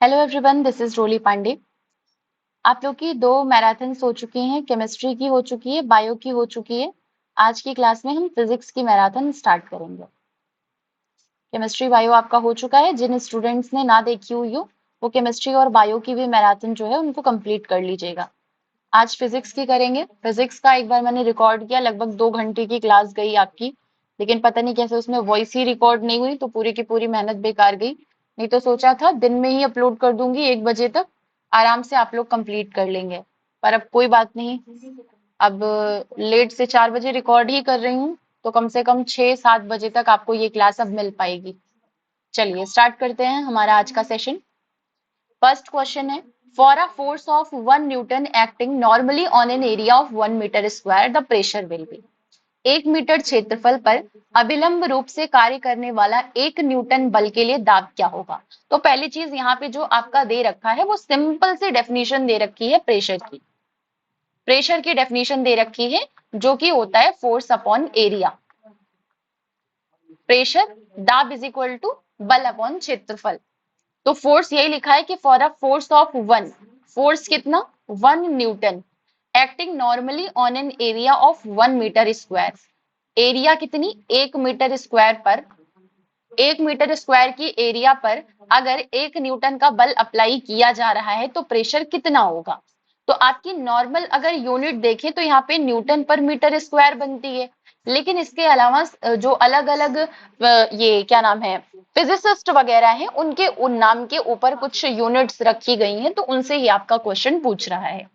Hello everyone, this is रोली पांडे। आप लोग की दो मैराथन्स हो चुकी हैं, केमिस्ट्री की हो चुकी है, बायो की हो चुकी है। आज की क्लास में हम फिजिक्स की मैराथन स्टार्ट करेंगे। केमिस्ट्री बायो आपका हो चुका है। जिन स्टूडेंट्स ने ना देखी हुई हो वो केमिस्ट्री और बायो की भी मैराथन जो है उनको कंप्लीट कर लीजिएगा। आज फिजिक्स की करेंगे। फिजिक्स का एक बार मैंने रिकॉर्ड किया, लगभग 2 घंटे की क्लास गई आपकी, लेकिन पता नहीं कैसे उसमें वॉइस ही रिकॉर्ड नहीं हुई, तो पूरी की पूरी मेहनत बेकार गई। नहीं तो सोचा था दिन में ही अपलोड कर दूंगी, 1 बजे तक आराम से आप लोग कंप्लीट कर लेंगे। पर अब कोई बात नहीं, अब लेट से 4 बजे रिकॉर्ड ही कर रही हूँ, तो कम से कम 6-7 बजे तक आपको ये क्लास अब मिल पाएगी। चलिए स्टार्ट करते हैं हमारा आज का सेशन। फर्स्ट क्वेश्चन है, for a force of 1 newton acting normally on an area of 1 metre square the pressure will be. 1 metre क्षेत्रफल पर अभिलंब रूप से कार्य करने वाला 1 न्यूटन बल के लिए दाब क्या होगा। तो पहली चीज यहाँ पे जो आपका दे रखा है वो सिंपल सी डेफिनेशन दे रखी है प्रेशर की। प्रेशर की डेफिनेशन दे रखी है जो कि होता है फोर्स अपॉन एरिया। प्रेशर दाब इज इक्वल टू बल अपॉन क्षेत्रफल। तो फोर्स यही लिखा है कि for a force of 1, force कितना 1 newton acting normally on an area of 1 metre square. Area कितनी 1 मीटर स्क्वायर पर, 1 मीटर स्क्वायर की एरिया पर अगर 1 न्यूटन का बल अप्लाई किया जा रहा है तो प्रेशर कितना होगा। तो आपकी नॉर्मल अगर यूनिट देखें तो यहाँ पे न्यूटन पर मीटर स्क्वायर बनती है, लेकिन इसके अलावा जो अलग अलग ये क्या नाम है फिजिसिस्ट वगैरह हैं उनके उन नाम के ऊपर कुछ यूनिट्स रखी गई हैं, तो उनसे ही आपका क्वेश्चन पूछ रहा है।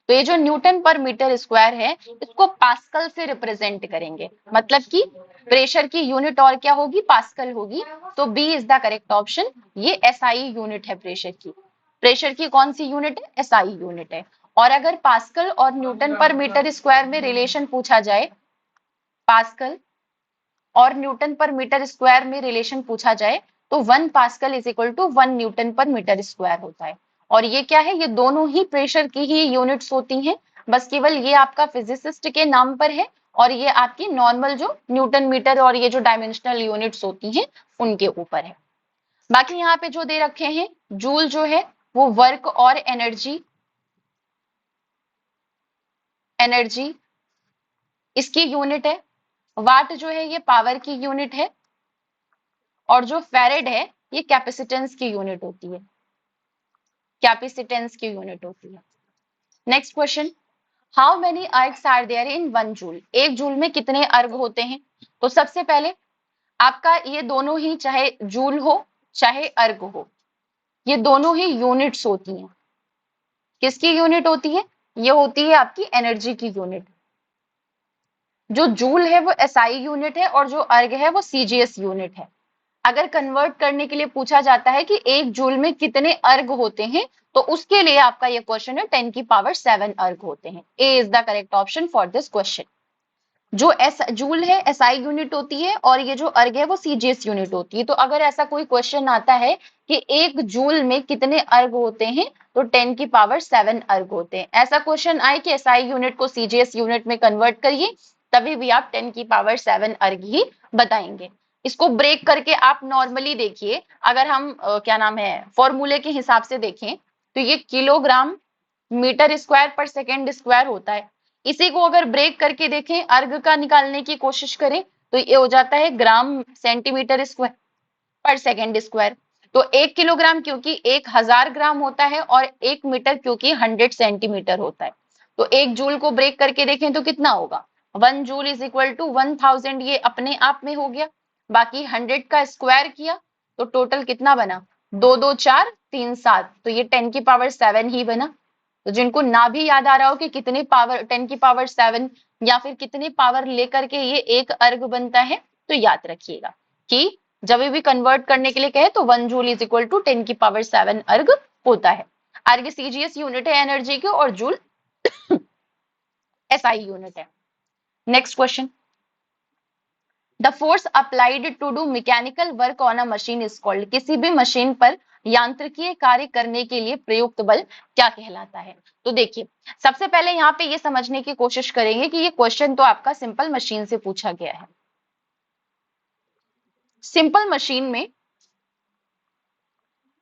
तो ये जो न्यूटन पर मीटर स्क्वायर है इसको पास्कल से रिप्रेजेंट करेंगे, मतलब कि प्रेशर की यूनिट और क्या होगी, पास्कल होगी। तो B is the correct option. ये एसआई यूनिट है प्रेशर की। प्रेशर की कौन सी यूनिट है, एसआई यूनिट है। और अगर पास्कल और न्यूटन पर मीटर स्क्वायर में रिलेशन पूछा जाए, पास्कल और न्यूटन पर मीटर स्क्वायर में रिलेशन पूछा जाए तो 1 pascal is equal to 1 newton पर मीटर स्क्वायर होता है। और ये क्या है, ये दोनों ही प्रेशर की ही यूनिट्स होती हैं, बस केवल ये आपका फिजिसिस्ट के नाम पर है और ये आपकी नॉर्मल जो न्यूटन मीटर और ये जो डायमेंशनल यूनिट्स होती हैं उनके ऊपर है। बाकी यहाँ पे जो दे रखे हैं, जूल जो है वो वर्क और एनर्जी, एनर्जी इसकी यूनिट है। वाट जो है ये पावर की यूनिट है, और जो फेरेड है ये कैपेसिटेंस की यूनिट होती है, कैपेसिटेंस की यूनिट होती है। Next question, how many ergs are there in 1 joule. 1 joule में कितने अर्ग होते हैं। तो सबसे पहले आपका ये दोनों ही, चाहे जूल हो चाहे अर्ग हो, ये दोनों ही यूनिट्स होती हैं। किसकी यूनिट होती है, ये होती है आपकी एनर्जी की यूनिट। जो जूल है वो एसआई यूनिट है और जो अर्ग है वो सीजीएस यूनिट है। अगर कन्वर्ट करने के लिए पूछा जाता है कि 1 जूल में कितने अर्ग होते हैं, तो उसके लिए आपका ये क्वेश्चन है 10⁻7 अर्ग होते हैं। A is the correct option for this question. जो एस जूल है एसआई यूनिट होती है और ये जो अर्ग है वो सीजीएस यूनिट होती है। तो अगर ऐसा कोई क्वेश्चन आता है कि 1 जूल में कितने अर्ग होते हैं, तो 10⁻7 अर्ग होते हैं। ऐसा क्वेश्चन आए कि एसआई यूनिट को सीजीएस यूनिट में कन्वर्ट करिए, तभी भी आप 10⁻7 अर्ग ही बताएंगे। इसको ब्रेक करके आप नॉर्मली देखिए, अगर हम क्या नाम है फॉर्मूले के हिसाब से देखें तो ये किलोग्राम मीटर स्क्वायर पर सेकेंड स्क्वायर होता है। इसी को अगर ब्रेक करके देखें, अर्ग का निकालने की कोशिश करें, तो ये हो जाता है ग्राम सेंटीमीटर स्क्वायर पर सेकेंड स्क्वायर। तो 1 किलोग्राम क्योंकि 1000 ग्राम होता है और 1 मीटर क्योंकि 100 सेंटीमीटर होता है। तो 1 जूल को ब्रेक करके देखें तो कितना होगा, 1 जूल इज इक्वल टू 1000, ये अपने आप में हो गया। बाकी 100 का स्क्वायर किया तो टोटल कितना बना, 2 2 4 3 7, तो ये 10⁻7 ही बना। तो जिनको ना भी याद आ रहा हो कि कितने पावर 10⁻7 या फिर कितने पावर लेकर के ये एक अर्ग बनता है, तो याद रखिएगा कि जब भी कन्वर्ट करने के लिए कहे तो 1 जूल इज इक्वल टू 10⁻7 अर्ग होता है। अर्ग सीजीएस यूनिट है एनर्जी की और जूल एसआई यूनिट है। Next question, the force applied to do mechanical work on a machine is called. किसी भी मशीन पर यांत्रिकीय कार्य करने के लिए प्रयुक्त बल क्या कहलाता है। तो देखिए, सबसे पहले यहाँ पे ये समझने की कोशिश करेंगे कि ये क्वेश्चन तो आपका सिंपल मशीन से पूछा गया है। सिंपल मशीन में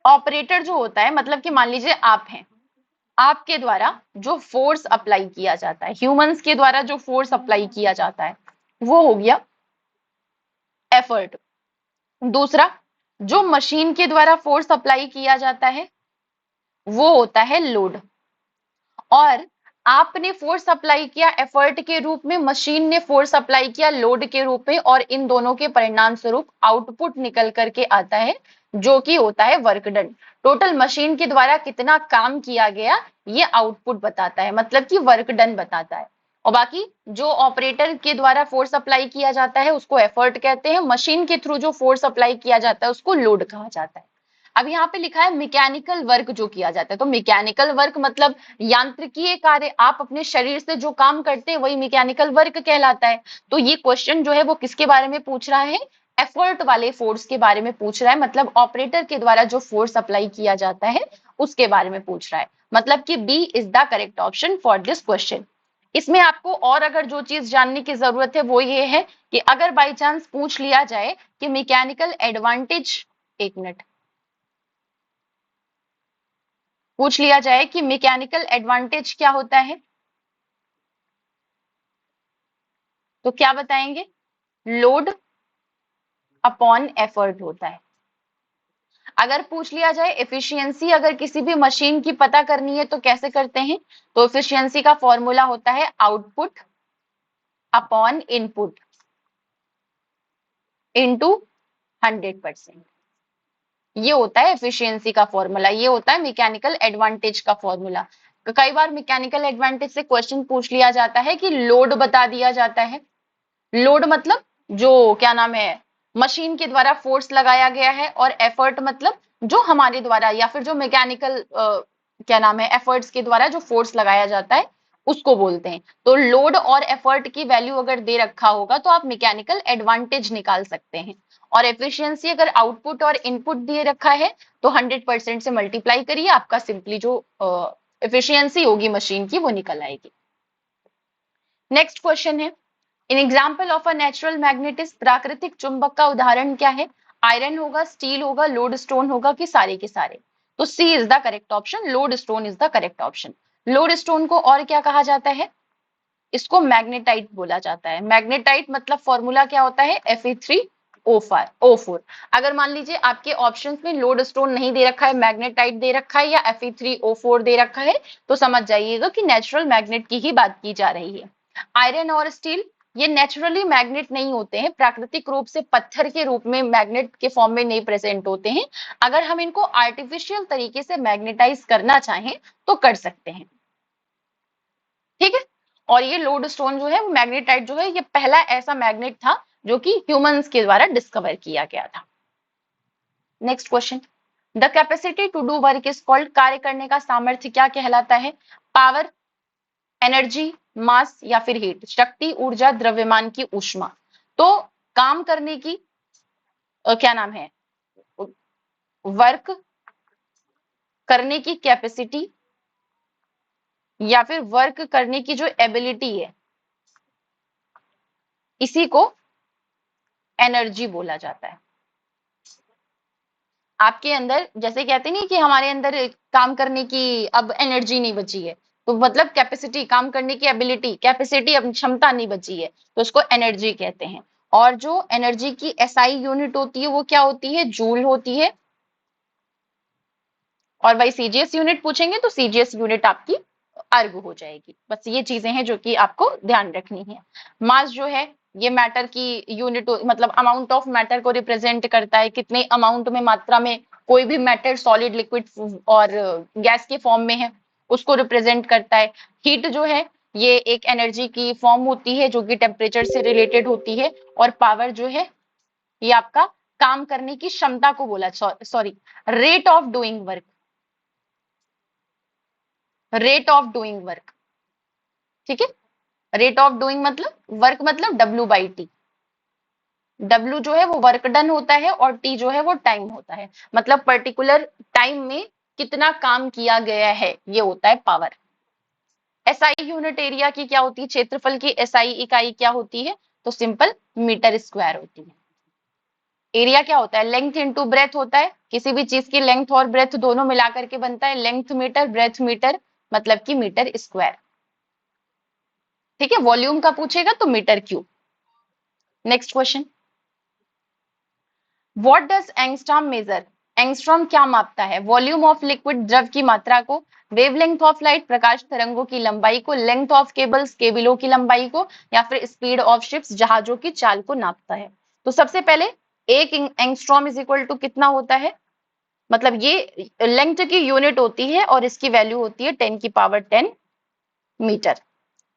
ऑपरेटर जो होता है मतलब कि मान लीजिए आप हैं, आपके द्वारा जो फोर्स अप्लाई किया जाता है, ह्यूमंस के द्वारा जो फोर्स अप्लाई किया जाता है वो हो गया एफर्ट। दूसरा, जो मशीन के द्वारा फोर्स अप्लाई किया जाता है वो होता है लोड। और आपने फोर्स अप्लाई किया एफर्ट के रूप में, मशीन ने फोर्स अप्लाई किया लोड के रूप में, और इन दोनों के परिणाम स्वरूप आउटपुट निकल करके आता है जो कि होता है वर्क डन। टोटल मशीन के द्वारा कितना काम किया गया ये आउटपुट बताता है, मतलब कि वर्क डन बताता है। और बाकी जो ऑपरेटर के द्वारा फोर्स अप्लाई किया जाता है उसको एफर्ट कहते हैं, मशीन के थ्रू जो फोर्स अप्लाई किया जाता है उसको लोड कहा जाता है। अब यहाँ पे लिखा है मैकेनिकल वर्क जो किया जाता है, तो मैकेनिकल वर्क मतलब यांत्रिकीय कार्य, आप अपने शरीर से जो काम करते हैं वही मैकेनिकल वर्क कहलाता है। तो ये क्वेश्चन जो है वो किसके बारे में पूछ रहा है, एफर्ट वाले फोर्स के बारे में पूछ रहा है, मतलब ऑपरेटर के द्वारा जो फोर्स अप्लाई किया जाता है उसके बारे में पूछ रहा है। मतलब कि B is the correct option for this question. इसमें आपको और अगर जो चीज जानने की जरूरत है वो ये है कि अगर बाई चांस पूछ लिया जाए कि मैकेनिकल एडवांटेज, एक मिनट, पूछ लिया जाए कि मैकेनिकल एडवांटेज क्या होता है तो क्या बताएंगे, लोड अपॉन एफर्ट होता है। अगर पूछ लिया जाए एफिशिएंसी अगर किसी भी मशीन की पता करनी है तो कैसे करते हैं, तो एफिशिएंसी का फॉर्मूला होता है आउटपुट अपॉन इनपुट इनटू 100%। ये होता है एफिशिएंसी का फॉर्मूला, ये होता है मैकेनिकल एडवांटेज का फॉर्मूला। कई बार मैकेनिकल एडवांटेज से क्वेश्चन पूछ लिया जाता है कि लोड बता दिया जाता है। लोड मतलब जो क्या नाम है मशीन के द्वारा फोर्स लगाया गया है, और एफर्ट मतलब जो हमारे द्वारा या फिर जो मैकेनिकल क्या नाम है एफर्ट्स के द्वारा जो फोर्स लगाया जाता है उसको बोलते हैं। तो लोड और एफर्ट की वैल्यू अगर दे रखा होगा तो आप मैकेनिकल एडवांटेज निकाल सकते हैं। और एफिशिएंसी अगर आउटपुट और इनपुट दिए रखा है तो 100% से मल्टीप्लाई करिए, आपका सिंपली जो एफिशिएंसी होगी मशीन की वो निकल आएगी। नेक्स्ट क्वेश्चन है, in example of a natural magnet is, प्राकृतिक चुंबक का उदाहरण क्या है, आयरन होगा, स्टील होगा, लोड स्टोन होगा कि सारे के सारे। तो C is the correct option, lodestone is the correct option. Lodestone को और क्या कहा जाता है, इसको मैग्नेटाइट बोला जाता है। मैग्नेटाइट मतलब फॉर्मूला क्या होता है Fe3O4। अगर मान लीजिए आपके ऑप्शंस में लोड स्टोन नहीं दे रखा है, मैग्नेटाइट दे रखा है या Fe3O4 दे रखा है तो समझ जाइएगा कि नेचुरल मैग्नेट की ही बात की जा रही है। आयरन और स्टील ये नेचुरली मैग्नेट नहीं होते हैं, प्राकृतिक रूप से पत्थर के रूप में मैग्नेट के फॉर्म में नहीं प्रेजेंट होते हैं। अगर हम इनको आर्टिफिशियल तरीके से मैग्नेटाइज करना चाहें तो कर सकते हैं, ठीक है। और ये लोड स्टोन जो है मैग्नेटाइट जो है ये पहला ऐसा मैग्नेट था जो कि ह्यूमंस के द्वारा डिस्कवर किया गया था। Next question, the capacity to do work is called, कार्य करने का सामर्थ्य क्या कहलाता है, पावर, एनर्जी, मास या फिर हीट, शक्ति, ऊर्जा, द्रव्यमान की ऊष्मा। तो काम करने की क्या नाम है, वर्क करने की कैपेसिटी या फिर वर्क करने की जो एबिलिटी है इसी को एनर्जी बोला जाता है। आपके अंदर जैसे कहते नहीं कि हमारे अंदर काम करने की अब एनर्जी नहीं बची है, तो मतलब कैपेसिटी, काम करने की एबिलिटी, कैपेसिटी, अब क्षमता नहीं बची है तो उसको एनर्जी कहते हैं। और जो एनर्जी की एसआई यूनिट होती है वो क्या होती है, जूल होती है। और भाई सीजीएस यूनिट पूछेंगे तो सीजीएस यूनिट आपकी अर्ग हो जाएगी। बस ये चीजें हैं जो कि आपको ध्यान रखनी है। मास जो है ये मैटर की यूनिट मतलब अमाउंट ऑफ मैटर को रिप्रेजेंट करता है, कितने अमाउंट में, मात्रा में कोई भी मैटर सॉलिड, लिक्विड और गैस के फॉर्म में है उसको रिप्रेजेंट करता है। हीट जो है ये एक एनर्जी की फॉर्म होती है जो कि टेम्परेचर से रिलेटेड होती है। और पावर जो है ये आपका काम करने की क्षमता को बोला, sorry, rate of doing work, rate of doing work, ठीक है। रेट ऑफ डूइंग मतलब वर्क मतलब W/T। W जो है वो वर्क डन होता है और T जो है वो टाइम होता है, मतलब पर्टिकुलर टाइम में कितना काम किया गया है ये होता है पावर। एसआई यूनिट एरिया की क्या होती है, क्षेत्रफल की एसआई इकाई क्या होती है, तो सिंपल मीटर स्क्वायर होती है। एरिया क्या होता है, लेंथ इंटू ब्रेथ होता है, किसी भी चीज की लेंथ और ब्रेथ दोनों मिलाकर के बनता है लेंथ मीटर, ब्रेथ मीटर, मतलब कि मीटर स्क्वायर। ठीक है, वॉल्यूम का पूछेगा तो metre cube. Next question, what does angstrom measure? Angstrom क्या मापता है? वॉल्यूम ऑफ लिक्विड, द्रव की मात्रा को, वेवलेंथ ऑफ लाइट, प्रकाश तरंगों की लंबाई को, लेंथ ऑफ केबल्स, केबलों की लंबाई को, या फिर स्पीड ऑफ शिप्स, जहाजों की चाल को नापता है। तो सबसे पहले एक एंगस्ट्रॉम इज इक्वल टू कितना होता है, मतलब ये लेंथ की यूनिट होती है और इसकी वैल्यू होती है 10 की पावर 10 मीटर।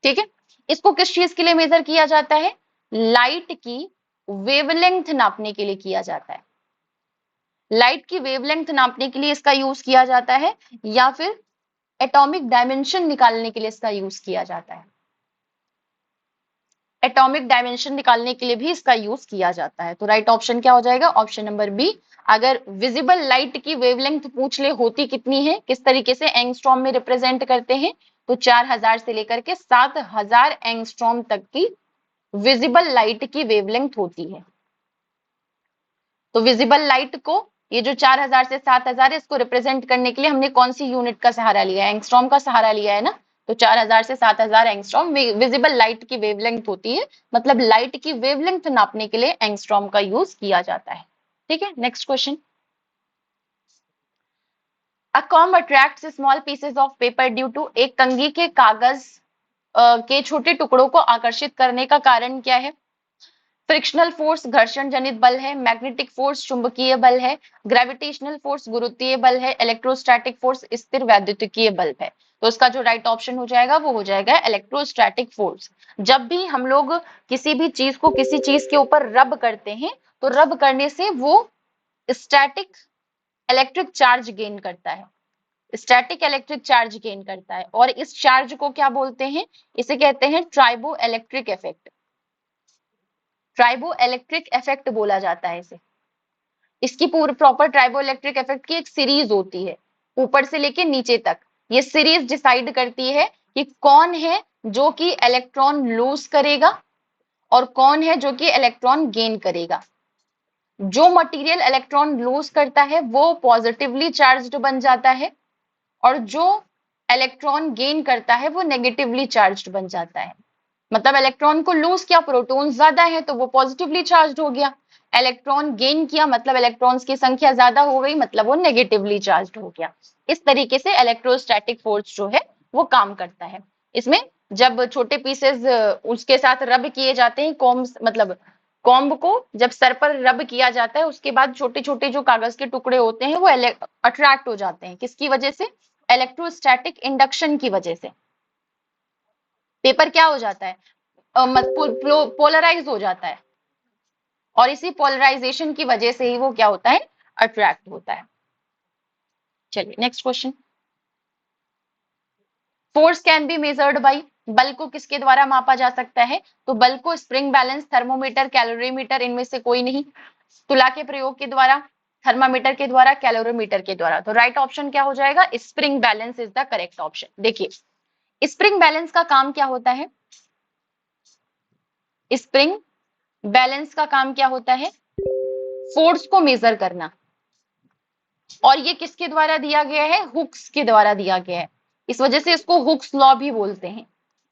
ठीक है, इसको किस चीज के लिए मेजर किया जाता है? लाइट की वेवलेंथ नापने के लिए किया जाता है। लाइट की वेवलेंथ नापने के लिए इसका यूज किया जाता है, या फिर एटॉमिक डायमेंशन निकालने के लिए इसका यूज किया जाता है। एटॉमिक डायमेंशन निकालने के लिए भी इसका यूज किया जाता है। तो राइट ऑप्शन क्या हो जाएगा? Option number B. अगर विजिबल लाइट की वेवलेंथ पूछ ले होती कितनी है, किस तरीके से एंगस्ट्रॉम में रिप्रेजेंट करते हैं, तो 4000 से लेकर के 7000 एंगस्ट्रॉम तक की विजिबल लाइट की वेवलेंथ होती है। तो विजिबल लाइट को, ये जो 4000 से 7000 है, इसको रिप्रेजेंट करने के लिए हमने कौन सी यूनिट का सहारा लिया है? एंगस्ट्रॉम का सहारा लिया है ना। तो 4000 से 7000 एंगस्ट्रॉम विजिबल लाइट की वेवलेंथ होती है, मतलब लाइट की वेवलेंथ नापने के लिए एंगस्ट्रॉम का यूज किया जाता है। ठीक है, next question, a comb attracts small pieces of paper due to, एक कंघी के कागज के छोटे टुकड़ों को आकर्षित करने का कारण क्या है? फ्रिक्शनल फोर्स, घर्षण जनित बल है, मैग्नेटिक फोर्स, चुंबकीय बल है, ग्रेविटेशनल फोर्स, गुरुत्वीय बल है, इलेक्ट्रोस्टैटिक फोर्स, स्थिर वैद्युतिकीय बल है। तो इसका जो राइट ऑप्शन हो जाएगा वो हो जाएगा इलेक्ट्रोस्टैटिक फोर्स। जब भी हम लोग किसी भी चीज को किसी चीज के ऊपर रब करते हैं, तो रब करने से वो स्टैटिक इलेक्ट्रिक चार्ज गेन करता है, स्टैटिक इलेक्ट्रिक चार्ज गेन करता है, और इस चार्ज को क्या बोलते हैं? इसे कहते हैं tribo electric effect. Tribo electric effect बोला जाता है इसे। इसकी पूरी प्रॉपर ट्राइबो इलेक्ट्रिक इफेक्ट की एक सीरीज होती है, ऊपर से लेके नीचे तक। ये सीरीज डिसाइड करती है कि कौन है जो कि इलेक्ट्रॉन लूज करेगा और कौन है जो कि इलेक्ट्रॉन गेन करेगा। जो मटेरियल इलेक्ट्रॉन लूज करता है वो पॉजिटिवली चार्ज्ड बन जाता है, और जो इलेक्ट्रॉन गेन करता है वो नेगेटिवली चार्ज्ड बन जाता है। मतलब इलेक्ट्रॉन को लूज किया, प्रोटॉन ज्यादा है तो वो पॉजिटिवली चार्ज्ड हो गया, इलेक्ट्रॉन गेन किया मतलब इलेक्ट्रॉन्स की संख्या ज्यादा हो गई, मतलब वो नेगेटिवली चार्ज्ड हो गया। इस तरीके से इलेक्ट्रोस्टैटिक फोर्स जो है वो काम करता है। इसमें जब छोटे पीसेस उसके साथ रब किए जाते हैं, कॉम्ब मतलब कॉम्ब को जब सर पर रब किया जाता है, उसके बाद छोटे छोटे जो कागज के टुकड़े होते हैं वो अट्रैक्ट हो जाते हैं। किसकी वजह से? इलेक्ट्रोस्टैटिक इंडक्शन की वजह से। पेपर क्या हो जाता है? पोलराइज हो जाता है, और इसी पोलराइजेशन की वजह से ही वो क्या होता है? अट्रैक्ट होता है। चलिए next question, force can be measured by, बल को किसके द्वारा मापा जा सकता है? तो बल को स्प्रिंग बैलेंस, थर्मोमीटर, कैलोरीमीटर, इनमें से कोई नहीं। तुला के प्रयोग के द्वारा, थर्मामीटर के द्वारा, कैलोरीमीटर के द्वारा। तो राइट ऑप्शन क्या हो जाएगा? Spring balance is the correct option. देखिए स्प्रिंग बैलेंस का काम क्या होता है? स्प्रिंग बैलेंस का काम क्या होता है? फोर्स को मेजर करना। और ये किसके द्वारा दिया गया है? हुक्स के द्वारा दिया गया है। इस वजह से इसको हुक्स लॉ भी बोलते हैं।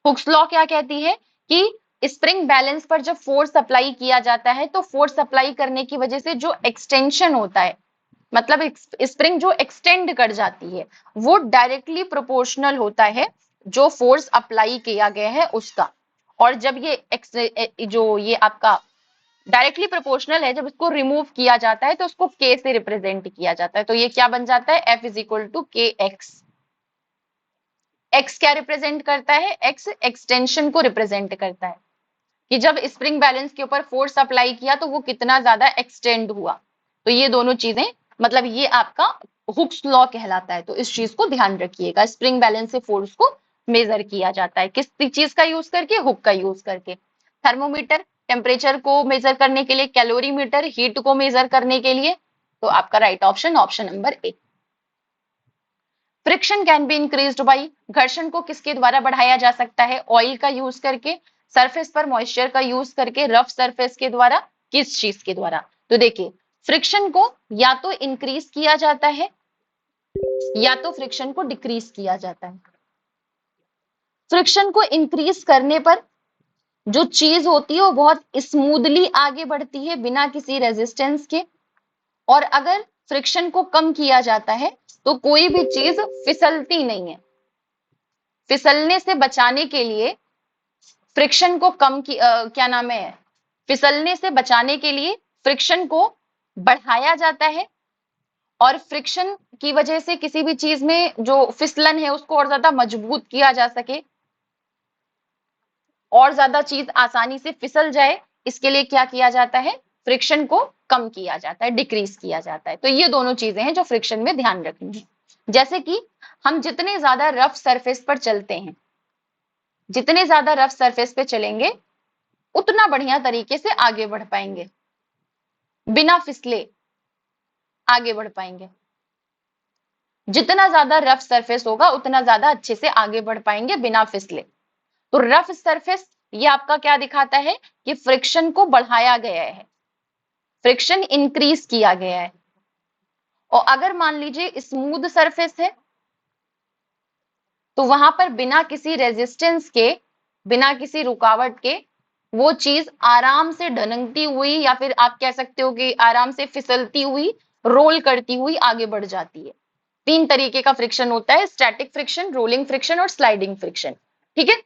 हुक्स लॉ क्या कहती है कि स्प्रिंग बैलेंस पर जब फोर्स अप्लाई किया जाता है तो फोर्स अप्लाई करने की वजह से जो एक्सटेंशन होता है, मतलब स्प्रिंग जो एक्सटेंड कर जाती है, वो डायरेक्टली प्रोपोर्शनल होता है जो फोर्स अप्लाई किया गया है उसका। और जब ये जो ये आपका डायरेक्टली प्रोपोर्शनल है, जब इसको रिमूव किया जाता है तो उसको के से रिप्रेजेंट किया जाता है। तो ये क्या बन जाता है? F इज इक्वल टू के एक्स। एक्स क्या रिप्रेजेंट करता है? एक्स एक्सटेंशन को रिप्रेजेंट करता है, कि जब स्प्रिंग बैलेंस के ऊपर फोर्स अप्लाई किया तो वो कितना ज्यादा एक्सटेंड हुआ। तो ये दोनों चीजें, मतलब ये आपका हुक्स लॉ कहलाता है। तो इस चीज को ध्यान रखिएगा, स्प्रिंग बैलेंस से फोर्स को मेजर किया जाता है किस चीज का यूज करके? हुक का यूज करके। थर्मोमीटर टेम्परेचर को मेजर करने के लिए, कैलोरीमीटर हीट को मेजर करने के लिए। तो आपका right option option number A. Friction can be increased by, घर्षण को किसके द्वारा बढ़ाया जा सकता है? ऑयल का यूज करके, सरफेस पर मॉइस्चर का यूज करके, रफ सरफेस के द्वारा, किस चीज के द्वारा? तो देखिए फ्रिक्शन को या तो इंक्रीज किया जाता है या तो फ्रिक्शन को डिक्रीज किया जाता है। फ्रिक्शन को इंक्रीज करने पर जो चीज होती है वो बहुत स्मूथली आगे बढ़ती है बिना किसी रेजिस्टेंस के, और अगर फ्रिक्शन को कम किया जाता है तो कोई भी चीज फिसलती नहीं है। फिसलने से बचाने के लिए फ्रिक्शन को क्या नाम है, फिसलने से बचाने के लिए फ्रिक्शन को बढ़ाया जाता है, और फ्रिक्शन की वजह से किसी भी चीज में जो फिसलन है उसको और ज्यादा मजबूत किया जा सके, और ज्यादा चीज आसानी से फिसल जाए, इसके लिए क्या किया जाता है, फ्रिक्शन को कम किया जाता है, डिक्रीज किया जाता है। तो ये दोनों चीजें हैं जो फ्रिक्शन में ध्यान रखनी है। जैसे कि हम जितने ज्यादा रफ सरफेस पर चलते हैं, जितने ज्यादा रफ सरफेस पे चलेंगे उतना बढ़िया तरीके से आगे बढ़ पाएंगे, बिना फिसले आगे बढ़ पाएंगे। जितना ज्यादा रफ सरफेस होगा उतना ज्यादा अच्छे से आगे बढ़ पाएंगे बिना फिसले। तो रफ सरफेस ये आपका क्या दिखाता है कि फ्रिक्शन को बढ़ाया गया है, फ्रिक्शन इंक्रीज किया गया है। और अगर मान लीजिए स्मूथ सरफेस है तो वहां पर बिना किसी रेजिस्टेंस के, बिना किसी रुकावट के वो चीज आराम से ढनकती हुई, या फिर आप कह सकते हो कि आराम से फिसलती हुई, रोल करती हुई आगे बढ़ जाती है। तीन तरीके का फ्रिक्शन होता है, स्टैटिक फ्रिक्शन, रोलिंग फ्रिक्शन और स्लाइडिंग फ्रिक्शन। ठीक है,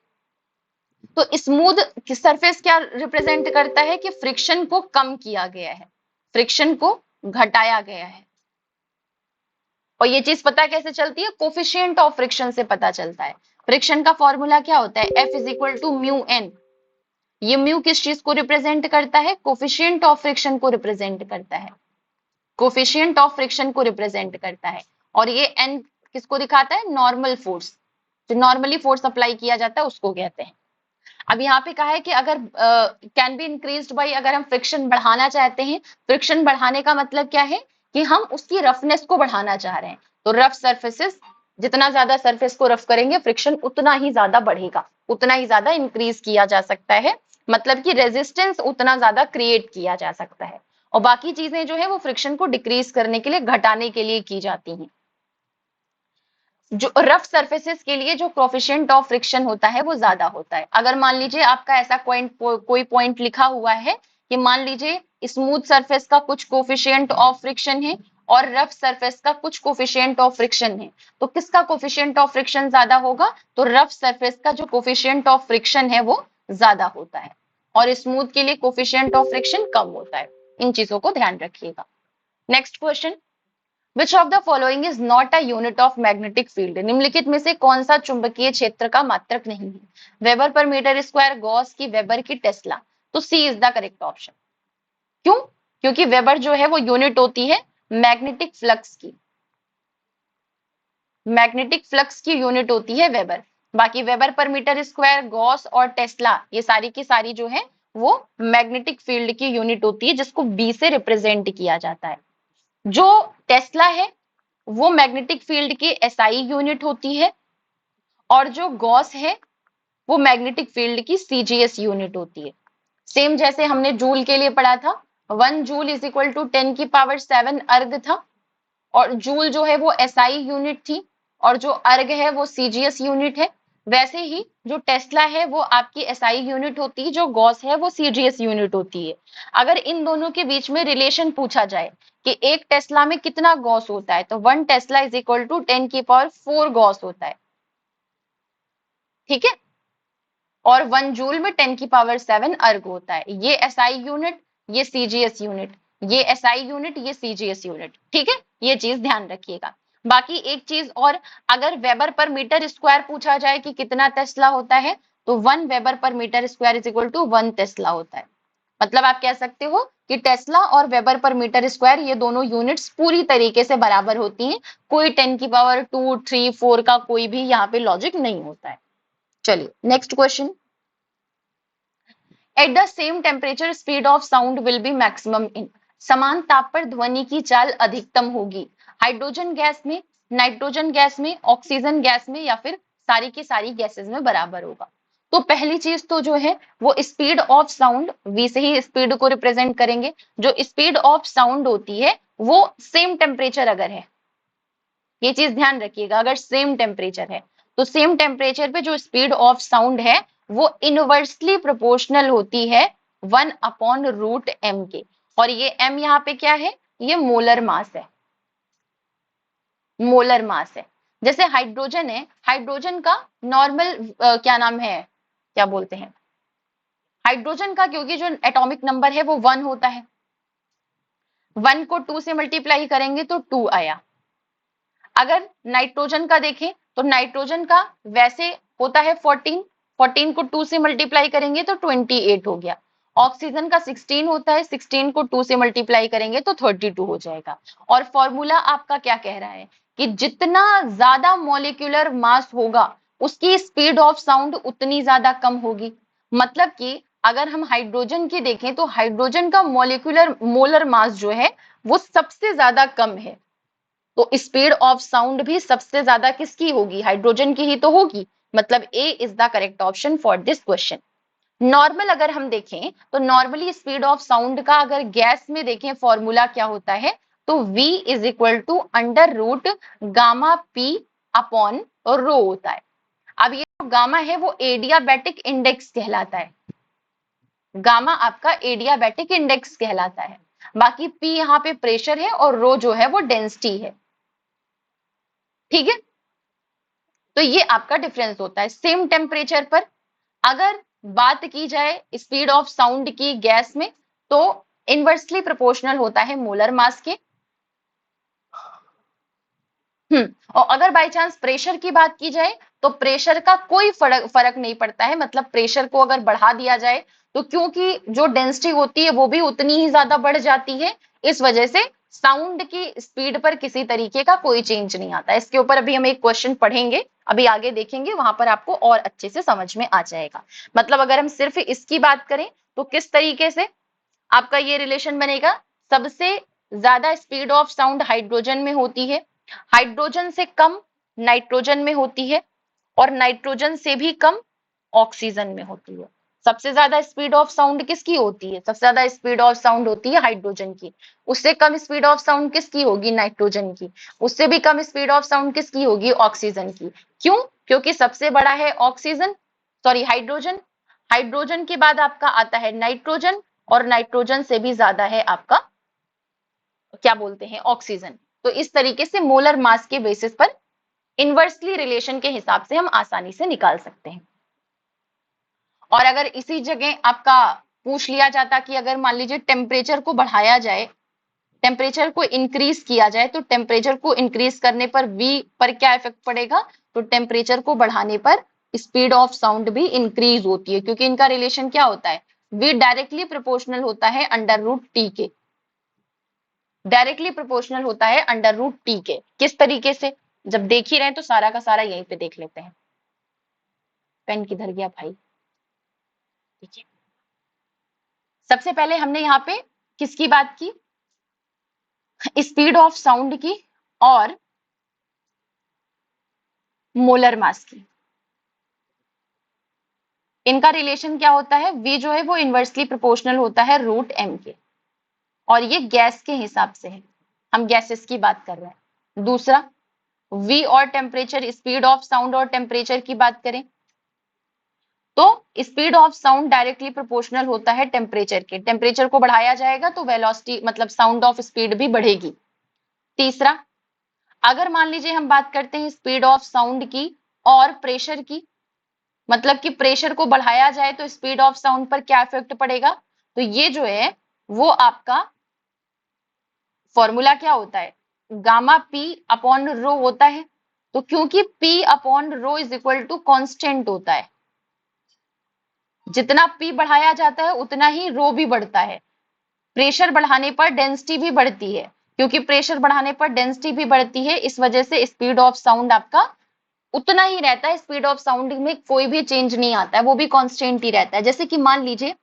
तो स्मूथ सरफेस क्या रिप्रेजेंट करता है कि फ्रिक्शन को कम किया गया है, फ्रिक्शन को घटाया गया है। और ये चीज पता कैसे चलती है, कोफिशिएंट ऑफ फ्रिक्शन से पता चलता है। फ्रिक्शन का फॉर्मूला क्या होता है, F is equal to mu N. ये म्यू किस चीज को रिप्रेजेंट करता है, कोफिशिएंट ऑफ फ्रिक्शन को रिप्रेजेंट करता है, कोफिशिएंट ऑफ फ्रिक्शन को रिप्रेजेंट करता है। और ये एन किसको दिखाता है, नॉर्मल फोर्स, जो नॉर्मली फोर्स अप्लाई किया जाता है उसको कहते हैं। अब यहाँ पे कहा है कि अगर कैन बी इंक्रीज्ड बाय, अगर हम फ्रिक्शन बढ़ाना चाहते हैं, फ्रिक्शन बढ़ाने का मतलब क्या है कि हम उसकी रफनेस को बढ़ाना चाह रहे हैं। तो रफ सरफेसेस, जितना ज्यादा सरफेस को रफ करेंगे फ्रिक्शन उतना ही ज्यादा बढ़ेगा, उतना ही ज्यादा इंक्रीज किया जा सकता है, मतलब कि रेजिस्टेंस उतना ज्यादा क्रिएट किया जा सकता है। और बाकी चीजें जो है वो फ्रिक्शन को डिक्रीज करने के लिए, घटाने के लिए की जाती हैं। जो रफ सरफेसेस के लिए जो कोफिशिएंट ऑफ फ्रिक्शन होता है वो ज्यादा होता है। अगर मान लीजिए आपका ऐसा कोई पॉइंट लिखा हुआ है कि मान लीजिए स्मूथ सरफेस का कुछ कोफिशिएंट ऑफ फ्रिक्शन है और रफ सरफेस का कुछ कोफिशिएंट ऑफ फ्रिक्शन है, तो किसका कोफिशिएंट ऑफ फ्रिक्शन ज्यादा होगा, तो रफ सरफेस का जो कोफिशिएंट ऑफ फ्रिक्शन है वो ज्यादा होता है, और स्मूथ के लिए कोफिशिएंट ऑफ फ्रिक्शन कम होता है। इन चीजों को ध्यान रखिएगा। Next question, Which of the following is not a unit of magnetic field? निम्नलिखित में से कौन सा चुंबकीय क्षेत्र का मात्रक नहीं है, वेबर पर मीटर स्क्वायर, गॉस की, वेबर की, टेस्ला। तो C is the correct option. क्यों, क्योंकि वेबर जो है वो यूनिट होती है मैग्नेटिक फ्लक्स की, मैग्नेटिक फ्लक्स की यूनिट होती है वेबर। बाकी वेबर पर मीटर स्क्वायर, गॉस और टेस्ला ये सारी की सारी जो है वो मैग्नेटिक फील्ड की यूनिट होती है, जिसको बी से रिप्रेजेंट किया जाता है। जो टेस्ला है वो मैग्नेटिक फील्ड की एसआई यूनिट होती है, और जो गॉस है वो मैग्नेटिक फील्ड की सीजीएस यूनिट होती है। सेम जैसे हमने जूल के लिए पढ़ा था, 1 जूल इज इक्वल टू 10⁻7 अर्ग था, और जूल जो है वो एसआई यूनिट थी, और जो अर्ग है वो सीजीएस यूनिट है। वैसे ही जो टेस्ला है वो आपकी एसआई यूनिट होती है, जो गॉस है वो सीजीएस यूनिट होती है। अगर इन दोनों के बीच में रिलेशन पूछा जाए कि एक टेस्ला में कितना गॉस होता है, तो 1 tesla is equal to 10⁻4 gauss होता है। ठीक है, और 1 जूल में 10⁻7 अर्ग होता है। ये एसआई यूनिट, ये सीजीएस यूनिट, ये एसआई यूनिट, ये सीजीएस यूनिट। ठीक है, ये चीज ध्यान रखिएगा। बाकी एक चीज और, अगर वेबर पर मीटर स्क्वायर पूछा जाए कि कितना टेस्ला होता है, तो 1 वेबर पर metre square is equal to 1 tesla होता है। मतलब आप कह सकते हो कि टेस्ला और वेबर पर मीटर स्क्वायर ये दोनों यूनिट्स पूरी तरीके से बराबर होती हैं, कोई 10⁻2, 3, 4 का कोई भी यहाँ पे लॉजिक नहीं होता है। चलिए next question, at the same temperature speed of sound will be maximum in, समान ताप पर ध्वनि की चाल अधिकतम होगी हाइड्रोजन गैस में, नाइट्रोजन गैस में, ऑक्सीजन गैस में, या फिर सारी की सारी गैसेस में बराबर होगा। तो पहली चीज तो जो है वो स्पीड ऑफ साउंड, v से ही स्पीड को रिप्रेजेंट करेंगे। जो स्पीड ऑफ साउंड होती है वो सेम टेम्परेचर अगर है, ये चीज ध्यान रखिएगा, अगर सेम टेम्परेचर है तो सेम टेम्परेचर पे जो स्पीड ऑफ साउंड है वो इनवर्सली प्रोपोर्शनल होती है 1/√m के। और ये m यहाँ पे क्या है, ये मोलर मास है, मोलर मास है। जैसे हाइड्रोजन है, हाइड्रोजन का नॉर्मल क्या नाम है, क्या बोलते हैं हाइड्रोजन का, क्योंकि जो एटॉमिक नंबर है वो 1 होता है, 1 को 2 से मल्टीप्लाई करेंगे तो 2 आया। अगर नाइट्रोजन का देखें तो नाइट्रोजन का वैसे होता है 14, 14 को 2 से मल्टीप्लाई करेंगे तो 28 हो गया। ऑक्सीजन का 16 होता है, 16 को 2 से मल्टीप्लाई करेंगे तो 32 हो जाएगा। और फॉर्मूला आपका क्या कह रहा है कि जितना ज्यादा मॉलिक्यूलर मास होगा उसकी स्पीड ऑफ साउंड उतनी ज्यादा कम होगी। मतलब कि अगर हम हाइड्रोजन की देखें तो हाइड्रोजन का मॉलिक्यूलर मोलर मास जो है वो सबसे ज्यादा कम है, तो स्पीड ऑफ साउंड भी सबसे ज्यादा किसकी होगी, हाइड्रोजन की ही तो होगी। मतलब A is the correct option for this question. Normal अगर हम देखें तो नॉर्मली स्पीड ऑफ साउंड का अगर गैस में देखें फॉर्मूला क्या होता है, तो v is equal to under root p upon rho होता है। अब ये जो गामा है वो एडियाबैटिक इंडेक्स कहलाता है, गामा आपका एडियाबैटिक इंडेक्स कहलाता है। बाकी p यहाँ पे प्रेशर है और रो जो है वो डेंसिटी है, ठीक है। तो ये आपका डिफरेंस होता है सेम टेम्परेचर पर। अगर बात की जाए स्पीड ऑफ साउंड की गैस में तो इनवर्सली प्रोपोर्शनल होता है मोलर मास के। और अगर बाय चांस प्रेशर की बात की जाए तो प्रेशर का कोई फर्क नहीं पड़ता है, मतलब प्रेशर को अगर बढ़ा दिया जाए तो क्योंकि जो डेंसिटी होती है वो भी उतनी ही ज्यादा बढ़ जाती है, इस वजह से साउंड की स्पीड पर किसी तरीके का कोई चेंज नहीं आता। इसके ऊपर अभी हम एक क्वेश्चन पढ़ेंगे, अभी आगे देखेंगे, वहां पर आपको और अच्छे से समझ में आ जाएगा। मतलब अगर हम सिर्फ इसकी बात करें तो किस तरीके से आपका ये रिलेशन बनेगा, सबसे ज्यादा स्पीड ऑफ साउंड हाइड्रोजन में होती है, हाइड्रोजन से कम नाइट्रोजन में होती है, और नाइट्रोजन से भी कम ऑक्सीजन में होती है। सबसे ज्यादा स्पीड ऑफ साउंड किसकी होती है, सबसे ज्यादा स्पीड ऑफ साउंड होती है हाइड्रोजन की। उससे कम स्पीड ऑफ साउंड किसकी होगी, नाइट्रोजन की। उससे भी कम स्पीड ऑफ साउंड किसकी होगी, ऑक्सीजन की। क्यों, क्योंकि सबसे बड़ा है ऑक्सीजन, सॉरी हाइड्रोजन, हाइड्रोजन के बाद आपका आता है नाइट्रोजन, और नाइट्रोजन से भी ज्यादा है आपका क्या बोलते हैं, ऑक्सीजन। तो इस तरीके से मोलर मास के बेसिस पर इनवर्सली रिलेशन के हिसाब से हम आसानी से निकाल सकते हैं। और अगर इसी जगह आपका पूछ लिया जाता कि अगर मान लीजिए टेम्परेचर को बढ़ाया जाए, टेम्परेचर को इंक्रीज किया जाए, तो टेम्परेचर को इंक्रीज करने पर v पर क्या इफेक्ट पड़ेगा, तो टेम्परेचर को बढ़ाने पर स्पीड ऑफ साउंड भी इंक्रीज होती है, क्योंकि इनका रिलेशन क्या होता है, v डायरेक्टली प्रोपोर्शनल होता है अंडर रूट t के, डायरेक्टली प्रोपोर्शनल होता है अंडर रूट t के। किस तरीके से, जब देख ही रहे हैं तो सारा का सारा यहीं पे देख लेते हैं। पेन किधर गया भाई, ठीक है। सबसे पहले हमने यहाँ पे किसकी बात की, स्पीड ऑफ साउंड की और मोलर मास की। इनका रिलेशन क्या होता है, v जो है वो इनवर्सली प्रोपोर्शनल होता है √m के, और ये गैस के हिसाब से है, हम गैसेस की बात कर रहे हैं। दूसरा v और टेम्परेचर, स्पीड ऑफ साउंड और टेम्परेचर की बात करें तो speed of sound directly proportional होता है टेम्परेचर के, टेम्परेचर को बढ़ाया जाएगा तो वेलोसिटी मतलब साउंड ऑफ स्पीड भी बढ़ेगी। तीसरा, अगर मान लीजिए हम बात करते हैं स्पीड ऑफ साउंड की और प्रेशर की, मतलब कि प्रेशर को बढ़ाया जाए तो स्पीड ऑफ साउंड पर क्या इफेक्ट पड़ेगा, तो ये जो है वो आपका फॉर्मूला क्या होता है, गामा p अपॉन रो होता है। तो क्योंकि p upon rho is equal to constant होता है, जितना p बढ़ाया जाता है उतना ही रो भी बढ़ता है। प्रेशर बढ़ाने पर डेंसिटी भी बढ़ती है, क्योंकि प्रेशर बढ़ाने पर डेंसिटी भी बढ़ती है, इस वजह से स्पीड ऑफ साउंड आपका उतना ही रहता है, स्पीड ऑफ साउंड में कोई भी चेंज नहीं आता है, वो भी कांस्टेंट ही रहता है। जैसे कि मान लीजिए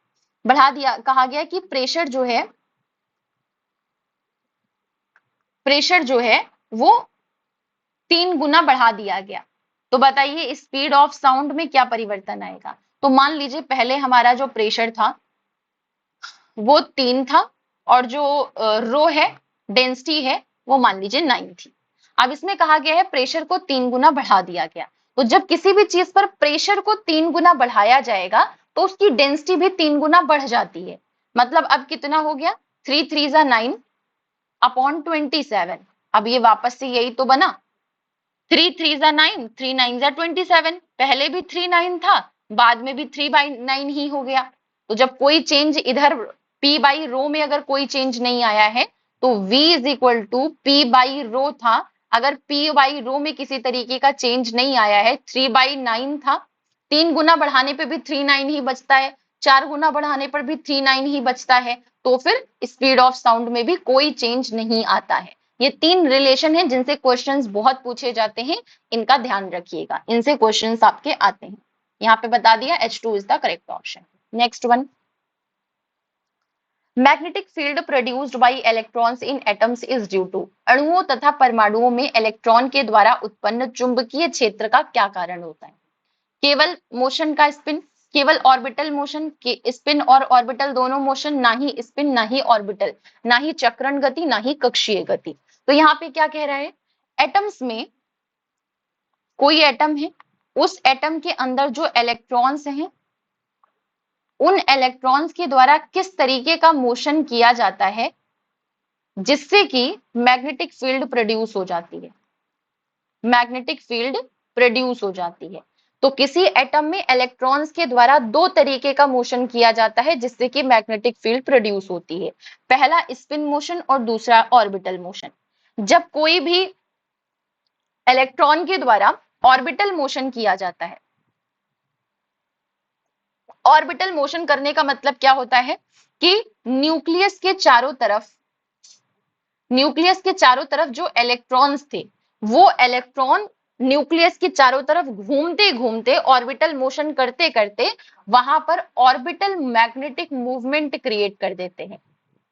बढ़ा दिया, कहा गया कि प्रेशर जो है वो 3 गुना बढ़ा दिया गया, तो बताइए स्पीड ऑफ साउंड में क्या परिवर्तन आएगा। तो मान लीजिए पहले हमारा जो प्रेशर था वो 3 था और जो रो है, डेंसिटी है, वो मान लीजिए 9 थी। अब इसमें कहा गया है प्रेशर को 3 गुना बढ़ा दिया गया। तो जब किसी भी चीज पर प्रेशर को 3 गुना बढ़ाया जाएगा तो उसकी डेंसिटी भी 3 गुना बढ़ जाती है। मतलब अब कितना हो गया, 3 3 जा 9 अपॉन 27। अब ये वापस से यही तो बना, 3 3 जा 9, 3 9 जा 27। पहले भी 3 9 था, बाद में भी 3 बाई 9 ही हो गया। तो जब कोई चेंज इधर P बाई रो में अगर कोई चेंज नहीं आया है तो V is equal to P by rho था। अगर P बाई रो में किसी तरीके का चेंज नहीं आया है, 3 बाई 9 था, 3 गुना बढ़ाने पे भी 3 9 ही बचता है, 4 गुना बढ़ाने पर भी 3 9 ही बचता है, तो फिर स्पीड ऑफ साउंड में भी कोई चेंज नहीं आता है। ये 3 रिलेशन है जिनसे क्वेश्चंस बहुत पूछे जाते हैं, इनका ध्यान रखिएगा, इनसे क्वेश्चंस आपके आते हैं। यहाँ पे बता दिया H2 is the correct option. Next one, magnetic field produced by electrons in atoms is due to. अणुओं तथा परमाणुओं में इलेक्ट्रॉन के द्वारा उत्पन्न चुंबकीय क्षेत्र का क्या कारण होता है? केवल मोशन का स्पिन, केवल ऑर्बिटल मोशन, के स्पिन और ऑर्बिटल दोनों मोशन, ना ही स्पिन ना ही ऑर्बिटल, ना ही चक्रण गति ना ही कक्षीय गति। तो यहाँ पे क्या कह रहा है, एटम्स में कोई एटम है, उस एटम के अंदर जो इलेक्ट्रॉन्स हैं उन इलेक्ट्रॉन्स के द्वारा किस तरीके का मोशन किया जाता है जिससे कि मैग्नेटिक फील्ड प्रोड्यूस हो जाती है, मैग्नेटिक फील्ड प्रोड्यूस हो जाती है। तो किसी एटम में इलेक्ट्रॉन्स के द्वारा दो तरीके का मोशन किया जाता है जिससे कि मैग्नेटिक फील्ड प्रोड्यूस होती है। पहला स्पिन मोशन और दूसरा ऑर्बिटल मोशन। जब कोई भी इलेक्ट्रॉन के द्वारा ऑर्बिटल मोशन किया जाता है, ऑर्बिटल मोशन करने का मतलब क्या होता है कि न्यूक्लियस के चारों तरफ, न्यूक्लियस के चारों तरफ जो इलेक्ट्रॉन्स थे वो इलेक्ट्रॉन न्यूक्लियस के चारों तरफ घूमते घूमते ऑर्बिटल मोशन करते करते वहां पर ऑर्बिटल मैग्नेटिक मूवमेंट क्रिएट कर देते हैं,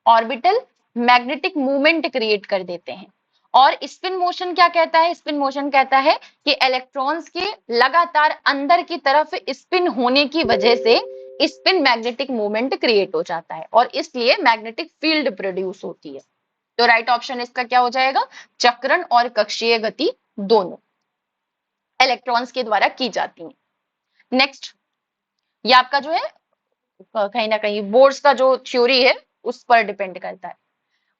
ऑर्बिटल मैग्नेटिक मूवमेंट क्रिएट कर देते हैं। और स्पिन मोशन क्या कहता है, स्पिन मोशन कहता है कि इलेक्ट्रॉन्स के लगातार अंदर की तरफ स्पिन होने की वजह से स्पिन मैग्नेटिक मूवमेंट क्रिएट हो जाता है और इसलिए मैग्नेटिक फील्ड प्रोड्यूस होती है। तो राइट ऑप्शन इसका क्या हो जाएगा, चक्रण और कक्षीय गति दोनों इलेक्ट्रॉन्स के द्वारा की जाती है। नेक्स्ट, ये आपका जो है कहीं ना कहीं बोर्ड्स का जो थ्योरी है उस पर डिपेंड करता है।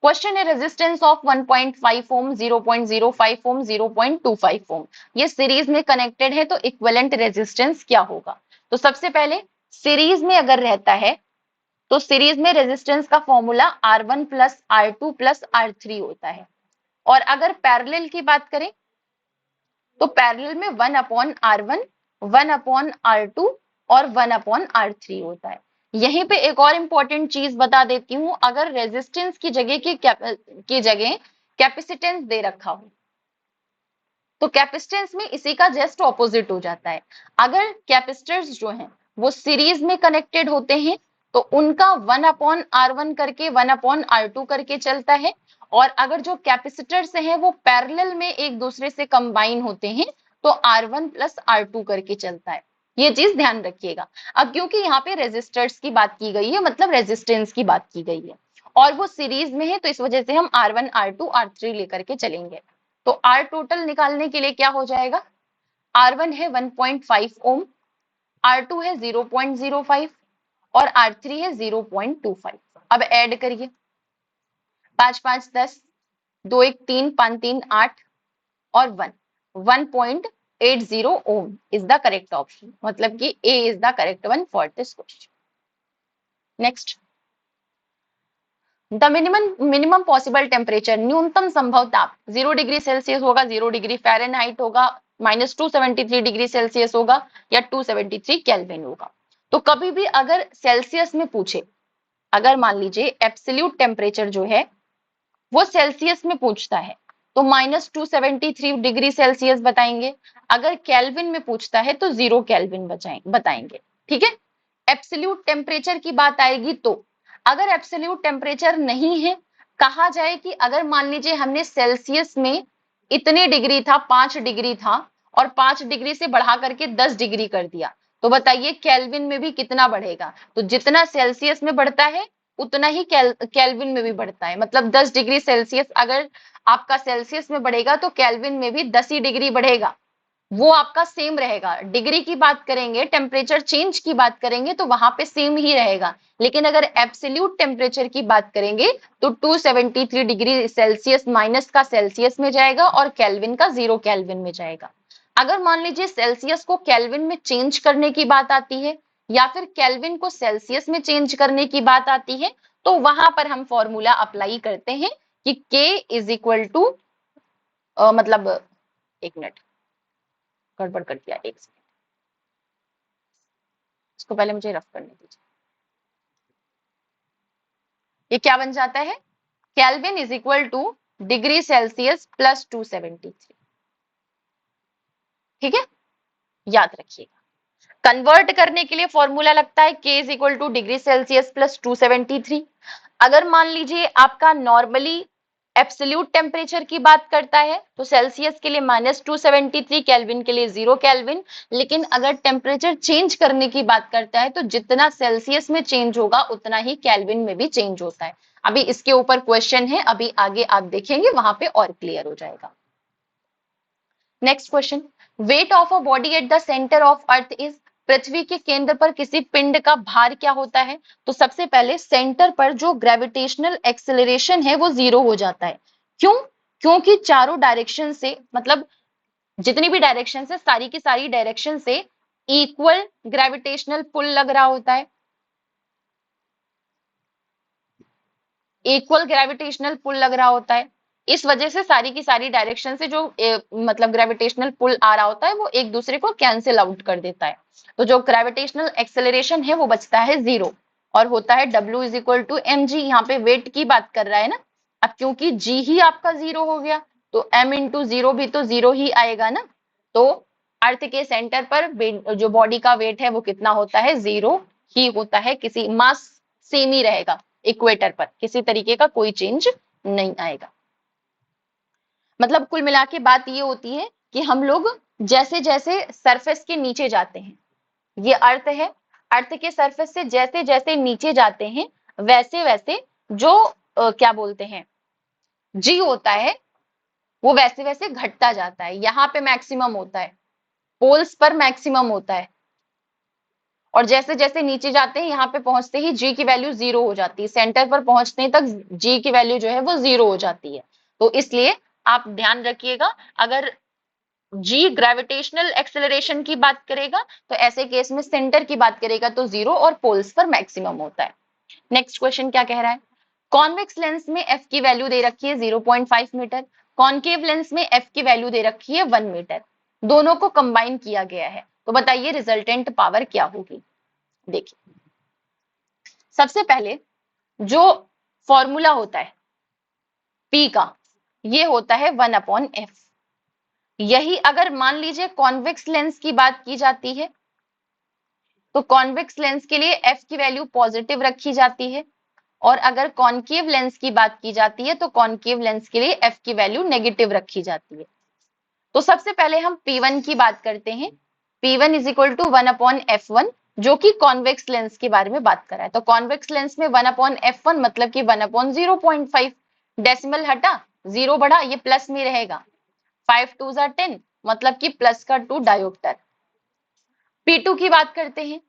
क्वेश्चन है रेजिस्टेंस ऑफ 1.5 ओम, 0.05 ओम, 0.25 ओम, ये सीरीज में कनेक्टेड है तो इक्विवेलेंट रेजिस्टेंस क्या होगा? तो सबसे पहले सीरीज में अगर रहता है तो सीरीज में रेजिस्टेंस का formula R1 plus R2 plus R3 होता है। और अगर पैरेलल की बात करें तो पैरेलल में 1 अपॉन R1, 1 अपॉन R2 और 1 अपॉन R3 होता है। यहीं पे एक और इंपॉर्टेंट चीज बता देती हूं, अगर रेजिस्टेंस की जगह कैपेसिटेंस दे रखा हो तो कैपेसिटेंस में इसी का जस्ट ऑपोजिट हो जाता है। अगर कैपेसिटर्स जो हैं वो सीरीज में कनेक्टेड होते हैं तो उनका 1 अपॉन R1 करके 1 अपॉन R2 करके चलता है, और अगर जो कैपेसिटर्स हैं वो पैरेलल में एक दूसरे से कंबाइन होते हैं तो R1 प्लस R2 करके चलता है। ये चीज ध्यान रखिएगा। अब क्योंकि यहाँ पे रेजिस्टर्स की बात की गई है, मतलब रेजिस्टेंस की बात की गई है और वो सीरीज में है, तो इस वजह से हम R1 R2 R3 लेकर के चलेंगे। तो R टोटल निकालने के लिए क्या हो जाएगा, R1 है 1.5 ओम, R2 है 0.05 और R3 है 0.25। अब ऐड करिए, 5 5 10, 2 1 3, 5 3 8 और 1, 1.80 ओम इज द करेक्ट ऑप्शन, मतलब कि A is the correct one for this question. Next, the minimum possible temperature, न्यूनतम संभव ताप 0 डिग्री सेल्सियस होगा, 0 डिग्री फ़ारेनहाइट होगा, -273 डिग्री सेल्सियस होगा या 273 केल्विन होगा। तो कभी भी अगर सेल्सियस में पूछे, अगर मान लीजिए एब्सोल्यूट टेम्परेचर जो है वो सेल्सियस में पूछता है तो -273 डिग्री सेल्सियस बताएंगे, अगर केल्विन में पूछता है तो 0 केल्विन बताएंगे। ठीक है, एब्सोल्यूट टेम्परेचर की बात आएगी तो अगर एब्सोल्यूट टेम्परेचर नहीं है, कहा जाए कि अगर मान लीजिए हमने सेल्सियस में इतने डिग्री था, 5 डिग्री था और 5 डिग्री से बढ़ा करके 10 डिग्री कर दिया, तो बताइए केल्विन में भी कितना बढ़ेगा? तो जितना सेल्सियस में बढ़ता है उतना ही केल्विन में भी बढ़ता है। मतलब 10 डिग्री सेल्सियस अगर आपका सेल्सियस में बढ़ेगा तो केल्विन में भी 10 ही डिग्री बढ़ेगा, वो आपका सेम रहेगा। डिग्री की बात करेंगे, टेम्परेचर चेंज की बात करेंगे तो वहां पे सेम ही रहेगा, लेकिन अगर एब्सोल्यूट टेम्परेचर की बात करेंगे तो 273 डिग्री सेल्सियस माइनस का सेल्सियस में जाएगा और केल्विन का 0 केल्विन में जाएगा। अगर मान लीजिए सेल्सियस को केल्विन में चेंज करने की बात आती है या फिर केल्विन को सेल्सियस में चेंज करने की बात आती है तो वहां पर हम फॉर्मूला अप्लाई करते हैं कि K इज इक्वल टू मतलब एक मिनट गड़बड़ कर दिया, एक सेकंड, इसको पहले मुझे रफ करने दीजिए। ये क्या बन जाता है? Kelvin is equal two degree Celsius plus 273। ठीक है, याद रखिएगा। कन्वर्ट करने के लिए फॉर्मूला लगता है K is equal two degree Celsius plus 273। अगर मान लीजिए आपका नॉर्मली एब्सोल्यूट टेम्परेचर की बात करता है तो सेल्सियस के लिए -273, केल्विन के लिए 0 केल्विन। लेकिन अगर टेम्परेचर चेंज करने की बात करता है तो जितना सेल्सियस में चेंज होगा उतना ही केल्विन में भी चेंज होता है। अभी इसके ऊपर क्वेश्चन है, अभी आगे आप देखेंगे वहां पे और क्लियर हो जाएगा। Next question, weight of a body at the centre of earth is, पृथ्वी के केंद्र पर किसी पिंड का भार क्या होता है? तो सबसे पहले सेंटर पर जो ग्रेविटेशनल एक्सेलरेशन है वो 0 हो जाता है। क्यों? क्योंकि चारों डायरेक्शन से, मतलब जितनी भी डायरेक्शन है सारी की सारी डायरेक्शन से इक्वल ग्रेविटेशनल पुल लग रहा होता है। इक्वल ग्रेविटेशनल पुल लग रहा होता है, इस वजह से सारी की सारी डायरेक्शन से जो मतलब ग्रेविटेशनल पुल आ रहा होता है वो एक दूसरे को कैंसिल आउट कर देता है। तो जो ग्रेविटेशनल एक्सेलरेशन है वो बचता है 0 और होता है W is equal to mg। यहाँ पे वेट की बात कर रहा है ना, अब क्योंकि g ही आपका 0 हो गया तो m इंटू 0 भी तो 0 ही आएगा ना। तो अर्थ के सेंटर पर जो बॉडी का वेट है वो कितना होता है? 0 ही होता है। किसी मास सेम ही रहेगा, इक्वेटर पर किसी तरीके का कोई चेंज नहीं आएगा। मतलब कुल मिला के बात ये होती है कि हम लोग जैसे जैसे सरफेस के नीचे जाते हैं, ये अर्थ है, अर्थ के सरफेस से जैसे जैसे नीचे जाते हैं वैसे वैसे जो क्या बोलते हैं जी होता है वो वैसे वैसे घटता जाता है। यहाँ पे मैक्सिमम होता है, पोल्स पर मैक्सिमम होता है, और जैसे जैसे नीचे जाते हैं यहाँ पे पहुंचते ही जी की वैल्यू 0 हो जाती है, सेंटर पर पहुंचने तक जी की वैल्यू जो है वो 0 हो जाती है। तो इसलिए आप ध्यान रखिएगा, अगर जी ग्रेविटेशनल एक्सेलरेशन की बात करेगा तो ऐसे केस में सेंटर की बात करेगा तो 0 और पोल्स पर मैक्सिमम होता है। नेक्स्ट क्वेश्चन क्या कह रहा है? कॉन्वेक्स लेंस में एफ की वैल्यू दे रखी है 0.5 मीटर, कॉन्केव लेंस में एफ की वैल्यू दे रखी है 1 मीटर, दोनों को कंबाइन किया गया है, तो बताइए रिजल्टेंट पावर क्या होगी? देखिए, सबसे पहले जो फॉर्मूला होता है P का, ये होता है 1/f। यही अगर मान लीजिए कॉन्वेक्स लेंस की बात की जाती है तो कॉन्वेक्स लेंस के लिए f की वैल्यू पॉजिटिव रखी जाती है, और अगर कॉन्केव लेंस की बात की जाती है तो कॉन्केव लेंस के लिए f की वैल्यू नेगेटिव रखी जाती है। तो सबसे पहले हम P1 की बात करते हैं। P1 is equal to 1/f1 जो कि कॉन्वेक्स लेंस के बारे में बात कर रहा है। तो कॉन्वेक्स लेंस में 1/f1 मतलब कि 1/0.5, डेसिमल हटा 0 बढ़ा, ये प्लस में रहेगा, 5 2 10 मतलब कि प्लस का 2 डायोप्टर। P2 की बात करते हैं,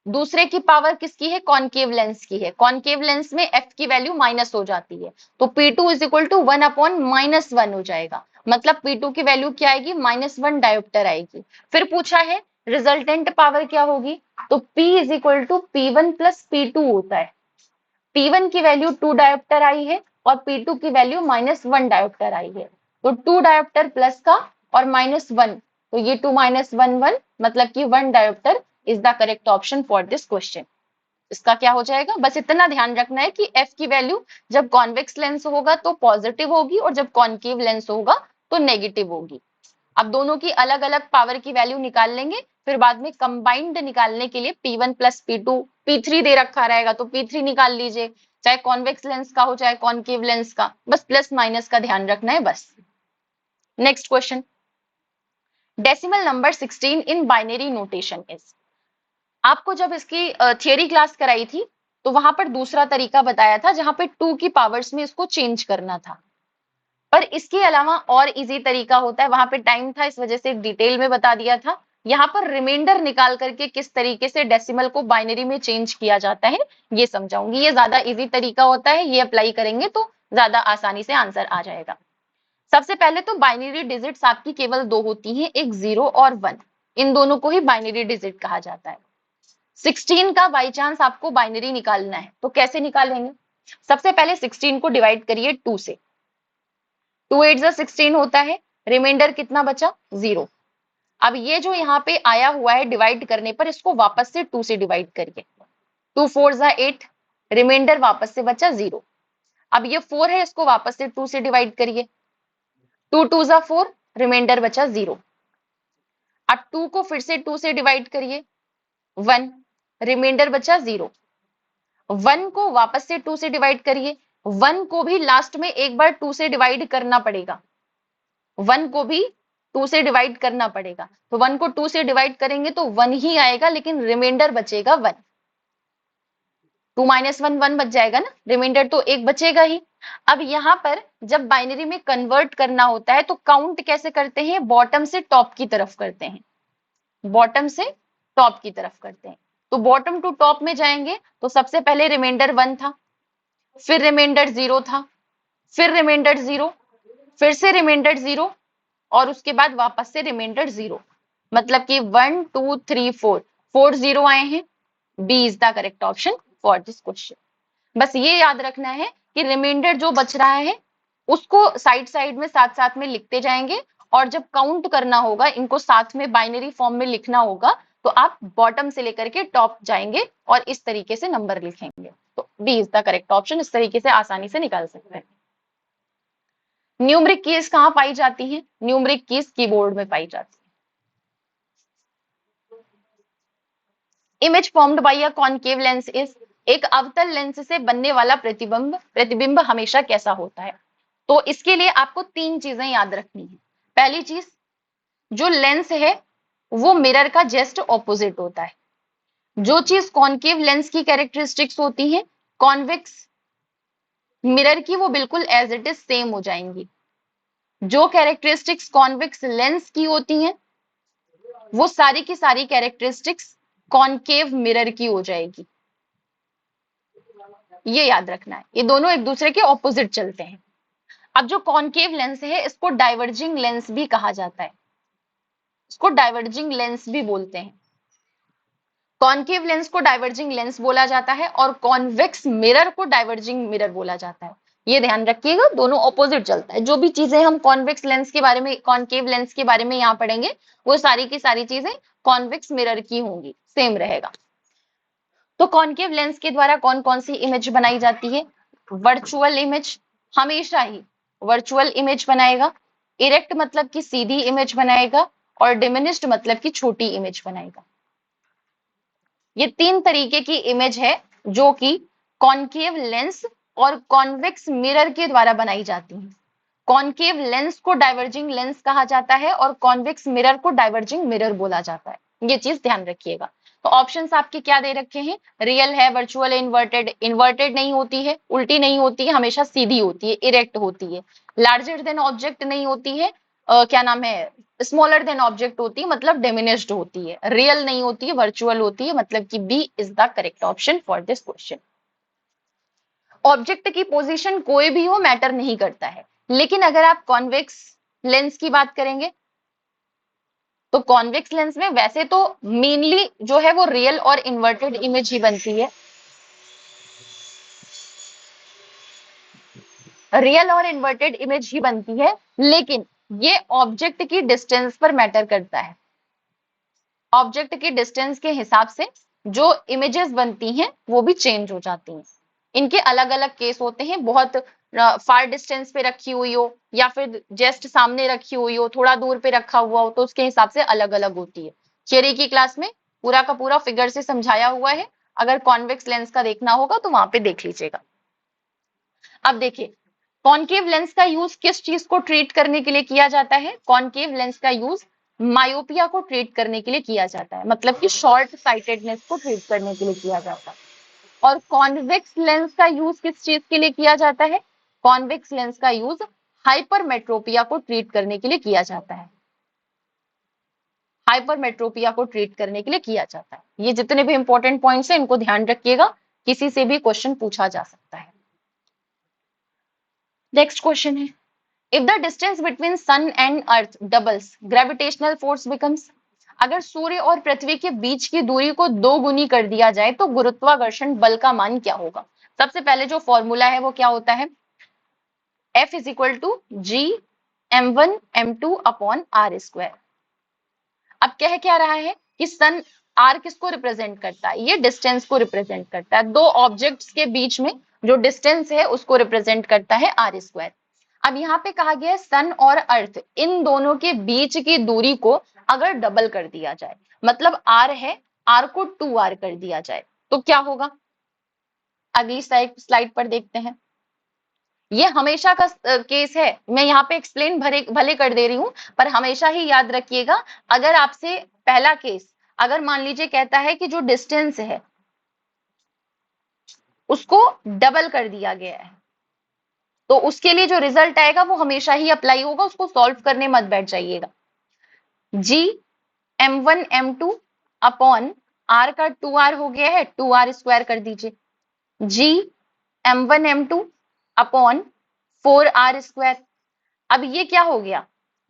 दूसरे की पावर किसकी है? कॉन्केव लेंस की है। कॉन्केव लेंस में f की वैल्यू माइनस हो जाती है तो P2 इज इक्वल टू 1/-1 हो जाएगा, मतलब P2 की वैल्यू क्या आएगी? -1 डायोप्टर आएगी। फिर पूछा है रिजल्टेंट पावर क्या होगी, तो P is equal to P1 plus P2 होता है। P1 की वैल्यू 2 डायोप्टर आई है और P2 की वैल्यू -1 डायोप्टर आई है, तो 2 डायोप्टर प्लस का और -1, तो ये 2 - 1 1 मतलब कि 1 dioptre is the correct option for this question. इसका क्या हो जाएगा? बस इतना ध्यान रखना है कि f की वैल्यू जब कॉन्वेक्स लेंस होगा तो पॉजिटिव होगी और जब कॉन्केव लेंस होगा तो नेगेटिव होगी। अब दोनों की अलग अलग पावर की वैल्यू निकाल लेंगे, फिर बाद में कंबाइंड निकालने के लिए P1 प्लस P2, P3 दे रखा रहेगा तो P3 निकाल लीजिए, चाहे कॉन्वेक्स लेंस का हो चाहे कॉन्केव लेंस का, बस प्लस माइनस का ध्यान रखना है बस। Next question, decimal number 16 in binary notation is, आपको जब इसकी थियरी क्लास कराई थी तो वहां पर दूसरा तरीका बताया था जहां पे 2 की पावर्स में इसको चेंज करना था, पर इसके अलावा और इजी तरीका होता है, वहां पे टाइम था इस वजह से डिटेल में बता दिया था। यहाँ पर रिमाइंडर निकाल करके किस तरीके से डेसिमल को बाइनरी में चेंज किया जाता है ये समझाऊंगी। ये ज्यादा इजी तरीका होता है, ये अप्लाई करेंगे तो ज्यादा आसानी से आंसर आ जाएगा। सबसे पहले तो बाइनरी डिजिट्स आपकी केवल दो होती हैं, एक 0 और 1। इन दोनों को ही बाइनरी डिजिट कहा जाता है। 16 का बाई चांस आपको बाइनरी निकालना है तो कैसे निकालेंगे? सबसे पहले 16 को डिवाइड करिए 2 से। 2 8 16 होता है, रिमाइंडर कितना बचा? 0। अब ये जो यहाँ पे आया हुआ है डिवाइड करने पर, इसको वापस से 2 से डिवाइड करिए। 2 4 8, रिमाइंडर वापस से बचा 0। अब ये 4 है, इसको वापस से 2 से डिवाइड करिए। 2 2 4, रिमाइंडर बचा 0। अब 2 को फिर से 2 से डिवाइड करिए, 1, रिमाइंडर बचा 0। 1 को वापस से 2 से डिवाइड करिए, 1 को भी लास्ट में एक बार 2 से डिवाइड करना पड़ेगा। 1 को भी 2 से डिवाइड करना पड़ेगा, तो 1 को 2 से डिवाइड करेंगे तो 1 ही आएगा, लेकिन रिमाइंडर बचेगा 1। 2 माइनस 1 1 बच जाएगा ना, रिमाइंडर तो एक बचेगा ही। अब यहाँ पर जब बाइनरी में कन्वर्ट करना होता है तो काउंट कैसे करते हैं? बॉटम से टॉप की तरफ करते हैं, बॉटम से टॉप की तरफ करते हैं। तो बॉटम टू टॉप में जाएंगे तो सबसे पहले रिमाइंडर 1 था, फिर रिमाइंडर 0 था, फिर रिमाइंडर 0, फिर से रिमाइंडर 0 और उसके बाद वापस से रिमाइंडर 0। मतलब कि 1 2 3 4 4 0 आए हैं। B is the correct option for this question. बस ये याद रखना है कि रिमाइंडर जो बच रहा है उसको साइड साइड में साथ साथ में लिखते जाएंगे, और जब काउंट करना होगा इनको साथ में बाइनरी फॉर्म में लिखना होगा तो आप बॉटम से लेकर के टॉप जाएंगे और इस तरीके से नंबर लिखेंगे। तो B is the correct option, इस तरीके से आसानी से निकाल सकते हैं। न्यूमरिक कीज कहाँ पाई जाती हैं? न्यूमरिक कीज कीबोर्ड में पाई जाती है। Image formed by a concave lens is, एक अवतल लेंस से बनने वाला प्रतिबिंब हमेशा कैसा होता है? तो इसके लिए आपको 3 चीजें याद रखनी है। पहली चीज, जो लेंस है वो मिरर का जस्ट ऑपोजिट होता है। जो चीज कॉनकेव लेंस की कैरेक्टरिस्टिक्स होती है कॉन्वेक्स मिरर की, वो बिल्कुल एज इट इज सेम हो जाएंगी। जो कैरेक्टरिस्टिक्स कॉन्वेक्स लेंस की होती हैं वो सारी की सारी कैरेक्टरिस्टिक्स कॉनकेव मिरर की हो जाएगी। ये याद रखना है, ये दोनों एक दूसरे के ऑपोजिट चलते हैं। अब जो कॉनकेव लेंस है इसको डाइवर्जिंग लेंस भी कहा जाता है, इसको डाइवर्जिंग लेंस भी बोलते हैं। कॉनकेव लेंस को डाइवर्जिंग लेंस बोला जाता है और कॉन्वेक्स मिरर को डाइवर्जिंग मिरर बोला जाता है। ये ध्यान रखिएगा, दोनों ऑपोजिट चलता है। जो भी चीजें हम कॉन्वेक्स लेंस के बारे में, कॉनकेव लेंस के बारे में यहाँ पढ़ेंगे वो सारी की सारी चीजें कॉन्वेक्स मिरर की होंगी, सेम रहेगा। तो कॉनकेव लेंस के द्वारा कौन कौन सी इमेज बनाई जाती है? वर्चुअल इमेज, हमेशा ही वर्चुअल इमेज बनाएगा। इरेक्ट मतलब कि सीधी इमेज बनाएगा, और डिमिनिश्ड मतलब कि छोटी इमेज बनाएगा। ये 3 तरीके की इमेज है जो कि कॉनकेव लेंस और कॉन्वेक्स मिरर के द्वारा बनाई जाती है। कॉनकेव लेंस को डाइवर्जिंग लेंस कहा जाता है और कॉन्वेक्स मिरर को डाइवर्जिंग मिरर बोला जाता है। ये चीज ध्यान रखिएगा। तो ऑप्शंस आपके क्या दे रखे हैं? रियल है, वर्चुअल, इन्वर्टेड। इन्वर्टेड नहीं होती है, उल्टी नहीं होती है, हमेशा सीधी होती है, इरेक्ट होती है। लार्जर देन ऑब्जेक्ट नहीं होती है, क्या नाम है, स्मॉलर देन ऑब्जेक्ट होती है, मतलब डिमिनिश्ड होती है। रियल नहीं होती है, वर्चुअल होती है, मतलब कि B is the correct option for this question. Object की पोजीशन कोई भी हो मैटर नहीं करता है, लेकिन अगर आप कॉन्वेक्स लेंस की बात करेंगे तो कॉन्वेक्स लेंस में वैसे तो मेनली जो है वो रियल और इन्वर्टेड इमेज ही बनती है, रियल और इन्वर्टेड इमेज ही बनती है, लेकिन ये ऑब्जेक्ट की डिस्टेंस पर मैटर करता है। ऑब्जेक्ट की डिस्टेंस के हिसाब से जो इमेजेस बनती हैं वो भी चेंज हो जाती हैं। इनके अलग अलग केस होते हैं, बहुत फार डिस्टेंस पे रखी हुई हो या फिर जस्ट सामने रखी हुई हो, थोड़ा दूर पे रखा हुआ हो, तो उसके हिसाब से अलग अलग होती है। थियरी की क्लास में पूरा का पूरा फिगर से समझाया हुआ है, अगर कॉन्वेक्स लेंस का देखना होगा तो वहां पे देख लीजिएगा। अब देखिए, कॉनकेव लेंस का यूज किस चीज को ट्रीट करने के लिए किया जाता है? कॉनकेव लेंस का यूज मायोपिया को ट्रीट करने के लिए किया जाता है, मतलब कि शॉर्ट साइटेडनेस को ट्रीट करने के लिए किया जाता है। और कॉन्वेक्स लेंस का यूज किस चीज के लिए किया जाता है? कॉन्वेक्स लेंस का यूज हाइपरमेट्रोपिया को ट्रीट करने के लिए किया जाता है। हाइपरमेट्रोपिया को ट्रीट करने के लिए किया जाता है। ये जितने भी इंपॉर्टेंट पॉइंट्स हैं इनको ध्यान रखिएगा, किसी से भी क्वेश्चन पूछा जा सकता है। नेक्स्ट क्वेश्चन है, if the distance between sun and earth doubles gravitational force becomes. अगर सूर्य और पृथ्वी के बीच की दूरी को 2 गुनी कर दिया जाए तो गुरुत्वाकर्षण बल का मान क्या होगा? सबसे पहले जो फॉर्मूला है वो क्या होता है? F is equal to G m1 m2 upon R square. अब कह क्या रहा है कि सन आर किसको रिप्रेजेंट करता है? ये डिस्टेंस को रिप्रेजेंट करता है। दो ऑब्जेक्ट्स के बीच में जो डिस्टेंस है उसको रिप्रेजेंट करता है आर स्क्वायर। अब यहाँ पे कहा गया है सन और अर्थ इन दोनों के बीच की दूरी को अगर डबल कर दिया जाए, मतलब आर है, आर को 2r कर दिया जाए तो क्या होगा? अगली स्लाइड पर देखते हैं। ये हमेशा का केस है, मैं यहाँ पे एक्सप्लेन भले कर दे रही हूं, पर हमेशा ही याद रखिएगा। अगर आपसे पहला केस अगर मान लीजिए कहता है कि जो डिस्टेंस है उसको डबल कर दिया गया है, तो उसके लिए जो रिजल्ट आएगा वो हमेशा ही अप्लाई होगा, उसको सॉल्व करने मत बैठ जाइएगा। जी m1 m2 अपॉन आर का 2r हो गया है, 2r स्क्वायर कर दीजिए। जी m1 m2 upon 4r square. अब ये क्या हो गया?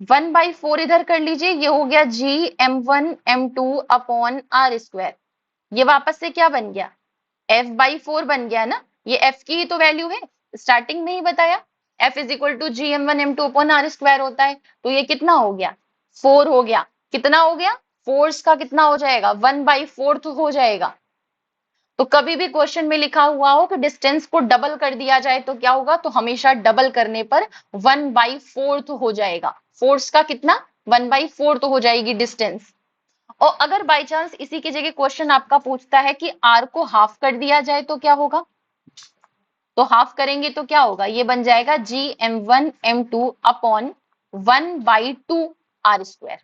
1/4 इधर कर लीजिए, ये हो गया जी m1 m2 upon R square. ये वापस से क्या बन गया? f/4 बन गया ना। ये f की ही तो वैल्यू है, स्टार्टिंग में ही बताया। f is equal to G m1 m2 upon R square होता है, तो ये कितना हो गया? 4 हो गया। कितना हो गया? फोर्स का कितना हो जाएगा? 1/4 हो जाएगा। तो कभी भी क्वेश्चन में लिखा हुआ हो कि डिस्टेंस को डबल कर दिया जाए तो क्या होगा, तो हमेशा डबल करने पर 1/4 हो जाएगा। फोर्स का कितना? 1/4 हो जाएगी डिस्टेंस। और अगर बाई चांस इसी की जगह क्वेश्चन आपका पूछता है कि आर को हाफ कर दिया जाए तो क्या होगा? तो हाफ करेंगे तो क्या होगा? ये बन जाएगा जी m1 m2 अपॉन 1/2 आर स्क्वायर।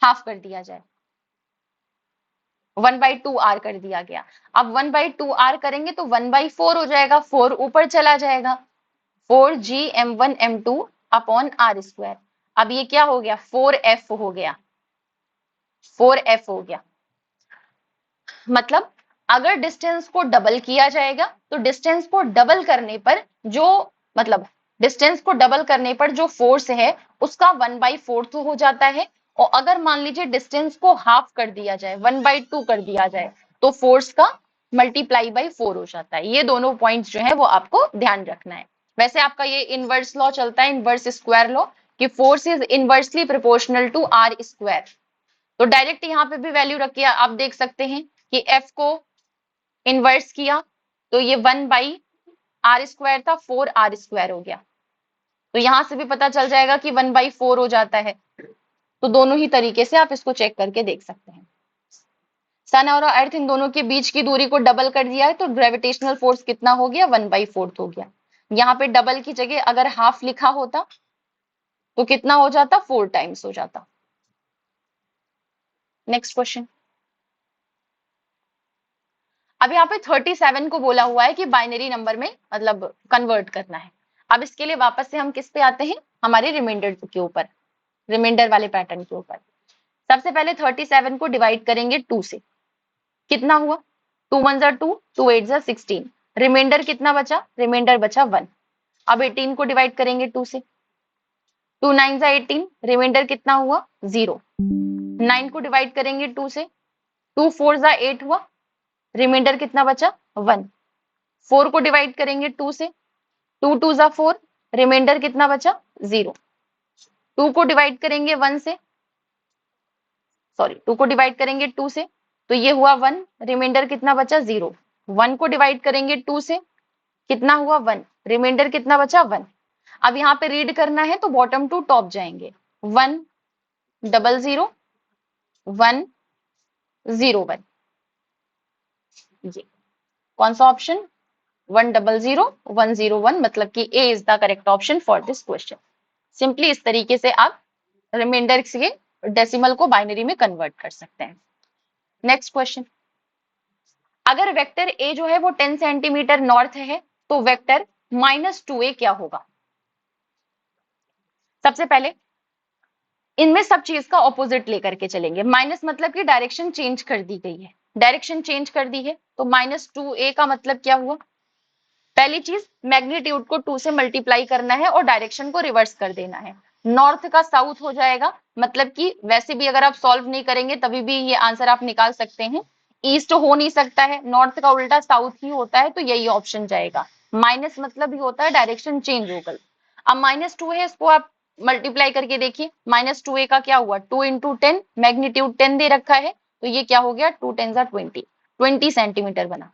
हाफ कर दिया जाए, 1/2 आर कर दिया गया। अब 1/2 आर करेंगे तो 1/4 हो जाएगा, 4 ऊपर चला जाएगा, 4 जी m1 m2 upon R square. अब ये क्या हो गया? 4f हो गया, 4f हो गया। मतलब अगर डिस्टेंस को डबल किया जाएगा तो डिस्टेंस को डबल करने पर जो मतलब डिस्टेंस को डबल करने पर जो फोर्स है उसका 1/4 हो जाता है। और अगर मान लीजिए डिस्टेंस को हाफ कर दिया जाए, 1/2 कर दिया जाए, तो फोर्स का मल्टीप्लाई बाई 4 हो जाता है। ये दोनों पॉइंट्स जो है वो आपको ध्यान रखना है। वैसे आपका ये इनवर्स लॉ चलता है, इनवर्स स्क्वायर लॉ, कि force is inversely proportional to R square. तो डायरेक्ट यहाँ पे भी वैल्यू रखिए, आप देख सकते हैं कि f को इनवर्स किया तो ये 1/r स्क्वायर था, 4r स्क्वायर हो गया। तो यहां से भी पता चल जाएगा कि 1/4 हो जाता है। तो दोनों ही तरीके से आप इसको चेक करके देख सकते हैं। सन और अर्थ इन दोनों के बीच की दूरी को डबल कर दिया है तो ग्रेविटेशनल फोर्स कितना हो गया? 1/4 हो गया। यहाँ पे डबल की जगह अगर हाफ लिखा होता तो कितना हो जाता? 4 टाइम्स हो जाता। Next question. अब यहाँ पे 37 को बोला हुआ है कि बाइनरी नंबर में मतलब कन्वर्ट करना है। अब इसके लिए वापस से हम किस पे आते हैं? हमारे रिमाइंडर के ऊपर, रिमाइंडर वाले पैटर्न के ऊपर। सबसे पहले 37 को डिवाइड करेंगे 2 से। कितना हुआ? 2 1 जा 2, 2 8 जा 16। रिमाइंडर कितना बचा? रिमाइंडर बचा 1। अब 18 को डिवाइड करेंगे 2 से। 2 9 जा 18, रिमाइंडर कितना हुआ? 0। 9 को डिवाइड करेंगे 2 से। 2 4 जा 8 हुआ, रिमाइंडर कितना बचा? 1। 4 को डिवाइड करेंगे 2 से। 2 2 जा 4, रिमाइंडर कितना बचा? 0। 2 को डिवाइड करेंगे 1 से, सॉरी 2 को डिवाइड करेंगे 2 से तो ये हुआ 1, रिमाइंडर कितना बचा? 0। 1 को डिवाइड करेंगे 2 से, कितना हुआ? 1, रिमाइंडर कितना बचा? 1। अब यहाँ पे रीड करना है तो बॉटम टू टॉप जाएंगे। 1 0 0 1 0 1। ये कौन सा ऑप्शन? 1 0 0 1 0 1, मतलब कि A is the correct option for this question. Simply इस तरीके से आप रिमाइंडर से डेसिमल को बाइनरी में कन्वर्ट कर सकते हैं। नेक्स्ट क्वेश्चन, अगर वेक्टर ए जो है वो 10 सेंटीमीटर नॉर्थ है तो वेक्टर -2a क्या होगा? सबसे पहले इनमें सब चीज का ऑपोजिट लेकर के चलेंगे। माइनस मतलब कि डायरेक्शन चेंज कर दी गई है, डायरेक्शन चेंज कर दी है, तो -2a का मतलब क्या हुआ? पहली चीज, मैग्नीट्यूड को 2 से मल्टीप्लाई करना है और डायरेक्शन को रिवर्स कर देना है। नॉर्थ का साउथ हो जाएगा, मतलब कि वैसे भी अगर आप सॉल्व नहीं करेंगे तभी भी ये आंसर आप निकाल सकते हैं। ईस्ट हो नहीं सकता है, नॉर्थ का उल्टा साउथ ही होता है, तो यही ऑप्शन जाएगा। माइनस मतलब ही होता है डायरेक्शन चेंज होकर। अब -2 है, इसको आप मल्टीप्लाई करके देखिए। -2a का क्या हुआ? 2 × 10, मैग्नीट्यूड 10 दे रखा है, तो ये क्या हो गया? 2 × 10 = 20 सेंटीमीटर बना।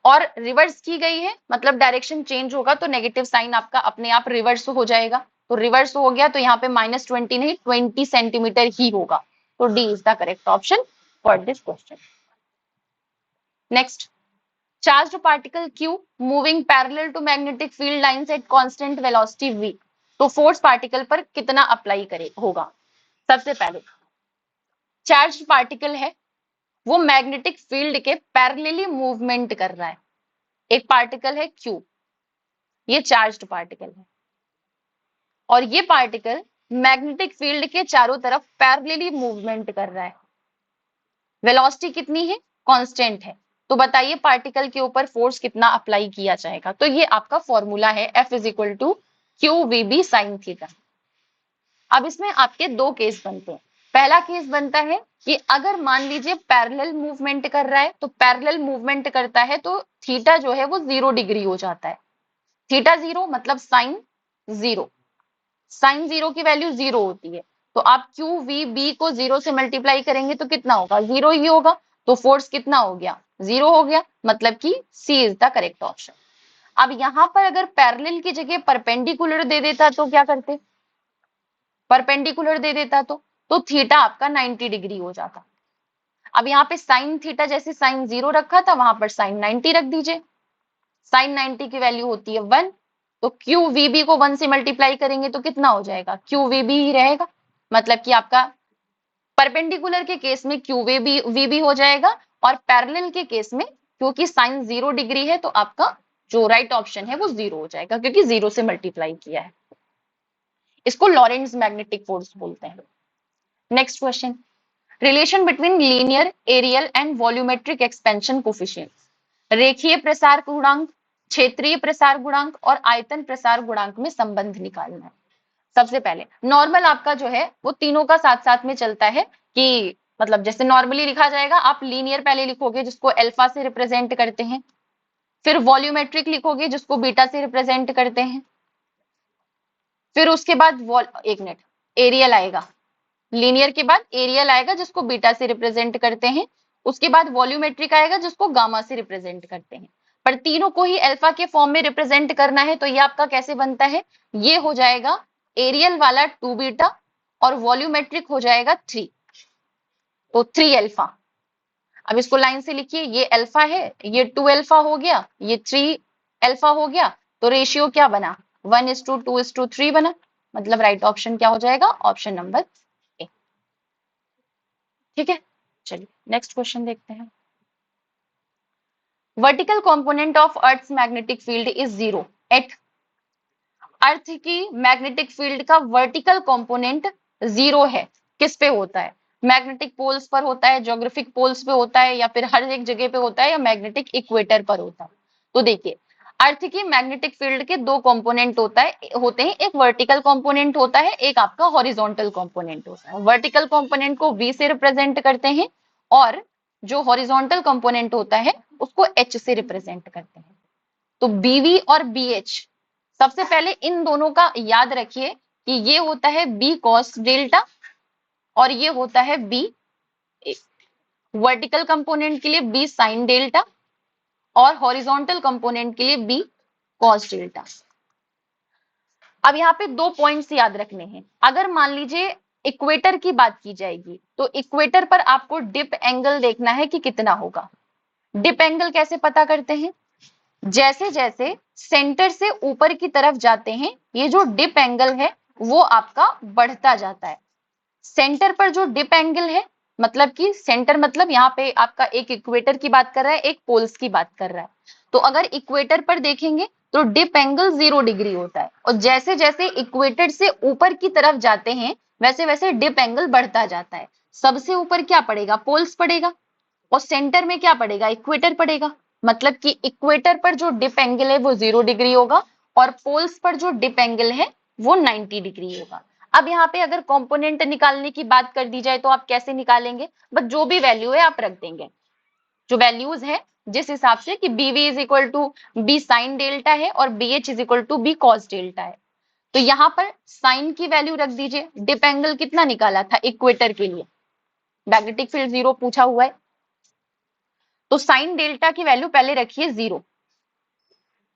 और रिवर्स की गई है मतलब डायरेक्शन चेंज होगा तो नेगेटिव साइन आपका अपने आप रिवर्स हो जाएगा, तो रिवर्स हो गया तो यहाँ पे -20 नहीं 20 सेंटीमीटर ही होगा। तो D is the correct option for this question. Next, charged particle Q moving parallel to magnetic field lines at constant velocity V, तो फोर्स पार्टिकल पर कितना अप्लाई करे होगा? सबसे पहले चार्ज्ड पार्टिकल है, वो मैग्नेटिक फील्ड के पैरेलली मूवमेंट कर रहा है। एक पार्टिकल है Q, ये चार्ज्ड पार्टिकल है, और ये पार्टिकल मैग्नेटिक फील्ड के चारों तरफ पैरेलली मूवमेंट कर रहा है। वेलोसिटी कितनी है? कांस्टेंट है। तो बताइए पार्टिकल के ऊपर फोर्स कितना अप्लाई किया जाएगा? तो ये आपका फॉर्मूला है F = QVB sin थीटा। अब इसमें आपके दो केस बनते हैं। पहला केस बनता है कि अगर मान लीजिए पैरेलल मूवमेंट कर रहा है, तो पैरेलल मूवमेंट करता है तो थीटा जो है वो 0 डिग्री हो जाता है। थीटा 0 मतलब साइन 0, साइन 0 की वैल्यू 0 होती है, तो आप QVB को 0 से मल्टीप्लाई करेंगे तो कितना होगा? 0 ही होगा। तो फोर्स कितना हो गया? 0 हो गया, मतलब कि सी इज द करेक्ट ऑप्शन। अब यहां पर अगर पैरेलल की जगह परपेंडिकुलर दे देता तो क्या करते? परपेंडिकुलर दे देता तो थीटा आपका 90 डिग्री हो जाता। अब यहाँ पे साइन थीटा जैसे साइन 0 रखा था, वहां पर साइन 90 रख दीजिए। साइन 90 की वैल्यू होती है 1, तो QVB को 1 से मल्टीप्लाई करेंगे तो कितना हो जाएगा? QVB ही रहेगा, मतलब कि आपका परपेंडिकुलर के केस में QVB हो जाएगा, और पैरेलल के केस में क्योंकि साइन 0 डिग्री है तो आपका जो राइट ऑप्शन है वो 0 हो जाएगा, क्योंकि 0 से मल्टीप्लाई किया है। इसको लॉरेंट्ज मैग्नेटिक फोर्स बोलते हैं। Next question, relation between linear, areal and volumetric expansion coefficients, रेखीय प्रसार गुणांक, क्षेत्रीय प्रसार गुणांक और आयतन प्रसार गुणांक में संबंध निकालना है। सबसे पहले नॉर्मल आपका जो है वो तीनों का साथ साथ में चलता है कि मतलब जैसे नॉर्मली लिखा जाएगा, आप लीनियर पहले लिखोगे जिसको अल्फा से रिप्रेजेंट करते हैं, फिर वॉल्यूमेट्रिक लिखोगे जिसको बीटा से रिप्रेजेंट करते हैं, फिर उसके बाद एक मिनट एरियल आएगा, लीनियर के बाद एरियल आएगा जिसको बीटा से रिप्रेजेंट करते हैं, उसके बाद वॉल्यूमेट्रिक आएगा जिसको गामा से रिप्रेजेंट करते हैं। पर तीनों को ही अल्फा के फॉर्म में रिप्रेजेंट करना है, तो ये आपका कैसे बनता है? ये हो जाएगा एरियल वाला 2 बीटा और वॉल्यूमेट्रिक हो जाएगा 3, तो 3 अल्फा। अब इसको लाइन से लिखिए, ये अल्फा है, ये 2 अल्फा हो गया, ये 3 अल्फा हो गया, तो रेशियो क्या बना? 1:2:3 बना, मतलब राइट ऑप्शन क्या हो जाएगा? Option number A. ठीक है, चलिए नेक्स्ट क्वेश्चन देखते हैं। Vertical component of earth's magnetic field is 0 at, earth की मैग्नेटिक फील्ड का वर्टिकल कंपोनेंट 0 है, किस पे होता है? मैग्नेटिक पोल्स पर होता है, ज्योग्राफिक पोल्स पे होता है, या फिर हर एक जगह पे होता है, या मैग्नेटिक इक्वेटर पर होता है? तो देखिए अर्थ की मैग्नेटिक फील्ड के दो कंपोनेंट होते हैं, एक वर्टिकल कंपोनेंट होता है, एक आपका हॉरिजॉन्टल कंपोनेंट होता है। वर्टिकल कंपोनेंट को V से रिप्रेजेंट करते हैं और जो हॉरिजॉन्टल कंपोनेंट होता है उसको H से रिप्रेजेंट करते हैं। तो BV और BH, सबसे पहले इन दोनों का याद रखिए कि ये होता है B cos डेल्टा और ये होता है B, वर्टिकल कंपोनेंट के लिए B sin डेल्टा और हॉरिजॉन्टल कंपोनेंट के लिए B cos डेल्टा। अब यहाँ पे दो पॉइंट्स याद रखने हैं। अगर मान लीजिए इक्वेटर की बात की जाएगी तो इक्वेटर पर आपको डिप एंगल देखना है कि कितना होगा। डिप एंगल कैसे पता करते हैं? जैसे जैसे सेंटर से ऊपर की तरफ जाते हैं, ये जो डिप एंगल है वो आपका बढ़ता जाता है। सेंटर पर जो डिप एंगल है, मतलब कि सेंटर मतलब यहाँ पे आपका एक इक्वेटर की बात कर रहा है, एक पोल्स की बात कर रहा है। तो अगर इक्वेटर पर देखेंगे तो डिप एंगल 0 डिग्री होता है, और जैसे जैसे इक्वेटर से ऊपर की तरफ जाते हैं वैसे वैसे डिप एंगल बढ़ता जाता है। सबसे ऊपर क्या पड़ेगा? पोल्स पड़ेगा, और सेंटर में क्या पड़ेगा? इक्वेटर पड़ेगा। मतलब कि इक्वेटर पर जो डिप एंगल है वो 0 डिग्री होगा, और पोल्स पर जो डिप एंगल है वो 90 डिग्री होगा। अब यहाँ पे अगर कंपोनेंट निकालने की बात कर दी जाए तो आप कैसे निकालेंगे? बस जो भी वैल्यू है आप रख देंगे, जो वैल्यूज है जिस हिसाब से कि bv is equal to B sine delta है और bh is equal to B cos delta है। तो यहाँ पर साइन की वैल्यू रख दीजिए। डिप एंगल कितना निकाला था इक्वेटर के लिए? मैग्नेटिक फील्ड 0 पूछा हुआ है, तो साइन डेल्टा की वैल्यू पहले रखिए 0।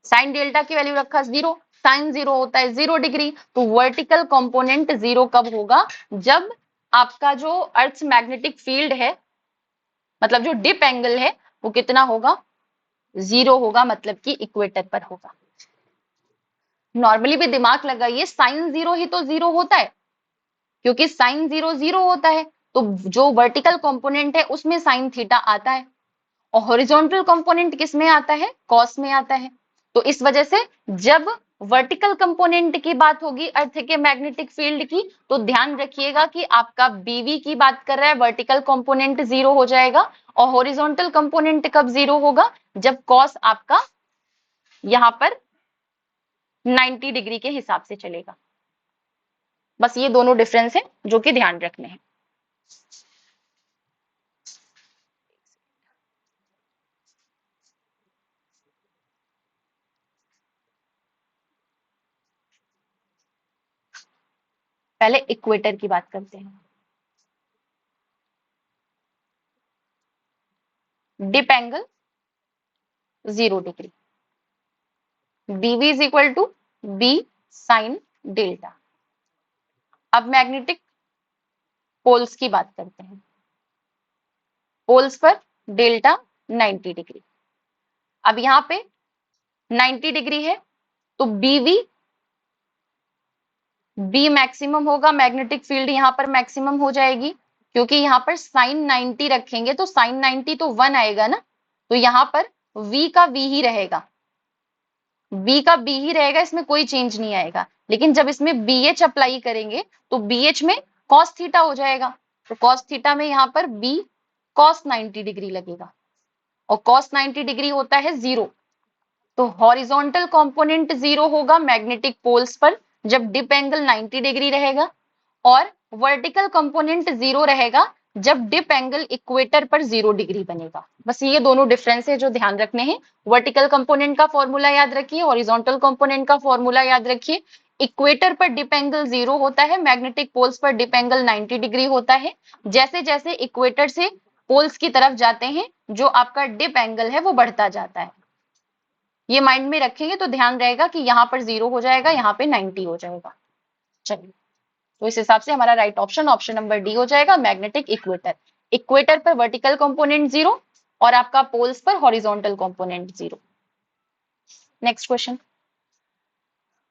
साइन डेल्टा की वैल्यू रखा 0, साइन 0 होता है 0 डिग्री। तो वर्टिकल कंपोनेंट 0 कब होगा? जब आपका जो अर्थ मैग्नेटिक फील्ड है, मतलब जो डिप एंगल है वो कितना होगा? 0 होगा, मतलब कि इक्वेटर पर होगा। नॉर्मली भी दिमाग लगाइए, साइन 0 ही तो 0 होता है, क्योंकि साइन 0 0 होता है, तो जो वर्टिकल कंपोनेंट है उसमें साइन थीटा आता है, और हॉरिजॉन्टल कंपोनेंट किस में आता है? कॉस में आता है। तो इस वजह से जब वर्टिकल कंपोनेंट की बात होगी अर्थ के मैग्नेटिक फील्ड की, तो ध्यान रखिएगा कि आपका बीवी की बात कर रहा है, वर्टिकल कंपोनेंट 0 हो जाएगा, और हॉरिजॉन्टल कंपोनेंट कब 0 होगा? जब कॉस आपका यहां पर 90 डिग्री के हिसाब से चलेगा। बस ये दोनों डिफरेंस है जो कि ध्यान रखने हैं। पहले इक्वेटर की बात करते हैं। Dip angle 0 degree, BV is equal to B sine delta. अब मैग्नेटिक पोल्स की बात करते हैं। पोल्स पर डेल्टा 90 डिग्री। अब यहाँ पे 90 डिग्री है, तो बीवी बी मैक्सिमम होगा, मैग्नेटिक फील्ड यहाँ पर मैक्सिमम हो जाएगी, क्योंकि यहाँ पर साइन 90 रखेंगे तो साइन 90 तो 1 आएगा ना, तो यहाँ पर v का v ही रहेगा, b का b ही रहेगा, इसमें कोई चेंज नहीं आएगा। लेकिन जब इसमें bh अप्लाई करेंगे तो bh में cos थीटा हो जाएगा, तो cos थीटा में यहाँ पर b cos 90 डिग्री लगेगा, और cos 90 डिग्री होता है 0। तो हॉरिजॉन्टल कंपोनेंट 0 होगा मैग्नेटिक पोल्स पर जब डिप एंगल 90 डिग्री रहेगा, और वर्टिकल कंपोनेंट 0 रहेगा जब डिप एंगल इक्वेटर पर 0 डिग्री बनेगा। बस ये दोनों डिफरेंस है जो ध्यान रखने हैं। वर्टिकल कंपोनेंट का फॉर्मूला याद रखिए, हॉरिजॉन्टल कंपोनेंट का फॉर्मूला याद रखिए। इक्वेटर पर डिप एंगल 0 होता है, मैग्नेटिक पोल्स पर डिप एंगल 90 डिग्री होता है। जैसे जैसे इक्वेटर से पोल्स की तरफ जाते हैं जो आपका डिप एंगल है वो बढ़ता जाता है। ये माइंड में रखेंगे तो ध्यान रहेगा कि यहाँ पर 0 हो जाएगा, यहाँ पे 90 हो जाएगा। चलिए, तो इस हिसाब से हमारा right option option number D हो जाएगा, मैग्नेटिक इक्वेटर। इक्वेटर पर वर्टिकल कंपोनेंट 0 और आपका पोल्स पर horizontal component 0। Next question,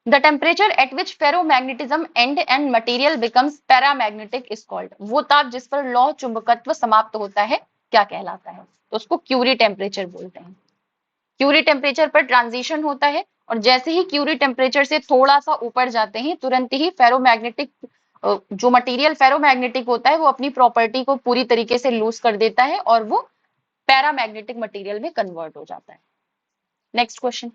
the temperature at which ferromagnetism and and material becomes paramagnetic is called. वो ताप जिस पर लौह चुंबकत्व समाप्त होता है क्या कहलाता है? तो उसको क्यूरी टेम्परेचर बोलते हैं। क्यूरी टेम्परेचर पर ट्रांजिशन होता है, और जैसे ही क्यूरी टेम्परेचर से थोड़ा सा ऊपर जाते हैं तुरंत ही फेरोमैग्नेटिक जो मटेरियल फेरोमैग्नेटिक होता है वो अपनी प्रॉपर्टी को पूरी तरीके से लूज कर देता है और वो पैरामैग्नेटिक मटेरियल में कन्वर्ट हो जाता है। Next question,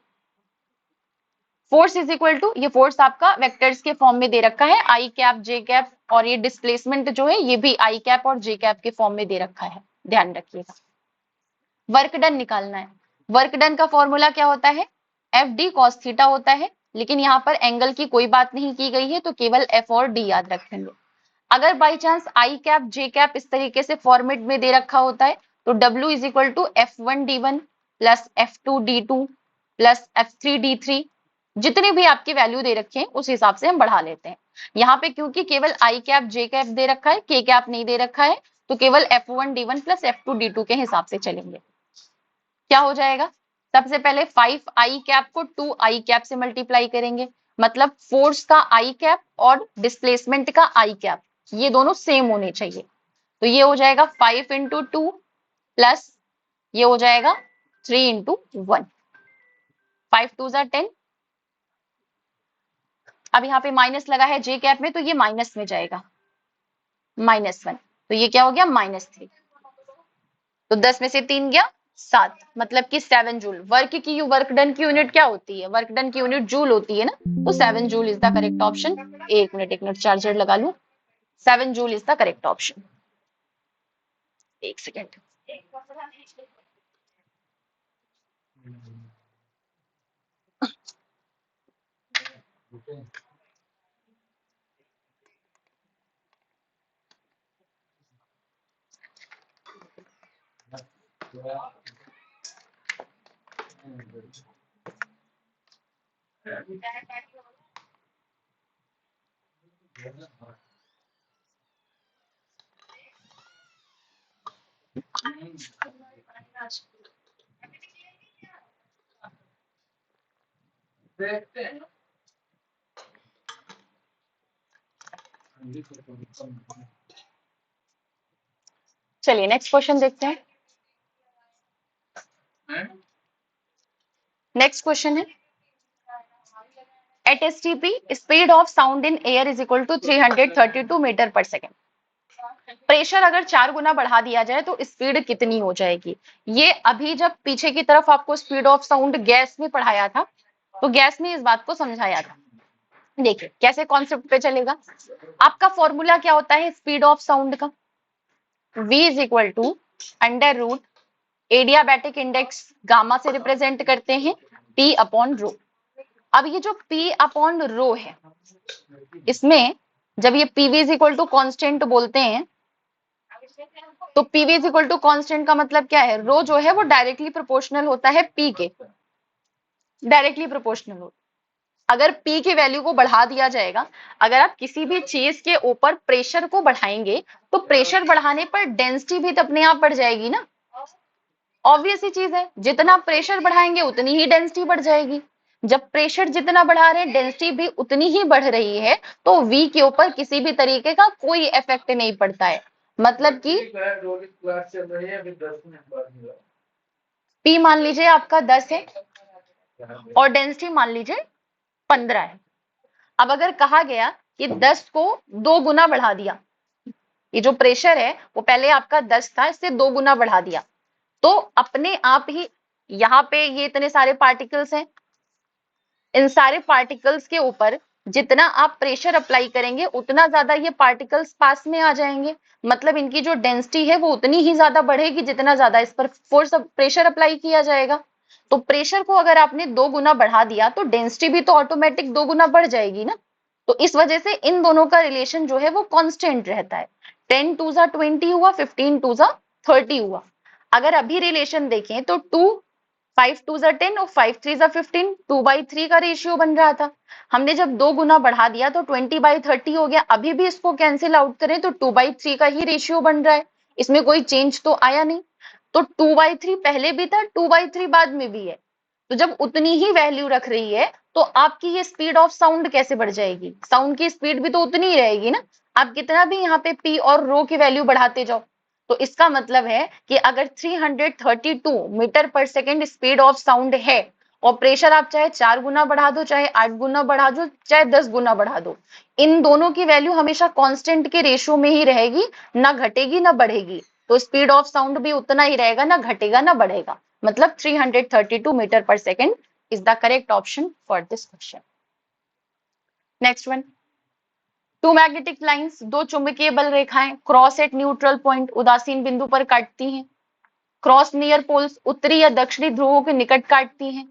force is equal to, ये फोर्स आपका वेक्टर्स के फॉर्म में दे रखा है, आई कैप जे कैप, और ये डिस्प्लेसमेंट जो है ये भी आई कैप और जे कैप के फॉर्म में दे रखा है, ध्यान रखिएगा। वर्क डन निकालना है। वर्क डन का फॉर्मूला क्या होता है? एफ डी कॉस थीटा होता है, लेकिन यहाँ पर एंगल की कोई बात नहीं की गई है तो केवल एफ और डी याद रखेंगे। अगर by chance I cap J cap इस तरीके से फॉर्मेट में दे रखा होता है तो W is equal to F1D1 plus F2D2 plus F3D3, जितनी भी आपकी वैल्यू दे रखे हैं उस हिसाब से हम बढ़ा लेते हैं। यहाँ पे क्योंकि केवल आई कैप जे कैप दे रखा है, के कैप नहीं दे रखा है, तो केवल F1D1 प्लस F2D2 के हिसाब से चलेंगे। क्या हो जाएगा? सबसे पहले 5 आई कैप को 2 आई कैप से मल्टीप्लाई करेंगे, मतलब फोर्स का आई कैप और डिस्प्लेसमेंट का आई कैप, ये दोनों सेम होने चाहिए। तो ये हो जाएगा 5 इंटू 2 प्लस ये हो जाएगा 3 इंटू 1, 5 2 ज़ा 10। अब यहाँ पे माइनस लगा है जे कैप में, तो ये माइनस में जाएगा, -1। तो ये क्या हो गया -3। तो 10 में से 3 गया 7, मतलब कि 7 जूल। वर्क डन की यूनिट क्या होती है? वर्क डन की यूनिट जूल होती है ना, तो 7 joule is the correct option. एक मिनट चार्जर लगा लूं। 7 joule is the correct option. एक सेकेंड। चलिए नेक्स्ट क्वेश्चन देखते हैं। नेक्स्ट क्वेश्चन है, at STP speed of sound in air is equal to 332 metre पर सेकेंड। प्रेशर अगर 4 गुना बढ़ा दिया जाए तो स्पीड कितनी हो जाएगी? ये अभी जब पीछे की तरफ आपको स्पीड ऑफ साउंड गैस में पढ़ाया था, तो गैस में इस बात को समझाया था। देखिए कैसे कॉन्सेप्ट पे चलेगा। आपका फॉर्मूला क्या होता है स्पीड ऑफ साउंड का? v is equal to under root adiabatic index gamma से रिप्रेजेंट करते हैं p अपॉन रो। अब ये जो p अपॉन रो है, इसमें जब ये pv is equal to constant बोलते हैं, तो pv is equal to constant का मतलब क्या है? रो जो है वो डायरेक्टली प्रोपोर्शनल होता है p के, डायरेक्टली प्रोपोर्शनल होता है। अगर p की वैल्यू को बढ़ा दिया जाएगा, अगर आप किसी भी चीज के ऊपर प्रेशर को बढ़ाएंगे, तो प्रेशर बढ़ाने पर डेंसिटी भी तो अपने आप बढ़ जाएगी ना। ऑब्वियस ही चीज है, जितना प्रेशर बढ़ाएंगे उतनी ही डेंसिटी बढ़ जाएगी। जब प्रेशर जितना बढ़ा रहे हैं डेंसिटी भी उतनी ही बढ़ रही है, तो v के ऊपर किसी भी तरीके का कोई इफेक्ट नहीं पड़ता है। मतलब कि p मान लीजिए आपका 10 है और डेंसिटी मान लीजिए 15 है। अब अगर कहा गया कि 10 को 2 गुना बढ़ा दिया, ये जो प्रेशर है वो पहले आपका 10 था, इससे 2 गुना बढ़ा दिया, तो अपने आप ही यहाँ पे ये इतने सारे पार्टिकल्स हैं, इन सारे पार्टिकल्स के ऊपर जितना आप प्रेशर अप्लाई करेंगे उतना ज्यादा ये पार्टिकल्स पास में आ जाएंगे। मतलब इनकी जो डेंसिटी है वो उतनी ही ज्यादा बढ़ेगी जितना ज्यादा इस पर फोर्स प्रेशर अप्लाई किया जाएगा। तो प्रेशर को अगर आपने 2 गुना बढ़ा दिया तो डेंसिटी भी तो ऑटोमेटिक 2 गुना बढ़ जाएगी ना। तो इस वजह से इन दोनों का रिलेशन जो है वो कांस्टेंट रहता है। 10 2 ज़ा 20 हुआ, 15 2 ज़ा 30 हुआ। अगर अभी रिलेशन देखें तो 5 2 ज़ा 10 और 5 3 ज़ा 15, 2/3 का रेशियो बन रहा था। हमने जब 2 गुना बढ़ा दिया तो 20/30 हो गया। अभी भी इसको कैंसिल आउट करें तो 2/3 का ही रेशियो बन रहा है, इसमें कोई चेंज तो आया नहीं। तो 2/3 पहले भी था, 2/3 बाद में भी है। तो जब उतनी ही वैल्यू रख रही है तो आपकी ये स्पीड ऑफ साउंड कैसे बढ़ जाएगी? साउंड की स्पीड भी तो उतनी ही रहेगी ना। आप कितना भी यहाँ पे पी और रो की वैल्यू बढ़ाते जाओ। तो इसका मतलब है कि अगर 332 मीटर पर सेकेंड स्पीड ऑफ साउंड है और प्रेशर आप चाहे 4 गुना बढ़ा दो, चाहे 8 गुना बढ़ा दो, चाहे 10 गुना बढ़ा दो, इन दोनों की वैल्यू हमेशा कांस्टेंट के रेशियो में ही रहेगी, ना घटेगी ना बढ़ेगी। तो स्पीड ऑफ साउंड भी उतना ही रहेगा, ना घटेगा ना बढ़ेगा। मतलब 332 मीटर पर second is the correct option for this question. Next one, two magnetic lines, 2 चुंबकीय बल रेखाएं क्रॉस एट न्यूट्रल पॉइंट, उदासीन बिंदु पर काटती हैं। क्रॉस नियर पोल्स, उत्तरी या दक्षिणी ध्रुवों के निकट काटती हैं।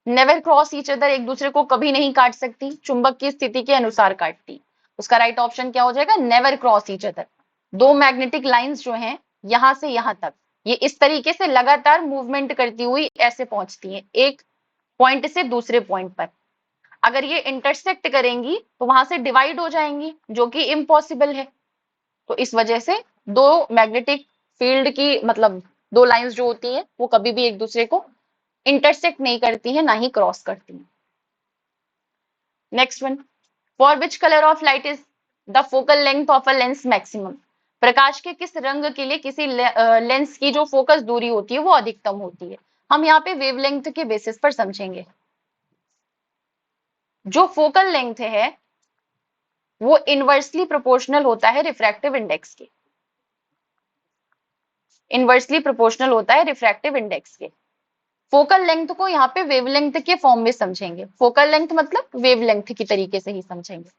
नेवर क्रॉस ईच अदर, एक दूसरे को कभी नहीं काट सकती, चुंबक की स्थिति के अनुसार काटती। उसका राइट ऑप्शन क्या हो जाएगा? Never cross each other. 2 magnetic lines जो हैं यहां से यहां तक, ये इस तरीके से लगातार मूवमेंट करती हुई ऐसे पहुंचती हैं एक पॉइंट से दूसरे पॉइंट पर। अगर ये इंटरसेक्ट करेंगी तो वहां से डिवाइड हो जाएंगी, जो कि इम्पॉसिबल है। तो इस वजह से 2 मैग्नेटिक फील्ड की मतलब 2 लाइंस जो होती हैं वो कभी भी एक दूसरे को इंटरसेक्ट नहीं करती हैं, ना ही क्रॉस करती हैं। Next one, for which colour of light is the focal length of a lens maximum, प्रकाश के किस रंग के लिए किसी लेंस की जो फोकस दूरी होती है वो अधिकतम होती है। हम यहाँ पे वेवलेंथ के बेसिस पर समझेंगे। जो फोकल लेंथ है वो इनवर्सली प्रोपोर्शनल होता है रिफ्रैक्टिव इंडेक्स के, इनवर्सली प्रोपोर्शनल होता है रिफ्रैक्टिव इंडेक्स के। फोकल लेंथ को यहाँ पे वेवलेंथ के फॉर्म में समझेंगे। फोकल लेंथ मतलब वेवलेंथ की तरीके से ही समझेंगे।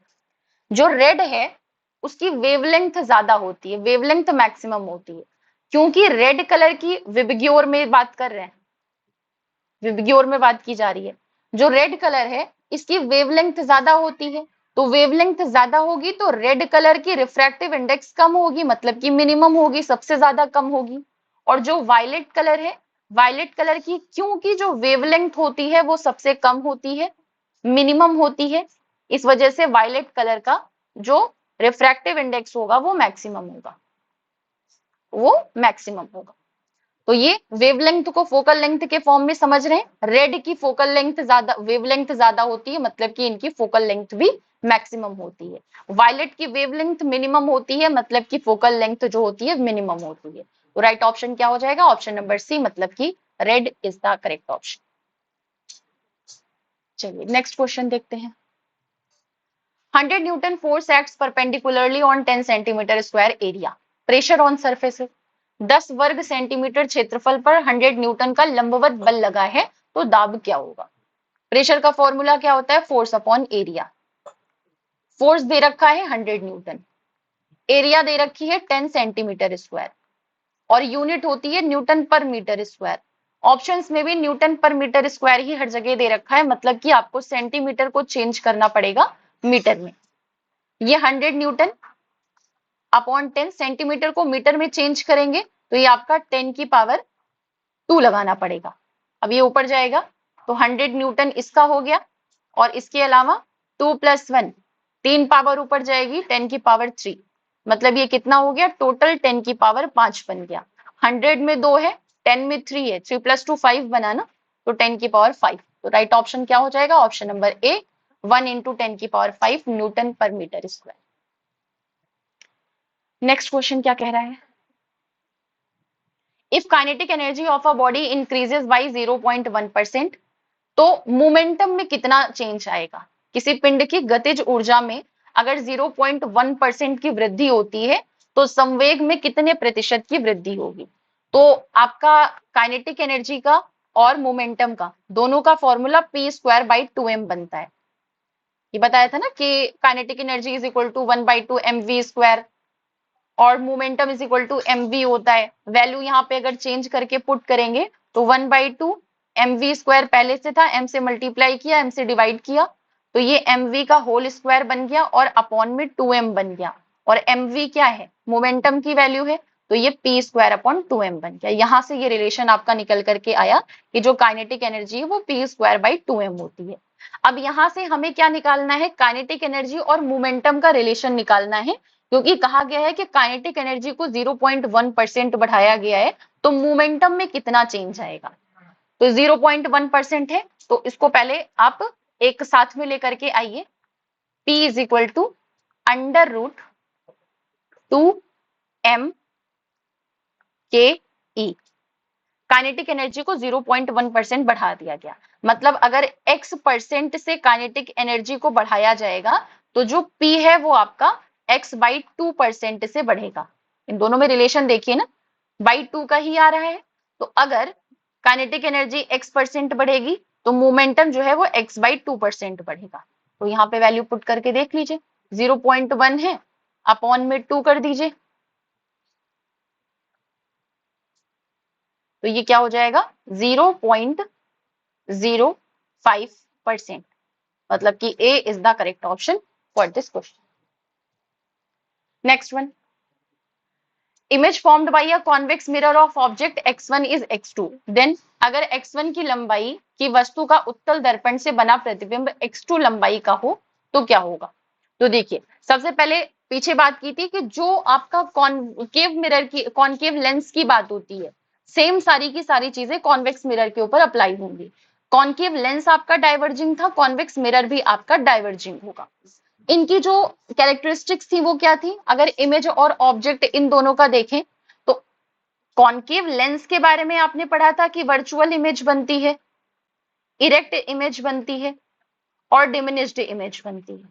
जो रेड है उसकी वेवलेंथ ज्यादा होती है, वेवलेंथ मैक्सिमम होती है, क्योंकि रेड कलर की विबग्योर में बात कर रहे हैं, विबग्योर में बात की जा रही है। जो रेड कलर है इसकी वेवलेंथ ज्यादा होती है, तो वेवलेंथ ज्यादा होगी तो रेड कलर की रिफ्रैक्टिव इंडेक्स कम होगी, मतलब कि मिनिमम होगी, सबसे ज्यादा कम होगी। और जो वायलेट कलर है, वायलेट कलर की क्योंकि जो वेवलेंथ होती है वो सबसे कम होती है, मिनिमम होती है, इस वजह से वायलेट कलर का जो रिफ्रैक्टिव इंडेक्स होगा वो मैक्सिमम होगा, वो मैक्सिमम होगा। तो ये वेवलेंथ को फोकल लेंथ के फॉर्म में समझ रहे हैं। रेड की फोकल लेंथ ज्यादा, वेवलेंथ ज्यादा होती है, मतलब कि इनकी फोकल लेंथ भी मैक्सिमम होती है। वायलेट की वेवलेंथ मिनिमम होती है, मतलब कि फोकल लेंथ जो होती है मिनिमम होती है। तो राइट ऑप्शन क्या हो जाएगा? ऑप्शन नंबर सी, मतलब कि red is the correct option. चलिए नेक्स्ट क्वेश्चन देखते हैं। 100 Newton force acts perpendicularly on 10 centimetre square area, pressure on surface. 10 वर्ग सेंटीमीटर क्षेत्रफल पर 100 न्यूटन का लंबवत बल लगा है, तो दाब क्या होगा? प्रेशर का फॉर्मूला क्या होता है? Force upon area. फोर्स दे रखा है 100 न्यूटन, एरिया दे रखी है 10 सेंटीमीटर स्क्वायर, और यूनिट होती है न्यूटन पर मीटर स्क्वायर। ऑप्शंस में भी न्यूटन पर मीटर स्क्वायर ही हर जगह दे रखा है, मतलब कि आपको सेंटीमीटर को चेंज करना पड़ेगा मीटर में। ये 100 न्यूटन अपॉन 10, सेंटीमीटर को मीटर में चेंज करेंगे तो ये आपका 10 की पावर 2 लगाना पड़ेगा। अब ये ऊपर जाएगा तो 100 न्यूटन इसका हो गया, और इसके अलावा 2 + 1, 3 पावर ऊपर जाएगी 10 की पावर 3, मतलब ये कितना हो गया? टोटल 10 की पावर 5 बन गया। 100 में 2 है, 10 में 3 है, 3 + 2 5 बना ना, तो 10 की पावर 5। तो राइट ऑप्शन क्या हो जाएगा? ऑप्शन नंबर ए, 1 × 10 की पावर 5 न्यूटन पर मीटर स्क्वायर। नेक्स्ट क्वेश्चन क्या कह रहा है? If kinetic energy of a body increases by 0.1%, तो मोमेंटम में कितना चेंज आएगा? किसी पिंड की गतिज ऊर्जा में अगर 0.1% की वृद्धि होती है तो संवेग में कितने प्रतिशत की वृद्धि होगी? तो आपका काइनेटिक एनर्जी का और मोमेंटम का दोनों का फॉर्मूला p²/2m बनता है। ये बताया था ना कि kinetic energy is equal to 1/2 mv², और momentum is equal to mv होता है। वैल्यू यहाँ पे अगर चेंज करके पुट करेंगे तो 1/2 mv² पहले से था, m से मल्टीप्लाई किया, m से डिवाइड किया, तो ये mv का होल स्क्वायर बन गया, और अपॉन में 2m बन गया। और mv क्या है? मोमेंटम की वैल्यू है, तो ये p²/2m बन गया। यहाँ से ये रिलेशन आपका निकल करके आया कि जो काइनेटिक एनर्जी है वो p²/2m होती है। अब यहाँ से हमें क्या निकालना है? काइनेटिक एनर्जी और मोमेंटम का रिलेशन निकालना है, क्योंकि कहा गया है कि काइनेटिक एनर्जी को 0.1% बढ़ाया गया है, तो मोमेंटम में कितना चेंज आएगा? तो 0.1% है, तो इसको पहले आप एक साथ में लेकर के आइए। P is equal to √2m के ई। काइनेटिक एनर्जी को 0.1% बढ़ा दिया गया, मतलब अगर x% से काइनेटिक एनर्जी को बढ़ाया जाएगा तो जो P है वो आपका x/2% से बढ़ेगा। इन दोनों में रिलेशन देखिए ना, /2 का ही आ रहा है। तो अगर काइनेटिक एनर्जी x% बढ़ेगी तो मोमेंटम जो है वो x/2% बढ़ेगा। तो यहाँ पे वैल्यू पुट करके देख लीजिए, 0.1 है, अपॉन में 2 कर दीजिए, तो ये क्या हो जाएगा? 0.05%, मतलब कि A is the correct option for this question. Next one, image formed by a convex mirror of object x1 is x2, then अगर x1 की लंबाई की वस्तु का उत्तल दर्पण से बना प्रतिबिंब x2 लंबाई का हो तो क्या होगा? तो देखिए, सबसे पहले पीछे बात की थी कि जो आपका कॉनकेव मिरर की, कॉनकेव लेंस की बात होती है, सेम सारी की सारी चीजें कॉन्वेक्स मिरर के ऊपर अप्लाई होंगी। कॉनकेव लेंस आपका डाइवर्जिंग था, कॉन्वेक्स मिरर भी आपका डाइवर्जिंग होगा। इनकी जो कैरेक्टरिस्टिक्स थी वो क्या थी, अगर इमेज और ऑब्जेक्ट इन दोनों का देखें तो कॉन्केव लेंस के बारे में आपने पढ़ा था कि वर्चुअल इमेज बनती है, इरेक्ट इमेज बनती है और डिमिनिश्ड इमेज बनती है।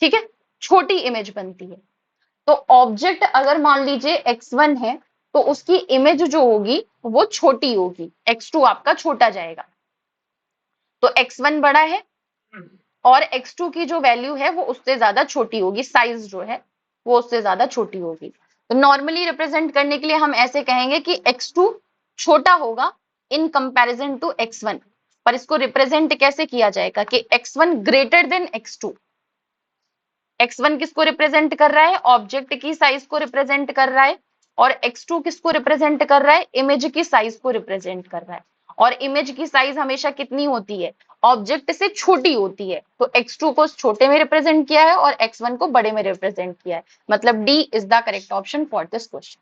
ठीक है, छोटी इमेज बनती है। तो ऑब्जेक्ट अगर मान लीजिए x1 है तो उसकी इमेज जो होगी वो छोटी होगी, x2 आपका छोटा जाएगा। तो x1 बड़ा है और x2 की जो वैल्यू है वो उससे ज्यादा छोटी होगी, साइज जो है वो उससे ज्यादा छोटी होगी। तो नॉर्मली रिप्रेजेंट करने के लिए हम ऐसे कहेंगे कि x2 छोटा होगा इन कंपैरिजन टू x1। पर इसको रिप्रेजेंट कैसे किया जाएगा कि x1 greater than x2। x1 किसको रिप्रेजेंट कर रहा है, ऑब्जेक्ट की साइज को रिप्रेजेंट कर रहा है, और x2 किसको रिप्रेजेंट कर रहा है, इमेज की साइज को रिप्रेजेंट कर रहा है। और इमेज की साइज हमेशा कितनी होती है, ऑब्जेक्ट से छोटी होती है। तो x2 को छोटे में रिप्रेजेंट किया है और x1 को बड़े में रिप्रेजेंट किया है। मतलब D is the correct option for this question.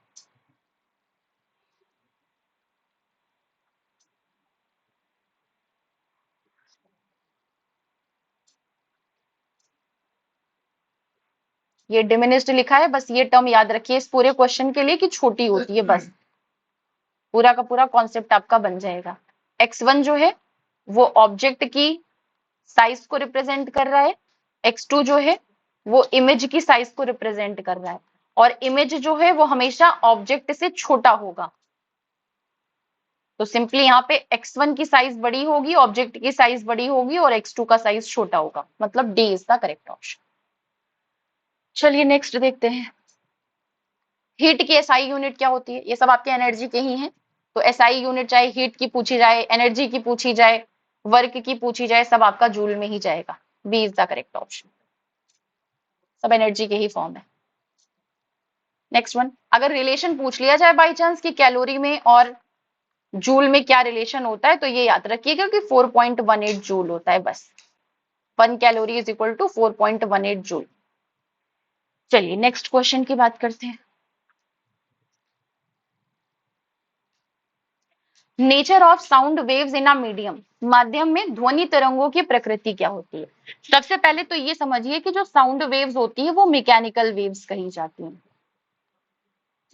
ये डिमिनिश्ड लिखा है, बस ये टर्म याद रखिए इस पूरे क्वेश्चन के लिए कि छोटी होती है, बस पूरा का पूरा कॉन्सेप्ट आपका बन जाएगा। x1 जो है वो ऑब्जेक्ट की साइज को रिप्रेजेंट कर रहा है, x2 जो है वो इमेज की साइज को रिप्रेजेंट कर रहा है, और इमेज जो है वो हमेशा ऑब्जेक्ट से छोटा होगा। तो सिंपली यहाँ पे x1 की साइज बड़ी होगी, ऑब्जेक्ट की साइज बड़ी होगी और x2 का साइज छोटा होगा। मतलब D is the correct option. चलिए नेक्स्ट देखते हैं। हीट की एसआई यूनिट क्या होती है, ये सब आपके एनर्जी के ही हैं। तो एसआई यूनिट चाहे हीट की पूछी जाए, एनर्जी की पूछी जाए, वर्क की पूछी जाए, सब आपका जूल में ही जाएगा। B is the correct option, सब एनर्जी के ही फॉर्म है। नेक्स्ट वन, अगर रिलेशन पूछ लिया जाए बाई चांस कि कैलोरी में और जूल में क्या रिलेशन होता है, तो ये याद रखिएगा कि 4.18 जूल होता है बस। 1 calorie is equal to 4.18 joule. चलिए नेक्स्ट क्वेश्चन की बात करते हैं। Nature of sound waves in a medium, माध्यम में ध्वनि तरंगों की प्रकृति क्या होती है। सबसे पहले तो ये समझिए कि जो साउंड वेव्स होती है वो मैकेनिकल वेव्स कही जाती हैं।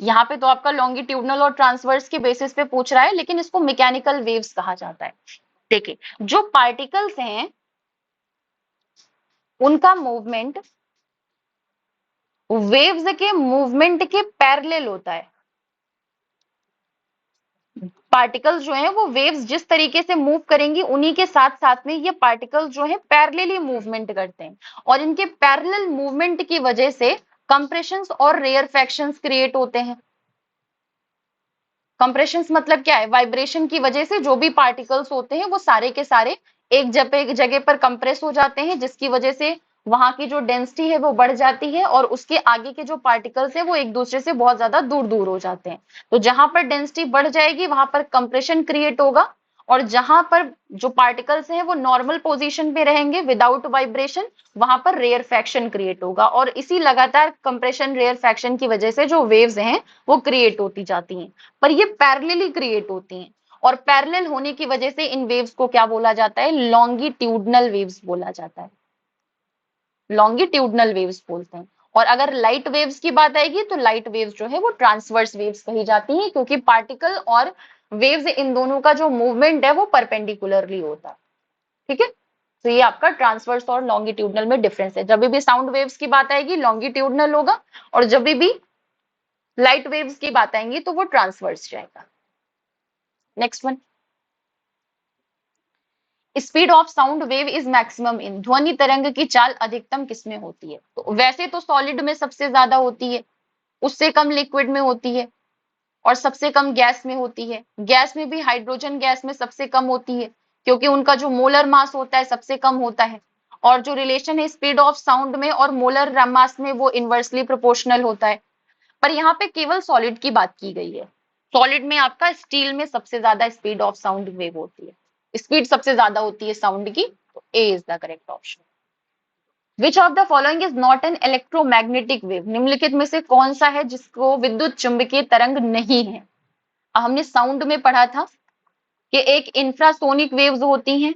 यहाँ पे तो आपका लॉन्गिट्यूडनल और ट्रांसवर्स के बेसिस पे पूछ रहा है, लेकिन इसको मैकेनिकल वेव्स कहा जाता है। देखिए जो पार्टिकल्स हैं उनका मूवमेंट वेव्स के मूवमेंट के पैरेलल होता है। पार्टिकल्स जो हैं वो वेव्स जिस तरीके से मूव करेंगी उन्हीं के साथ साथ में ये पार्टिकल्स जो हैं पैरेलली मूवमेंट करते हैं, और इनके पैरेलल मूवमेंट की वजह से कंप्रेशंस और रेयरफैक्शंस क्रिएट होते हैं। कंप्रेशंस मतलब क्या है, वाइब्रेशन की वजह से जो भी पार्टिकल्स होते हैं वो सारे के सारे एक जगह पर कंप्रेस हो जाते हैं, जिसकी वजह से वहां की जो डेंसिटी है वो बढ़ जाती है और उसके आगे के जो पार्टिकल्स है वो एक दूसरे से बहुत ज्यादा दूर दूर हो जाते हैं। तो जहां पर डेंसिटी बढ़ जाएगी वहां पर कंप्रेशन क्रिएट होगा, और जहां पर जो पार्टिकल्स हैं वो नॉर्मल पोजीशन पे रहेंगे विदाउट वाइब्रेशन, वहां पर रेयरफैक्शन क्रिएट होगा। और इसी लगातार कंप्रेशन रेयरफैक्शन की वजह से जो वेव्स हैं वो क्रिएट होती जाती हैं, पर ये पैरेलली क्रिएट होती हैं। और पैरेलल होने की वजह से इन वेव्स को क्या बोला जाता है, लॉन्गिट्यूडनल वेव्स बोला जाता है। लॉन्गिट्यूडनल वेव्स बोलते हैं। और अगर लाइट वेव्स की बात आएगी तो लाइट वेव्स जो है वो ट्रांसवर्स वेव्स कही जाती हैं, क्योंकि पार्टिकल और वेव्स इन दोनों का जो मूवमेंट है वो परपेंडिकुलरली होता है। ठीक है, तो ये आपका ट्रांसवर्स और लॉन्गिट्यूडनल में डिफरेंस है। जब भी साउंड वेव्स की बात आएगी लॉन्गिट्यूडनल होगा, और जब भी लाइट वेव्स की बात आएंगी तो वो ट्रांसवर्स जाएगा। Next one, speed of sound wave is maximum इन, ध्वनि तरंग की चाल अधिकतम किसमें होती है। तो वैसे तो सॉलिड में सबसे ज्यादा होती है, उससे कम लिक्विड में होती है, और सबसे कम गैस में होती है। गैस में भी हाइड्रोजन गैस में सबसे कम होती है, क्योंकि उनका जो मोलर मास होता है सबसे कम होता है। और जो रिलेशन है स्पीड ऑफ साउंड में और मोलर मास में वो इनवर्सली प्रोपोर्शनल होता है। पर यहाँ पे केवल सॉलिड की बात की गई है। सॉलिड में आपका स्टील में सबसे ज्यादा स्पीड ऑफ साउंड वेव होती है, स्पीड सबसे ज्यादा होती है साउंड की। तो A is the correct option. Which of the following is not an electromagnetic wave, निम्नलिखित में से कौन सा है जिसको विद्युत चुंबकीय तरंग नहीं है। हमने साउंड में पढ़ा था कि एक इंफ्रासोनिक वेव्स होती हैं,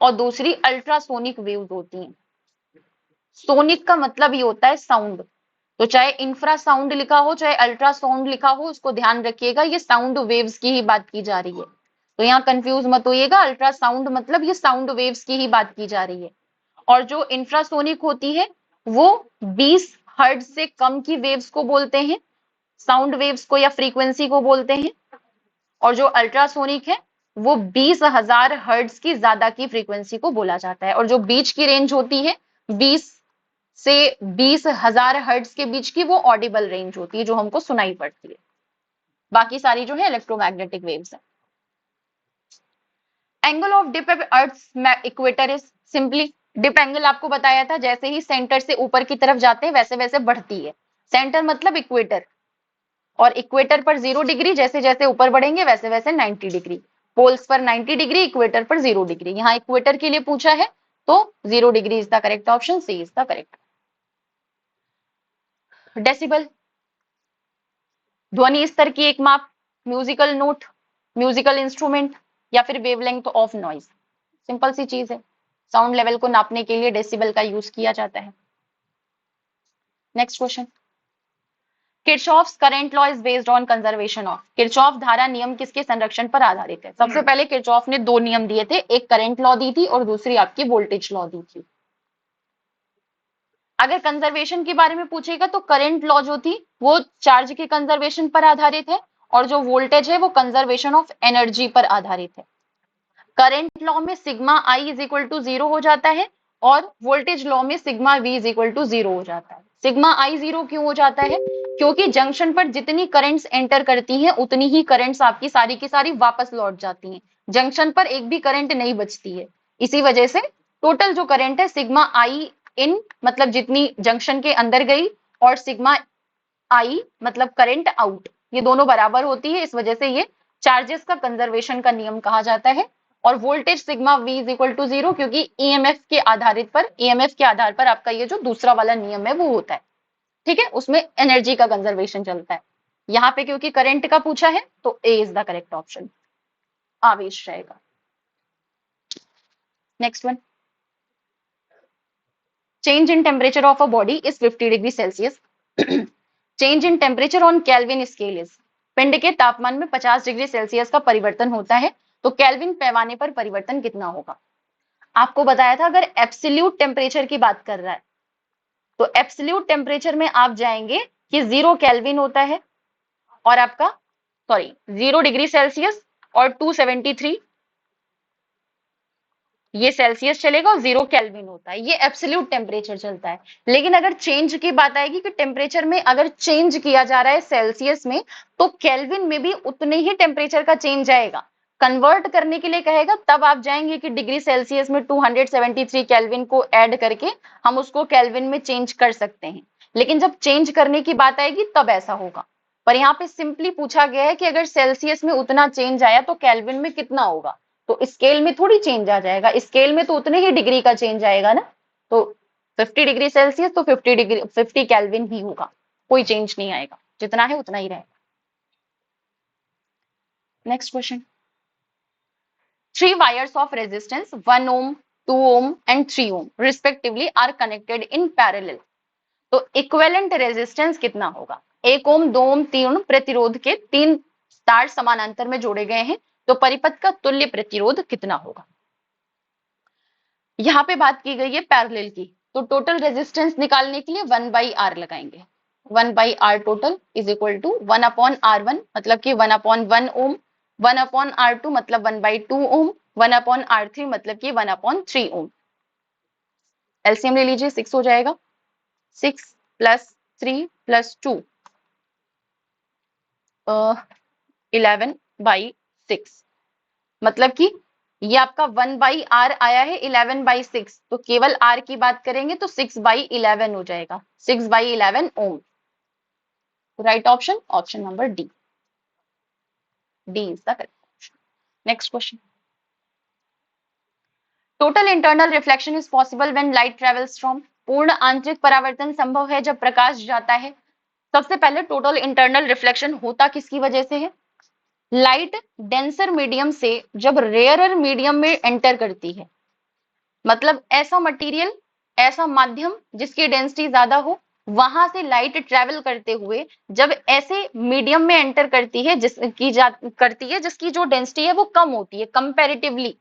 और दूसरी अल्ट्रासोनिक वेव्स होती हैं। सोनिक का मतलब ये होता है साउंड, तो चाहे इंफ्रासाउंड लिखा हो चाहे अल्ट्रासाउंड लिखा हो, उसको ध्यान रखिएगा, ये साउंड वेव्स की ही बात की जा रही है, तो यहाँ कंफ्यूज मत होइएगा। अल्ट्रासाउंड मतलब ये साउंड वेव्स की ही बात की जा रही है। और जो इंफ्रासोनिक होती है वो 20 हर्ट्ज से कम की वेव्स को बोलते हैं, साउंड वेव्स को या फ्रीक्वेंसी को बोलते हैं। और जो अल्ट्रासोनिक है वो 20,000 हर्ट्ज की ज्यादा की फ्रीक्वेंसी को बोला जाता है। और जो बीच की रेंज होती है 20 से 20,000 हर्ट्ज के बीच की, वो ऑडिबल रेंज होती है, जो हमको सुनाई पड़ती है। बाकी सारी जो है इलेक्ट्रोमैग्नेटिक वेव्स है। Angle of dip earth equator is simply, dip angle आपको बताया था, जैसे ही सेंटर से ऊपर की तरफ जाते हैं वैसे वैसे बढ़ती है। सेंटर मतलब इक्वेटर, और इक्वेटर पर 0 डिग्री, जैसे जैसे ऊपर बढ़ेंगे वैसे वैसे 90 डिग्री। पोल्स पर 90 डिग्री, इक्वेटर पर 0 डिग्री। यहाँ इक्वेटर के लिए पूछा है तो 0 degree is the correct option, C is the correct. Decibel, ध्वनि स्तर की एक माप, म्यूजिकल नोट, म्यूजिकल इंस्ट्रूमेंट, या फिर वेवलेंथ ऑफ नॉइज। सिंपल सी चीज है, साउंड लेवल को नापने के लिए डेसिबल का यूज किया जाता है। Next question, Kirchhoff's current law is based on conservation of. Kirchhoff धारा नियम किसके संरक्षण पर आधारित है? सबसे पहले किरचॉफ ने 2 नियम दिए थे, एक करंट लॉ दी थी और दूसरी आपकी वोल्टेज लॉ दी थी। अगर कंजर्वेशन के बारे में पूछेगा तो करंट लॉ जो थी वो चार्ज के कंजर्वेशन पर आधारित है, और जो वोल्टेज है वो कंजर्वेशन ऑफ एनर्जी पर आधारित है। करंट लॉ में sigma I is equal to 0 हो जाता है, और वोल्टेज लॉ में sigma V is equal to 0 हो जाता है। सिग्मा आई 0 क्यों हो जाता है? क्योंकि जंक्शन पर जितनी करंट्स एंटर करती हैं उतनी ही करंट्स आपकी सारी की सारी वापस लौट जाती हैं, जंक्शन पर एक भी करंट नहीं बचती है। इसी वजह से टोटल जो करंट है सिग्मा आई इन मतलब जितनी जंक्शन के अंदर गई, और सिग्मा आई मतलब करंट आउट, ये दोनों बराबर होती है। इस वजह से ये चार्जेस का कंजर्वेशन का नियम कहा जाता है। और voltage sigma V is equal to 0, क्योंकि ईएमएफ के आधार पर आपका ये जो दूसरा वाला नियम है वो होता है। ठीक है, उसमें एनर्जी का कंजर्वेशन चलता है। यहाँ पे क्योंकि करंट का पूछा है तो A is the correct option, आवेश रहेगा। Next one, change in temperature of a body is 50 degree Celsius. change in temperature on Kelvin scale is, पिंड के तापमान में 50 डिग्री सेल्सियस का परिवर्तन होता है, तो केल्विन पैमाने पर परिवर्तन कितना होगा? आपको बताया था अगर एब्सोल्यूट टेम्परेचर की बात कर रहा है तो एब्सोल्यूट टेम्परेचर में आप जाएंगे कि 0 केल्विन होता है, और आपका 0 डिग्री सेल्सियस और 273 ये सेल्सियस चलेगा, और 0 केल्विन होता है, ये एब्सोल्यूट टेम्परेचर चलता है। लेकिन अगर चेंज की बात आएगी कि टेम्परेचर में अगर चेंज किया जा रहा है सेल्सियस में, तो केल्विन में भी उतने ही टेम्परेचर का चेंज आएगा। कन्वर्ट करने के लिए कहेगा तब आप जाएंगे कि डिग्री सेल्सियस में 273 केल्विन को ऐड करके हम उसको केल्विन में चेंज कर सकते हैं। लेकिन जब चेंज करने की बात आएगी तब ऐसा होगा। पर यहाँ पे सिंपली पूछा गया है कि अगर सेल्सियस में उतना चेंज आया तो केल्विन में कितना होगा, तो स्केल में थोड़ी चेंज आ जाएगा, स्केल में तो उतने ही डिग्री का चेंज आएगा ना। तो 50 डिग्री सेल्सियस तो 50 केल्विन ही होगा, कोई चेंज नहीं आएगा, जितना है उतना ही रहेगा। Next question, 3 wires of resistance 1 ohm, 2 ohm and 3 ohm respectively are connected in parallel. तो इक्विवेलेंट रेजिस्टेंस कितना होगा? 1 ओम, 2 ओम, 3 ओम प्रतिरोध के 3 तार समानांतर में जोड़े गए हैं, तो परिपथ का तुल्य प्रतिरोध कितना होगा? यहाँ पे बात की गई है पैरेलल की, तो टोटल रेजिस्टेंस निकालने के लिए 1/r लगाएंगे। 1/r total is equal to 1/r1 मतलब कि 1/1 ओम, 1/r2 मतलब 1/2 ओम, 1/r3 मतलब कि 1/3 ओम। एलसीएम ले लीजिए, 6 हो जाएगा। 6 प्लस 3 प्लस 2 11/6, मतलब कि ये आपका 1/r आया है 11/6, तो केवल r की बात करेंगे तो 6/11 हो जाएगा, 6/11 ohm. Right option, option number D, D is the correct option. Next question, total internal reflection is possible when light travels from. पूर्ण आंतरिक परावर्तन संभव है जब प्रकाश जाता है। सबसे पहले टोटल इंटरनल रिफ्लेक्शन होता किसकी वजह से है? लाइट डेंसर मीडियम से जब रेयरर मीडियम में एंटर करती है, मतलब ऐसा मटेरियल, ऐसा माध्यम जिसकी डेंसिटी ज्यादा हो, वहां से लाइट ट्रेवल करते हुए जब ऐसे मीडियम में एंटर करती है जिसकी जो डेंसिटी है वो कम होती है कंपैरेटिवली,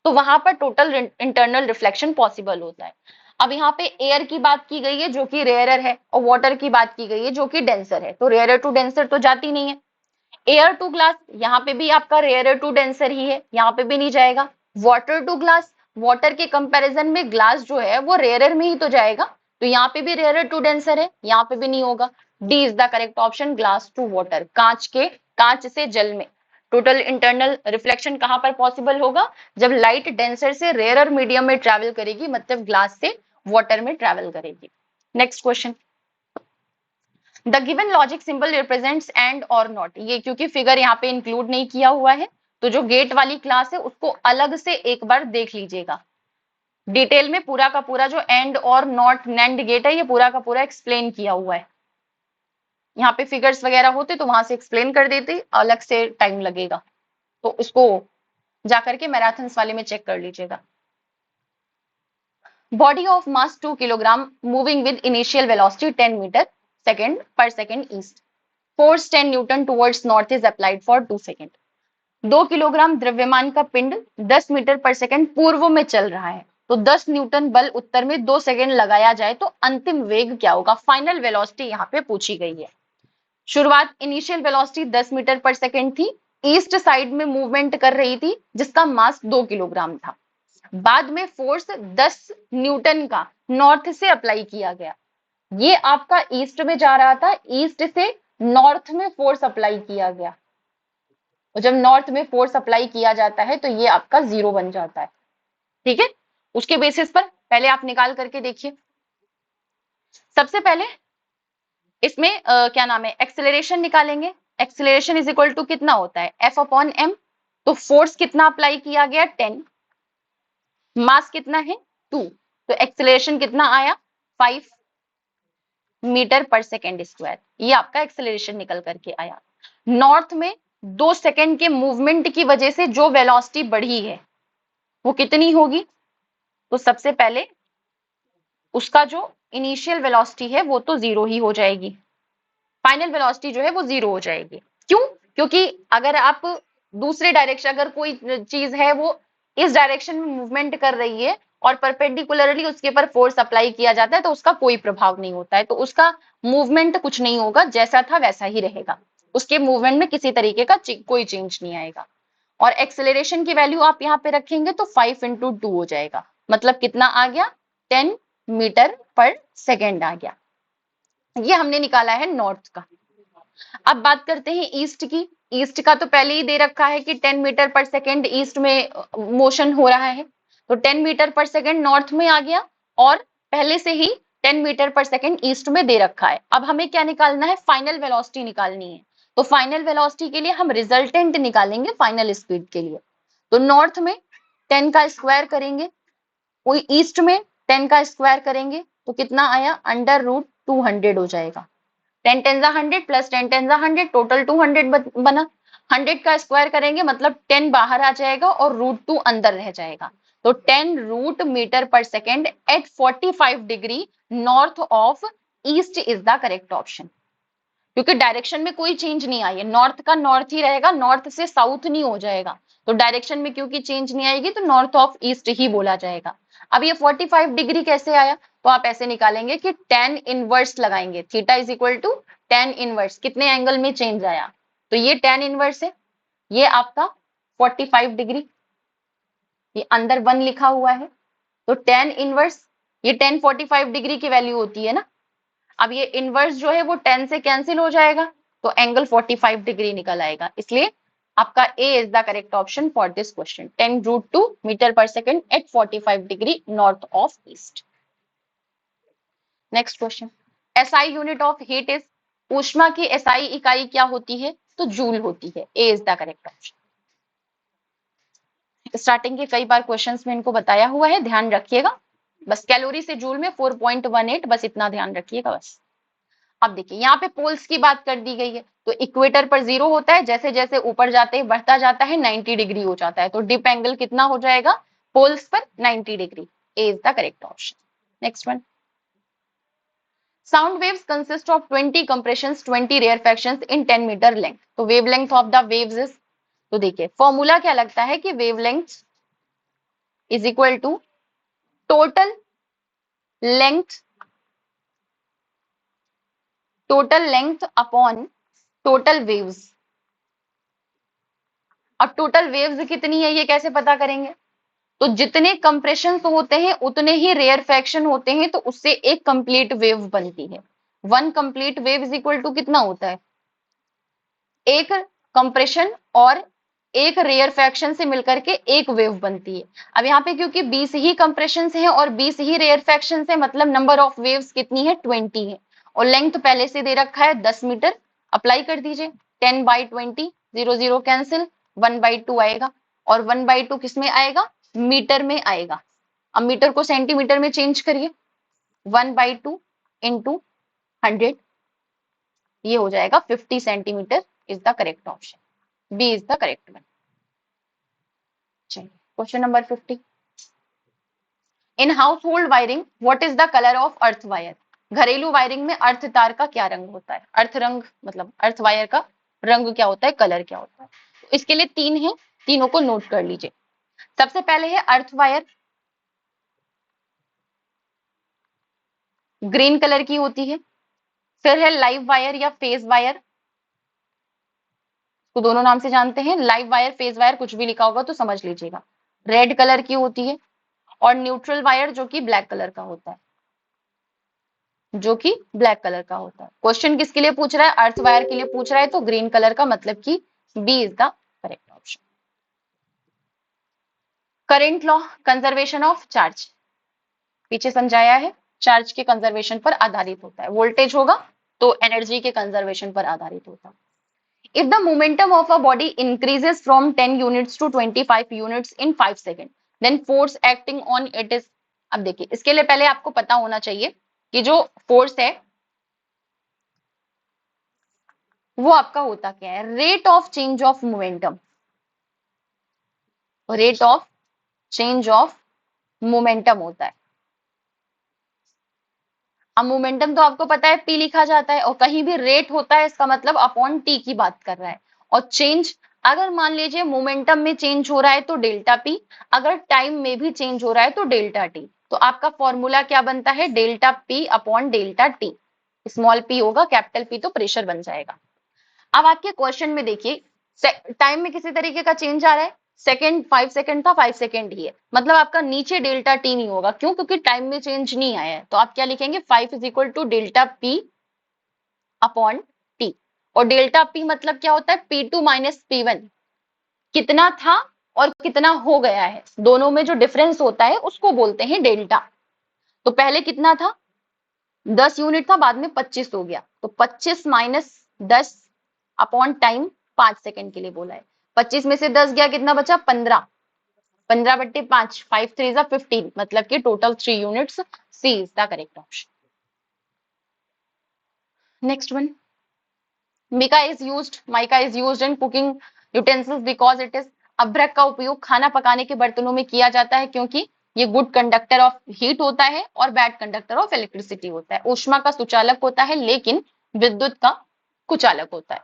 तो वहां पर टोटल इंटरनल रिफ्लेक्शन पॉसिबल होता है। अब यहाँ पे एयर की बात की गई है जो कि रेयरर है, और वाटर की बात की गई है जो कि डेंसर है, तो रेयरर टू डेंसर तो जाती नहीं है। एयर टू ग्लास, यहाँ पे भी आपका रेयरर टू डेंसर ही है, यहाँ पे भी नहीं जाएगा। वाटर टू ग्लास, वाटर के कंपैरिजन में ग्लास जो है वो रेयरर में ही तो जाएगा, तो यहाँ पे भी रेयरर टू डेंसर है, यहाँ पे भी नहीं होगा। D is the correct option, glass to water, कांच से जल में टोटल इंटरनल रिफ्लेक्शन कहां पर पॉसिबल होगा, जब लाइट डेंसर से रेयरर मीडियम में ट्रेवल करेगी, मतलब ग्लास से वाटर में ट्रेवल करेगी। Next question, the given logic symbol represents and और नॉट, ये क्योंकि फिगर यहाँ पे इंक्लूड नहीं किया हुआ है, तो जो गेट वाली क्लास है उसको अलग से एक बार देख लीजिएगा। डिटेल में पूरा का पूरा जो एंड और नॉट नैंड गेट है ये पूरा का पूरा एक्सप्लेन किया हुआ है। यहाँ पे फिगर्स वगैरह होते तो वहां से एक्सप्लेन कर देते, अलग से टाइम लगेगा, तो इसको जाकर के मैराथन्स वाले में चेक कर लीजिएगा। Body of mass 2 kilogram moving with initial velocity 10 metre second per second east, force 10 newton towards north is applied for 2 second. 2 kilogram द्रव्यमान का पिंड 10 मीटर पर सेकेंड पूर्व में चल रहा है, तो 10 न्यूटन बल उत्तर में 2 सेकेंड लगाया जाए तो अंतिम वेग क्या होगा, फाइनल वेलोसिटी यहाँ पे पूछी गई है। शुरुआत इनिशियल वेलोसिटी 10 मीटर पर सेकेंड थी, ईस्ट साइड में मूवमेंट कर रही थी जिसका मास 2 किलोग्राम था। बाद में फोर्स 10 न्यूटन का नॉर्थ से अप्लाई किया गया, ये आपका ईस्ट में जा रहा था, ईस्ट से नॉर्थ में फोर्स अप्लाई किया गया, और जब नॉर्थ में फोर्स अप्लाई किया जाता है तो ये आपका 0 बन जाता है। ठीक है, उसके बेसिस पर पहले आप निकाल करके देखिए। सबसे पहले इसमें क्या नाम है, एक्सेलरेशन निकालेंगे। एक्सेलरेशन इज इक्वल टू कितना होता है, एफ अपॉन एम। तो फोर्स कितना अप्लाई किया गया, 10, मास कितना है 2, तो एक्सेलरेशन कितना आया 5 मीटर पर सेकेंड स्क्वायर, ये आपका एक्सेलरेशन निकल करके आया। नॉर्थ में 2 सेकेंड के मूवमेंट की वजह से जो वेलोसिटी बढ़ी है वो कितनी होगी, तो सबसे पहले उसका जो इनिशियल वेलोसिटी है वो तो 0 ही हो जाएगी, फाइनल वेलोसिटी जो है वो 0 हो जाएगी। क्यों, क्योंकि अगर आप दूसरे डायरेक्शन, अगर कोई चीज है वो इस डायरेक्शन में मूवमेंट कर रही है और परपेंडिकुलरली उसके ऊपर फोर्स अप्लाई किया जाता है तो उसका कोई प्रभाव नहीं होता है, तो उसका मूवमेंट कुछ नहीं होगा, जैसा था वैसा ही रहेगा, उसके मूवमेंट में किसी तरीके का कोई चेंज नहीं आएगा। और एक्सेलरेशन की वैल्यू आप यहाँ पे रखेंगे तो 5 इंटू 2 हो जाएगा, मतलब कितना आ गया 10 मीटर पर सेकेंड आ गया। ये हमने निकाला है नॉर्थ का। अब बात करते हैं ईस्ट की। ईस्ट का तो पहले ही दे रखा है कि 10 मीटर पर सेकेंड ईस्ट में मोशन हो रहा है, तो 10 मीटर पर सेकेंड नॉर्थ में आ गया, और पहले से ही 10 मीटर पर सेकेंड ईस्ट में दे रखा है। अब हमें क्या निकालना है, फाइनल वेलोसिटी निकालनी है, तो फाइनल वेलोसिटी के लिए हम रिजल्टेंट निकालेंगे फाइनल स्पीड के लिए। तो नॉर्थ में 10 का स्क्वायर करेंगे, वही ईस्ट में 10 का स्क्वायर करेंगे तो कितना आया, अंडर रूट 200 हो जाएगा। 10 10 100 प्लस 10 10 100, टोटल 200 बना। 100 का स्क्वायर करेंगे मतलब 10 बाहर आ जाएगा और √2 अंदर रह जाएगा, तो 10 रूट मीटर पर second at 45 degree north of east is the correct option, क्योंकि डायरेक्शन में कोई चेंज नहीं आई है, नॉर्थ का नॉर्थ ही रहेगा, नॉर्थ से साउथ नहीं हो जाएगा, तो डायरेक्शन में क्योंकि चेंज नहीं आएगी तो नॉर्थ ऑफ ईस्ट ही बोला जाएगा। अब ये 45 डिग्री कैसे आया, तो आप ऐसे निकालेंगे कि tan इनवर्स लगाएंगे, theta is equal to tan inverse, कितने एंगल में चेंज आया, तो ये tan इनवर्स है, ये आपका 45 डिग्री, ये अंदर 1 लिखा हुआ है, तो tan इनवर्स, ये tan 45 डिग्री की वैल्यू होती है ना। अब ये इनवर्स जो है वो 10 से कैंसिल हो जाएगा, तो एंगल 45 डिग्री निकल आएगा, इसलिए आपका A is the correct option for this question, 10√2 metre पर second at 45 degree north of east. Next question, SI unit of heat is, ऊष्मा की एसआई इकाई क्या होती है, तो जूल होती है, A is the correct option. Starting के कई बार क्वेश्चंस में इनको बताया हुआ है, ध्यान रखिएगा, बस कैलोरी से जूल में 4.18, बस इतना ध्यान रखिएगा बस। अब देखिए यहाँ पे पोल्स की बात कर दी गई है, तो इक्वेटर पर 0 होता है, जैसे जैसे ऊपर जाते हैं बढ़ता जाता है 90 डिग्री हो जाता है, तो डिप एंगल कितना हो जाएगा पोल्स पर 90 degree. A is the correct option. Next one. Sound waves consist of 20 compressions, 20 rarefactions in 10 meter length. तो wavelength of the waves is, तो देखिए फॉर्मूला क्या लगता है कि wavelength is equal to total length upon total waves. अब total waves कितनी है ये कैसे पता करेंगे? तो जितने कंप्रेशन होते हैं उतने ही रेयरफैक्शन होते हैं, तो उससे एक कंप्लीट वेव बनती है. One complete wave is equal to कितना होता है? एक कंप्रेशन और एक रेयरफैक्शन से मिलकर के एक वेव बनती है. अब यहाँ पे क्योंकि 20 ही कंप्रेशन हैं और 20 ही रेयरफैक्शन है, मतलब नंबर ऑफ वेव्स कितनी है? 20 है. और लेंथ पहले से दे रखा है 10 मीटर. अप्लाई कर दीजिए. 10/20, 0 0 कैंसिल, 1/2 आएगा. और 1/2 किस में आएगा? मीटर में आएगा. अब मीटर को सेंटीमीटर में चेंज करिए. 1/2 इंटू 100, ये हो जाएगा 50 centimetre. Is the correct option. B is the correct one. चलिए question number 50. In household wiring what is the colour of earth wire? घरेलू वायरिंग में अर्थ तार का क्या रंग होता है? अर्थ रंग मतलब अर्थ वायर का रंग क्या होता है, कलर क्या होता है? तो इसके लिए 3 है, तीनों को नोट कर लीजिए. सबसे पहले है अर्थ वायर, ग्रीन कलर की होती है. फिर है लाइव वायर या फेज वायर, तो दोनों नाम से जानते हैं. लाइव वायर, फेज वायर, कुछ भी लिखा होगा तो समझ लीजिएगा. रेड कलर की होती है. और न्यूट्रल वायर जो कि ब्लैक कलर का होता है, जो कि ब्लैक कलर का होता है. क्वेश्चन किसके लिए पूछ रहा है? अर्थ वायर के लिए पूछ रहा है, तो ग्रीन कलर का, मतलब कि B is the correct option. Current law, conservation of charge, पीछे समझाया है. चार्ज के कंजर्वेशन पर आधारित होता है. वोल्टेज होगा तो एनर्जी के कंजर्वेशन पर आधारित होता है. If the momentum of a body increases from 10 units to 25 units in 5 seconds, then force acting on it is. अब देखिए इसके लिए पहले आपको पता होना चाहिए कि जो फोर्स है वो आपका होता क्या है? Rate of change of momentum. Rate of change of momentum होता है. अब मोमेंटम तो आपको पता है पी लिखा जाता है, और कहीं भी रेट होता है इसका मतलब अपॉन टी की बात कर रहा है. और चेंज, अगर मान लीजिए मोमेंटम में चेंज हो रहा है तो डेल्टा पी, अगर टाइम में भी चेंज हो रहा है तो डेल्टा टी. तो आपका फॉर्मूला क्या बनता है? Delta P upon delta T. Small P होगा, कैपिटल पी तो प्रेशर बन जाएगा. अब आपके क्वेश्चन में देखिए टाइम में किसी तरीके का चेंज आ रहा है. सेकेंड 5 सेकेंड था, 5 सेकेंड ही है, मतलब आपका नीचे डेल्टा टी नहीं होगा. क्यों? क्योंकि टाइम में चेंज नहीं आया है. तो आप क्या लिखेंगे? 5 is equal to delta P upon T. और डेल्टा पी मतलब क्या होता है? P2 minus P1. कितना था और कितना हो गया है, दोनों में जो डिफरेंस होता है उसको बोलते हैं डेल्टा. तो पहले कितना था? 10 यूनिट था, बाद में 25 हो गया. तो 25 माइनस 10 अपॉन टाइम, 5 सेकेंड के लिए बोला है. 25 में से 10 गया, कितना बचा? 15. 15/5, 5 3 जा 15, मतलब कि total 3 units. C is the correct option. Next one. Mica is used in cooking utensils because it is. अभ्रक का उपयोग खाना पकाने के बर्तनों में किया जाता है क्योंकि ये गुड कंडक्टर ऑफ हीट होता है और बैड कंडक्टर ऑफ इलेक्ट्रिसिटी होता है. ऊष्मा का सुचालक होता है लेकिन विद्युत का कुचालक होता है.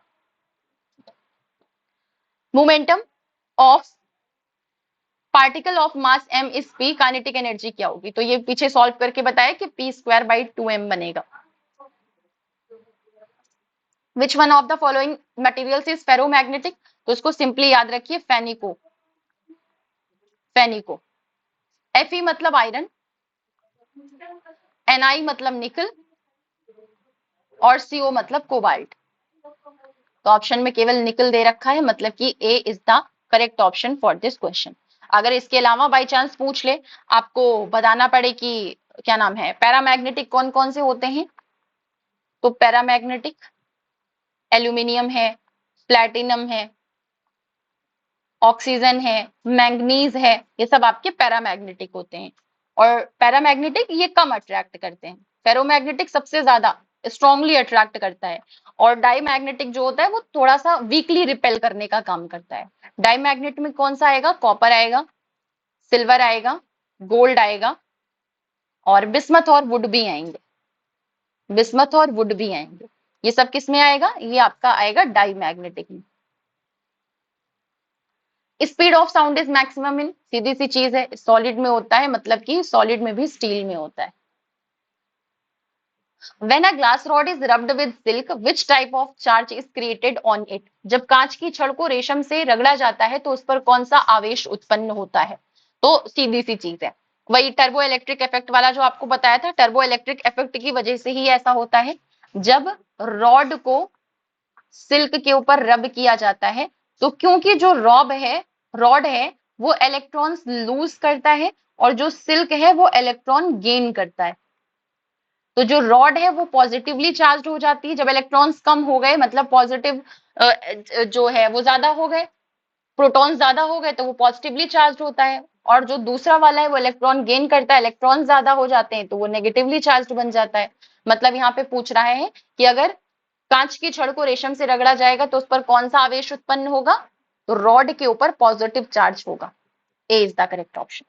Momentum of particle of mass m is p. Kinetic energy क्या होगी? तो ये पीछे सॉल्व करके बताया कि p²/2m बनेगा. Which one of the following materials is ferromagnetic? तो इसको सिंपली याद रखिए, फेनिको. फेनिको. Fe मतलब आयरन, Ni मतलब निकल, और CO मतलब कोबाल्ट. तो ऑप्शन में केवल निकल दे रखा है, मतलब कि A is the correct option for this question. अगर इसके अलावा बाई चांस पूछ ले, आपको बताना पड़े कि क्या नाम है, पैरामैग्नेटिक कौन कौन से होते हैं, तो पैरामैग्नेटिक एल्यूमिनियम है, प्लैटिनम है, ऑक्सीजन है, मैंगनीज है, ये सब आपके पैरामैग्नेटिक होते हैं. और पैरामैग्नेटिक ये कम अट्रैक्ट करते हैं, फेरोमैग्नेटिक सबसे ज्यादा स्ट्रांगली अट्रैक्ट करता है. और डाईमैग्नेटिक जो होता है वो थोड़ा सा वीकली रिपेल करने का काम करता है. डाईमैग्नेट में कौन सा आएगा? कॉपर आएगा, सिल्वर आएगा, गोल्ड आएगा, और बिस्मथ और वुड भी आएंगे, बिस्मथ और वुड भी आएंगे। ये सब किस में आएगा? ये आपका आएगा डाईमैग्नेटिक में। Speed of sound is maximum in, सीधी सी चीज है, सॉलिड में होता है, मतलब कि सॉलिड में भी स्टील में होता है। When a glass rod is rubbed with silk, which type of charge is created on it? जब कांच की छड़ को रेशम से रगड़ा जाता है तो उस पर कौन सा आवेश उत्पन्न होता है? तो सीधी सी चीज है, वही टर्बो इलेक्ट्रिक इफेक्ट वाला जो आपको बताया था। टर्बो इलेक्ट्रिक इफेक्ट की वजह से ही ऐसा होता है। जब रॉड को सिल्क के ऊपर रब किया जाता है तो क्योंकि जो रॉड है वो इलेक्ट्रॉन्स लूज करता है और जो सिल्क है वो इलेक्ट्रॉन गेन करता है। तो जो रॉड है वो पॉजिटिवली चार्ज हो जाती है, जब इलेक्ट्रॉन्स कम हो गए मतलब पॉजिटिव जो है वो ज्यादा हो गए, प्रोटॉन ज्यादा हो गए तो वो पॉजिटिवली चार्ज होता है। और जो दूसरा वाला है वो इलेक्ट्रॉन गेन करता है, इलेक्ट्रॉन ज्यादा हो जाते हैं तो वो नेगेटिवली चार्ज बन जाता है। मतलब यहाँ पे पूछ रहा है कि अगर कांच की छड़ को रेशम से रगड़ा जाएगा तो उस पर कौन सा आवेश उत्पन्न होगा? तो रॉड के ऊपर पॉजिटिव चार्ज होगा। A is the correct option.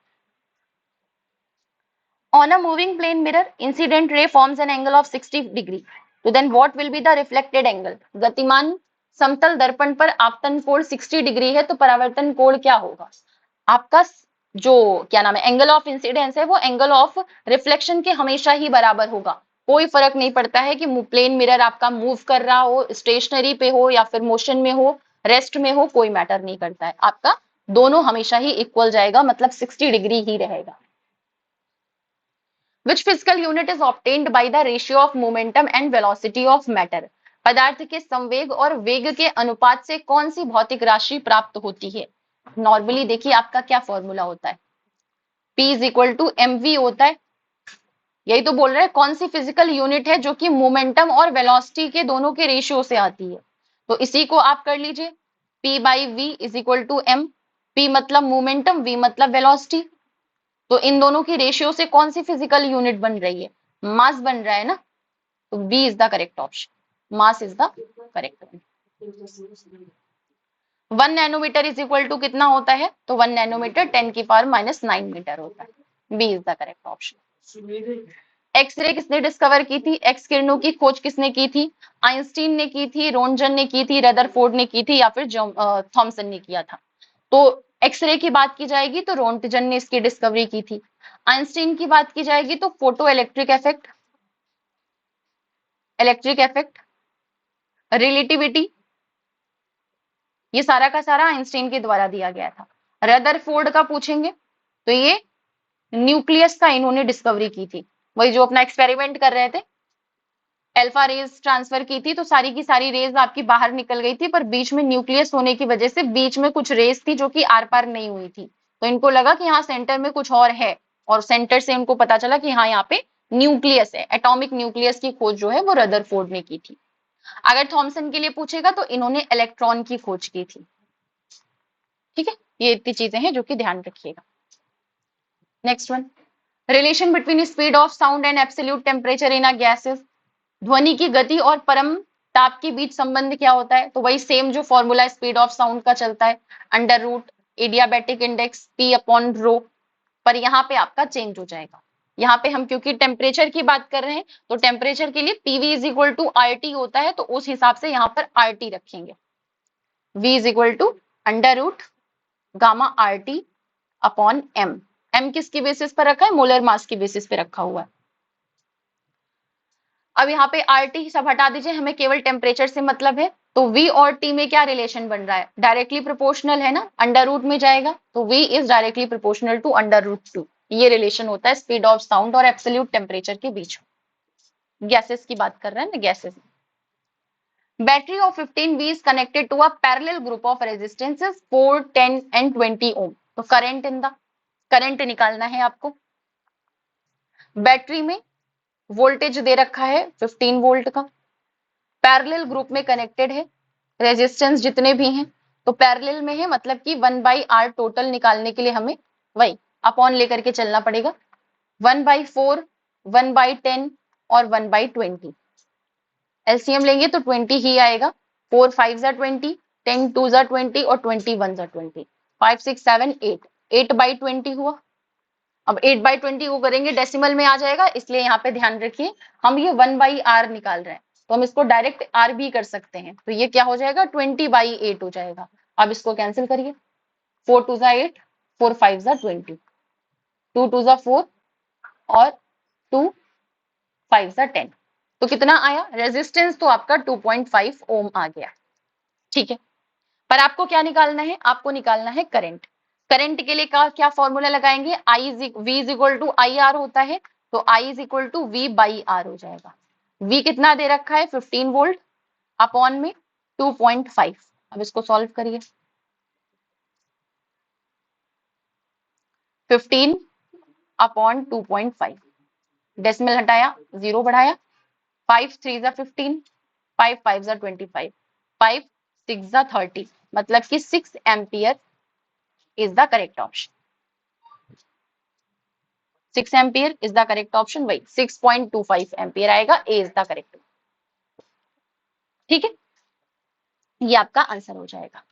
On a moving plane mirror, incident ray forms an angle of 60 degree. So then what will be the reflected angle? गतिमान समतल दर्पण पर आपतन कोण 60 डिग्री है तो परावर्तन कोण क्या होगा? आपका जो क्या नाम है एंगल ऑफ इंसिडेंस है वो एंगल ऑफ रिफ्लेक्शन के हमेशा ही बराबर होगा। कोई फर्क नहीं पड़ता है कि प्लेन मिरर आपका मूव कर रहा हो, स्टेशनरी पे हो या फिर मोशन में हो, रेस्ट में हो, कोई मैटर नहीं करता है। आपका दोनों हमेशा ही इक्वल जाएगा, मतलब 60 डिग्री ही रहेगा। Which physical unit is obtained by the ratio of momentum and velocity of matter? पदार्थ के संवेग और वेग के अनुपात से कौन सी भौतिक राशि प्राप्त होती है? नॉर्मली देखिए आपका क्या फॉर्मूला होता है, P is equal to mv होता है। यही तो बोल रहे हैं कौन सी फिजिकल यूनिट है जो कि मोमेंटम और वेलोसिटी के दोनों के रेशियो से आती है। तो इसी को आप कर लीजिए, P by V is equal to m। P मतलब मोमेंटम, V मतलब वेलोसिटी। तो इन दोनों की रेशियो से कौन सी फिजिकल यूनिट बन रही है? मास बन रहा है ना, तो B is the correct option, mass is the correct. 1 nanometer is equal to कितना होता है? तो 1 नैनोमीटर 10 की पावर माइनस 9 मीटर होता है। B is the correct option. X ray किसने डिस्कवर की थी? एक्स किरणों की खोज किसने की थी? आइंस्टीन ने की थी, रोन्टजन ने की थी, रदरफोर्ड ने की थी या फिर थॉमसन ने किया था? तो एक्सरे की बात की जाएगी तो रोन्टजन ने इसकी डिस्कवरी की थी। आइंस्टीन की बात की जाएगी तो फोटो इलेक्ट्रिक इफेक्ट, रिलेटिविटी, ये सारा का सारा आइंस्टीन के द्वारा दिया गया था। रदरफोर्ड का पूछेंगे तो ये न्यूक्लियस का इन्होंने डिस्कवरी की थी, वही जो अपना एक्सपेरिमेंट कर रहे थे, अल्फा रेज ट्रांसफर की थी तो सारी की सारी रेज आपकी बाहर निकल गई थी, पर बीच में न्यूक्लियस होने की वजह से बीच में कुछ रेज थी जो कि आर पार नहीं हुई थी। तो इनको लगा कि हाँ सेंटर में कुछ और है, और सेंटर से इनको पता चला कि हाँ यहाँ पे न्यूक्लियस है। एटॉमिक न्यूक्लियस की खोज जो है वो रदरफोर्ड ने की थी। अगर थॉमसन के लिए पूछेगा तो इन्होंने इलेक्ट्रॉन की खोज की थी। ठीक है, ये इतनी चीजें हैं जो कि ध्यान रखिएगा। Next one, relation between speed of sound and absolute temperature in a gases. ध्वनि की गति और परम ताप के बीच संबंध क्या होता है? तो वही सेम जो फॉर्मूला स्पीड ऑफ साउंड का चलता है, under root adiabatic index P upon rho, पर यहाँ पे आपका चेंज हो जाएगा। यहाँ पे हम क्योंकि टेम्परेचर की बात कर रहे हैं तो टेम्परेचर के लिए PV is equal to RT होता है, तो उस हिसाब से यहाँ पर आरटी रखेंगे। V is equal to under root gamma RT upon M. M किसकी बेसिस पर रखा है? मोलर मास की बेसिस पे रखा हुआ है। अब यहाँ पे आरटी सब हटा दीजिए, हमें केवल टेम्परेचर से मतलब है। तो V और T में क्या रिलेशन बन रहा है? डायरेक्टली प्रोपोर्शनल है ना, अंडर रूट में जाएगा तो V is directly proportional to under root 2। ये रिलेशन होता है स्पीड ऑफ साउंड और एब्सोल्यूट टेम्परेचर के बीच। गैसेस की बात कर रहे हैं ना, gases. Battery of 15V is connected to a parallel group of resistances 4, 10 and 20 ohm. तो करंट इन द, करंट निकालना है आपको। बैटरी में वोल्टेज दे रखा है 15 वोल्ट का, पैरेलल ग्रुप में कनेक्टेड है, रेजिस्टेंस जितने भी हैं तो पैरेलल में है, मतलब कि 1/R टोटल निकालने के लिए हमें वही अपॉन लेकर के चलना पड़ेगा। 1/4, 1/10 और 1/20। एलसीएम लेंगे तो 20 ही आएगा। 4 5 जा 20, 10 2 जा 20 और 20 1 जा 20, 5 6 7 8, 8/20 हुआ। अब 8/20 को करेंगे डेसिमल में आ जाएगा, इसलिए यहाँ पे ध्यान रखिए हम ये 1/r निकाल रहे हैं, तो हम इसको डायरेक्ट r भी कर सकते हैं, तो ये क्या हो जाएगा 20/8 हो जाएगा। अब इसको कैंसिल करिए, 4 2 जा 8, 4 5 जा 20, 2 2 जा 4 और 2 5 जा 10, तो कितना आया रेजिस्टेंस, तो आपका 2.5 ओम आ गया। ठीक है, पर आपको क्या निकालना है, आपको निकालना है करंट। करंट के लिए क्या फॉर्मूला लगाएंगे, V is equal to I R होता है, तो I is equal to V/R हो जाएगा। V कितना दे रखा है 15 वोल्ट अपॉन में 2.5। अब इसको सॉल्व करिए, 15 अपॉन 2.5, डेसिमल हटाया, 0 बढ़ाया, 5 3 जा 15, 5 5 जा 25, 5 6 जा 30, मतलब कि 6 ampere is the correct option. 6 ampere is the correct option, वही 6.25 एम्पियर आएगा, ए इज द करेक्ट। ठीक है, ये आपका आंसर हो जाएगा।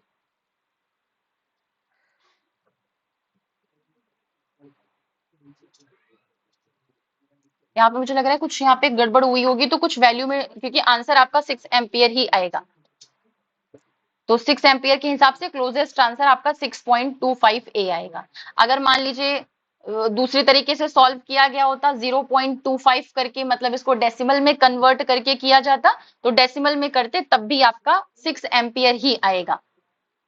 यहाँ पे मुझे लग रहा है कुछ यहाँ पे गड़बड़ हुई होगी, तो कुछ वैल्यू में, क्योंकि आंसर आपका 6 एम्पियर ही आएगा, तो 6 एम्पियर के हिसाब से क्लोजेस्ट आंसर आपका 6.25 ए आएगा। अगर मान लीजिए दूसरी तरीके से सॉल्व किया गया होता 0.25 करके, मतलब इसको डेसिमल में कन्वर्ट करके किया जाता, तो डेसिमल में करते तब भी आपका 6 एम्पियर ही आएगा।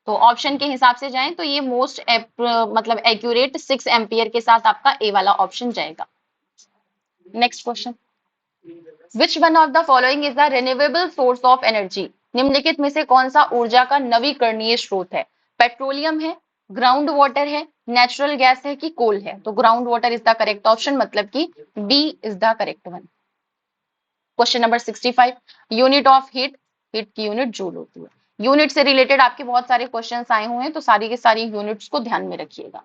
तो ऑप्शन के हिसाब से जाएं तो ये मोस्ट मतलब एक्यूरेट 6 एम्पियर के साथ आपका ए वाला ऑप्शन जाएगा। Next question, which one of the following is the renewable source of energy, निम्नलिखित में से कौन सा ऊर्जा का नवीकरणीय स्रोत है, पेट्रोलियम है, ग्राउंड वाटर है, नेचुरल गैस है कि कोल है, तो ground water is the correct option, मतलब कि B is the correct one. Question number 65, unit of heat, heat की यूनिट जूल होती है। यूनिट से रिलेटेड आपके बहुत सारे क्वेश्चंस आए हुए हैं, तो सारी के सारी यूनिट्स को ध्यान में रखिएगा।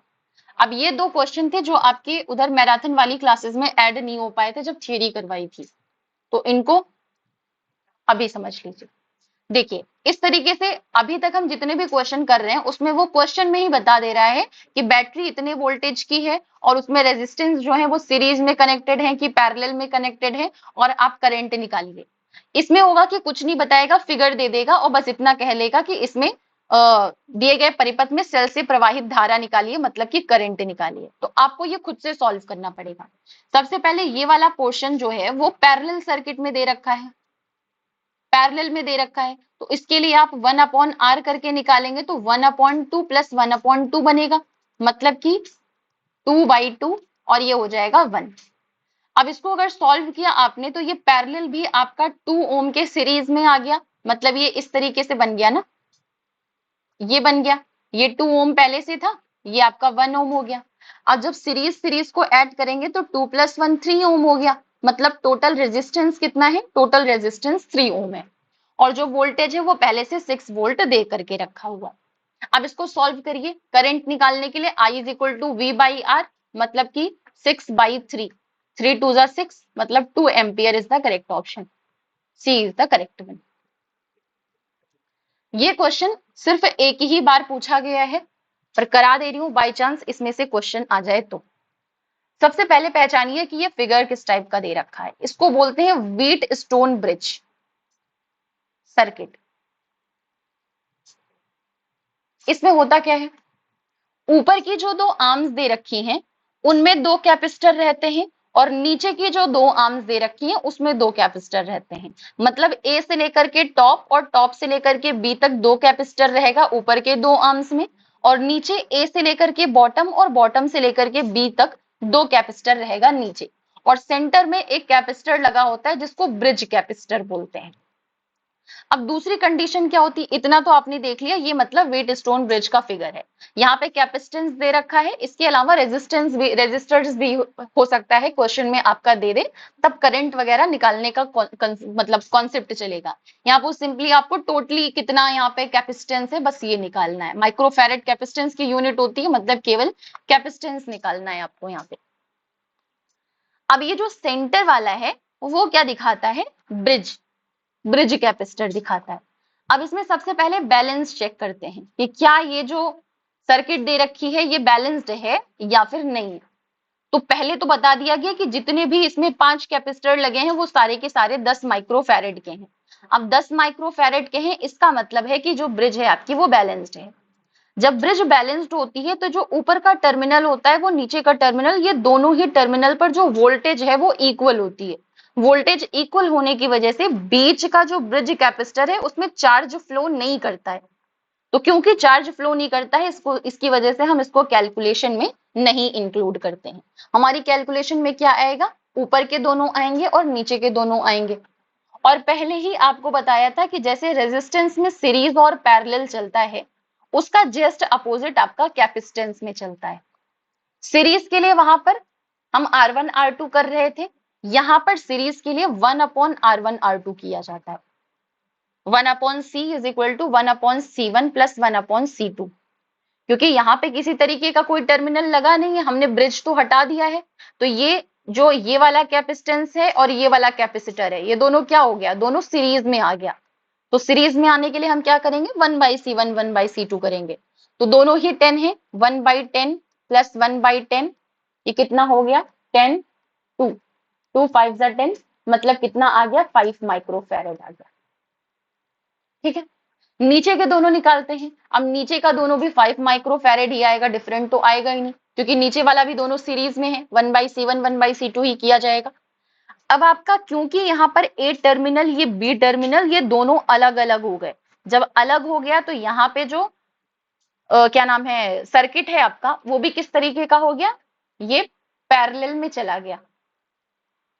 अब ये दो क्वेश्चन थे जो आपके उधर मैराथन वाली क्लासेस में ऐड नहीं हो पाए थे जब थियरी करवाई थी, तो इनको अभी समझ लीजिए। देखिए इस तरीके से अभी तक हम जितने भी क्वेश्चन कर रहे हैं उसमें वो क्वेश्चन में ही बता दे रहा है कि बैटरी इतने वोल्टेज की है और उसमें रेजिस्टेंस जो है वो सीरीज में कनेक्टेड है कि पैरेलल में कनेक्टेड है, और आप करंट निकालिए। इसमें होगा कि कुछ नहीं बताएगा, फिगर दे देगा और बस इतना कह लेगा कि इसमें दिए गए परिपथ में सेल से प्रवाहित धारा निकालिए, मतलब कि करंट निकालिए। तो आपको ये खुद से सॉल्व करना पड़ेगा। सबसे पहले ये वाला पोर्शन जो है वो पैरेलल सर्किट में दे रखा है, पैरेलल में दे रखा है, तो इसके लिए आप 1/r करके निकालेंगे तो 1/2 प्लस 1/2 बनेगा, मतलब कि 2/2, और ये हो जाएगा 1। अब इसको अगर सॉल्व किया आपने तो ये पैरेलल भी आपका 2 ओम के सीरीज में आ गया, मतलब ये इस तरीके से बन गया ना, ये बन गया, ये 2 ओम पहले से था, ये आपका 1 ओम हो गया। अब जब सीरीज को ऐड करेंगे तो 2 + 1 3 ओम हो गया, मतलब टोटल रेजिस्टेंस कितना है, टोटल रेजिस्टेंस 3 ओम है, और जो वोल्टेज है वो पहले से 6 वोल्ट दे करके रखा हुआ। अब इसको सॉल्व करिए, करंट निकालने के लिए I is equal to V/R, मतलब कि 6/3, 3 2 जा 6, मतलब 2 ampere is the correct option, C is the correct one. ये क्वेश्चन सिर्फ एक ही बार पूछा गया है, पर करा दे रही हूं बाय चांस इसमें से क्वेश्चन आ जाए तो। सबसे पहले पहचानिए कि ये फिगर किस टाइप का दे रखा है, इसको बोलते हैं व्हीट स्टोन ब्रिज सर्किट। इसमें होता क्या है, ऊपर की जो 2 आर्म्स दे रखी हैं उनमें 2 कैपेसिटर रहते हैं, और नीचे की जो 2 आर्म्स दे रखी हैं उसमें 2 कैपेसिटर रहते हैं, मतलब ए से लेकर के टॉप और टॉप से लेकर के बी तक 2 कैपेसिटर रहेगा ऊपर के 2 आर्म्स में, और नीचे ए से लेकर के बॉटम और बॉटम से लेकर के बी तक 2 कैपेसिटर रहेगा नीचे, और सेंटर में एक कैपेसिटर लगा होता है जिसको ब्रिज कैपेसिटर बोलते हैं। अब दूसरी कंडीशन क्या होती है, इतना तो आपने देख लिया, ये मतलब व्हीट स्टोन ब्रिज का फिगर है। यहाँ पे कैपेसिटेंस दे रखा है, इसके अलावा रेजिस्टेंस भी, रेजिस्टर्स भी हो सकता है क्वेश्चन में आपका दे दे, तब करंट वगैरह निकालने का मतलब कॉन्सेप्ट चलेगा। यहाँ पर सिंपली आपको टोटली कितना यहाँ पे कैपेसिटेंस है बस ये निकालना है, माइक्रोफैरेड कैपेसिटेंस की यूनिट होती है, मतलब केवल कैपेसिटेंस निकालना है आपको यहाँ पे। अब ये जो सेंटर वाला है वो क्या दिखाता है, ब्रिज, ब्रिज कैपेसिटर दिखाता है। अब इसमें सबसे पहले बैलेंस चेक करते हैं कि क्या ये जो सर्किट दे रखी है ये बैलेंस्ड है या फिर नहीं। तो पहले तो बता दिया गया कि जितने भी इसमें 5 कैपेसिटर लगे हैं वो सारे के सारे 10 माइक्रोफैरेड के हैं। अब 10 माइक्रोफैरेड के हैं, इसका मतलब है कि जो ब्रिज है आपकी वो बैलेंस्ड है। जब ब्रिज बैलेंस्ड होती है तो जो ऊपर का टर्मिनल होता है वो नीचे का टर्मिनल, ये दोनों ही टर्मिनल पर जो वोल्टेज है वो इक्वल होती है। वोल्टेज इक्वल होने की वजह से बीच का जो ब्रिज कैपेसिटर है उसमें चार्ज फ्लो नहीं करता है। तो क्योंकि चार्ज फ्लो नहीं करता है, इसकी वजह से हम इसको कैलकुलेशन में नहीं इंक्लूड करते हैं। हमारी कैलकुलेशन में क्या आएगा, ऊपर के दोनों आएंगे और नीचे के दोनों आएंगे। और पहले ही आपको बताया था कि जैसे रेजिस्टेंस में सीरीज और पैरेलल चलता है, उसका जस्ट अपोजिट आपका कैपेसिटेंस में चलता है। सीरीज के लिए वहां पर हम R1 R2 कर रहे थे, यहां पर सीरीज के लिए 1/R1 R2 किया जाता है। 1/C is equal to 1/C1 plus 1/C2। क्योंकि यहाँ पे किसी तरीके का कोई टर्मिनल लगा नहीं है, हमने ब्रिज तो हटा दिया है, तो ये जो ये वाला कैपेसिटेंस है और ये वाला कैपेसिटर है, ये दोनों क्या हो गया, दोनों सीरीज में आ गया। तो सीरीज में आने के लिए हम क्या करेंगे, 1/C1 1/C2 करेंगे। तो दोनों ही 10 है, 1/10 प्लस 1/10, ये कितना हो गया 10, 2 2 5 10, मतलब कितना आ गया 5 माइक्रोफैरेड आ गया। ठीक है, नीचे के दोनों निकालते हैं। अब नीचे का दोनों भी 5 माइक्रोफैरेड ही आएगा, डिफरेंट तो आएगा ही नहीं, क्योंकि नीचे वाला भी दोनों सीरीज में है, 1/C1 1/C2 ही किया जाएगा। अब आपका क्योंकि यहाँ पर ए टर्मिनल ये बी टर्मिनल ये दोनों अलग अलग हो गए, जब अलग हो गया तो यहाँ पे जो क्या नाम है सर्किट है आपका, वो भी किस तरीके का हो गया, ये पैरेलल में चला गया।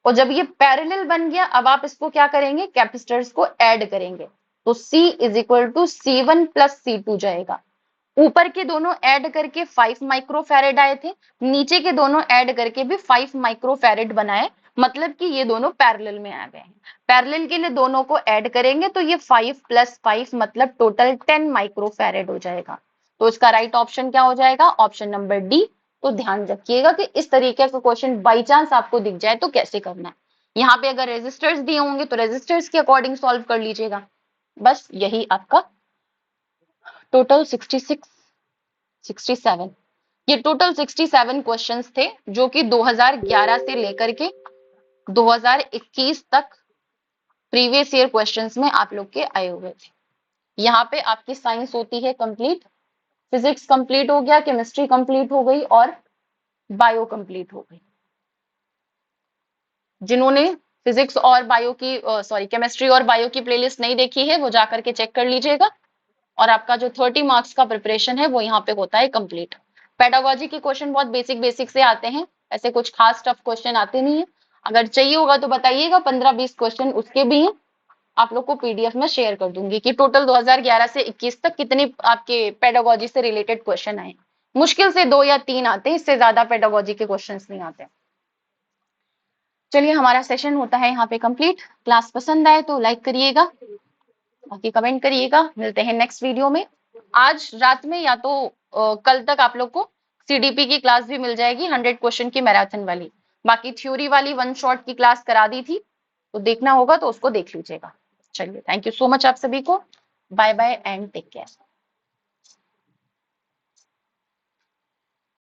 और जब ये पैरेलल बन गया, अब आप इसको क्या करेंगे, कैपेसिटर्स को ऐड करेंगे। तो C is equal to C1 plus C2 जाएगा। ऊपर के दोनों ऐड करके 5 माइक्रोफैरेड आए थे, नीचे के दोनों ऐड करके भी 5 माइक्रोफैरेड बनाए, मतलब कि ये दोनों पैरेलल में आ गए हैं। पैरेलल के लिए दोनों को ऐड करेंगे तो ये 5 प्लस 5 मतलब टोटल 10 माइक्रोफैरेड हो जाएगा। तो इसका राइट ऑप्शन क्या हो जाएगा, ऑप्शन नंबर डी। तो ध्यान रखिएगा कि इस तरीके का क्वेश्चन बाई चांस आपको दिख जाए तो कैसे करना है। यहाँ पे अगर रेजिस्टर्स दिए होंगे तो रेजिस्टर्स के अकॉर्डिंग सॉल्व कर लीजिएगा। बस यही आपका टोटल 66 67, ये टोटल 67 क्वेश्चंस थे जो कि 2011 से लेकर के 2021 तक प्रीवियस ईयर क्वेश्चंस में आप लोग के आए हुए थे। यहाँ पे आपकी साइंस होती है कंप्लीट, फिजिक्स कंप्लीट हो गया, केमिस्ट्री कंप्लीट हो गई और बायो कंप्लीट हो गई। जिन्होंने फिजिक्स और बायो की केमिस्ट्री और बायो की प्लेलिस्ट नहीं देखी है वो जाकर के चेक कर लीजिएगा। और आपका जो 30 मार्क्स का प्रिपरेशन है वो यहाँ पे होता है कंप्लीट। पेडागोजी के क्वेश्चन बहुत बेसिक बेसिक से आते हैं, ऐसे कुछ खास टफ क्वेश्चन आते नहीं है। अगर चाहिए होगा तो बताइएगा, 15-20 क्वेश्चन उसके भी हैं, आप लोग को पीडीएफ में शेयर कर दूंगी कि टोटल 2011 से 21 तक कितने आपके पेडागोजी से रिलेटेड क्वेश्चन आए। मुश्किल से 2 या 3 आते हैं, इससे ज्यादा पेडागोजी के क्वेश्चन नहीं आते। चलिए हमारा सेशन होता है यहाँ पे कंप्लीट। क्लास पसंद आए तो लाइक करिएगा, बाकी कमेंट करिएगा। मिलते हैं नेक्स्ट वीडियो में। आज रात में या तो कल तक आप लोग को सीडीपी की क्लास भी मिल जाएगी, 100 क्वेश्चन की मैराथन वाली। बाकी थ्योरी वाली 1 शॉट की क्लास करा दी थी, तो देखना होगा तो उसको देख लीजिएगा। चलिए, थैंक यू सो मच आप सभी को। Bye bye and take care.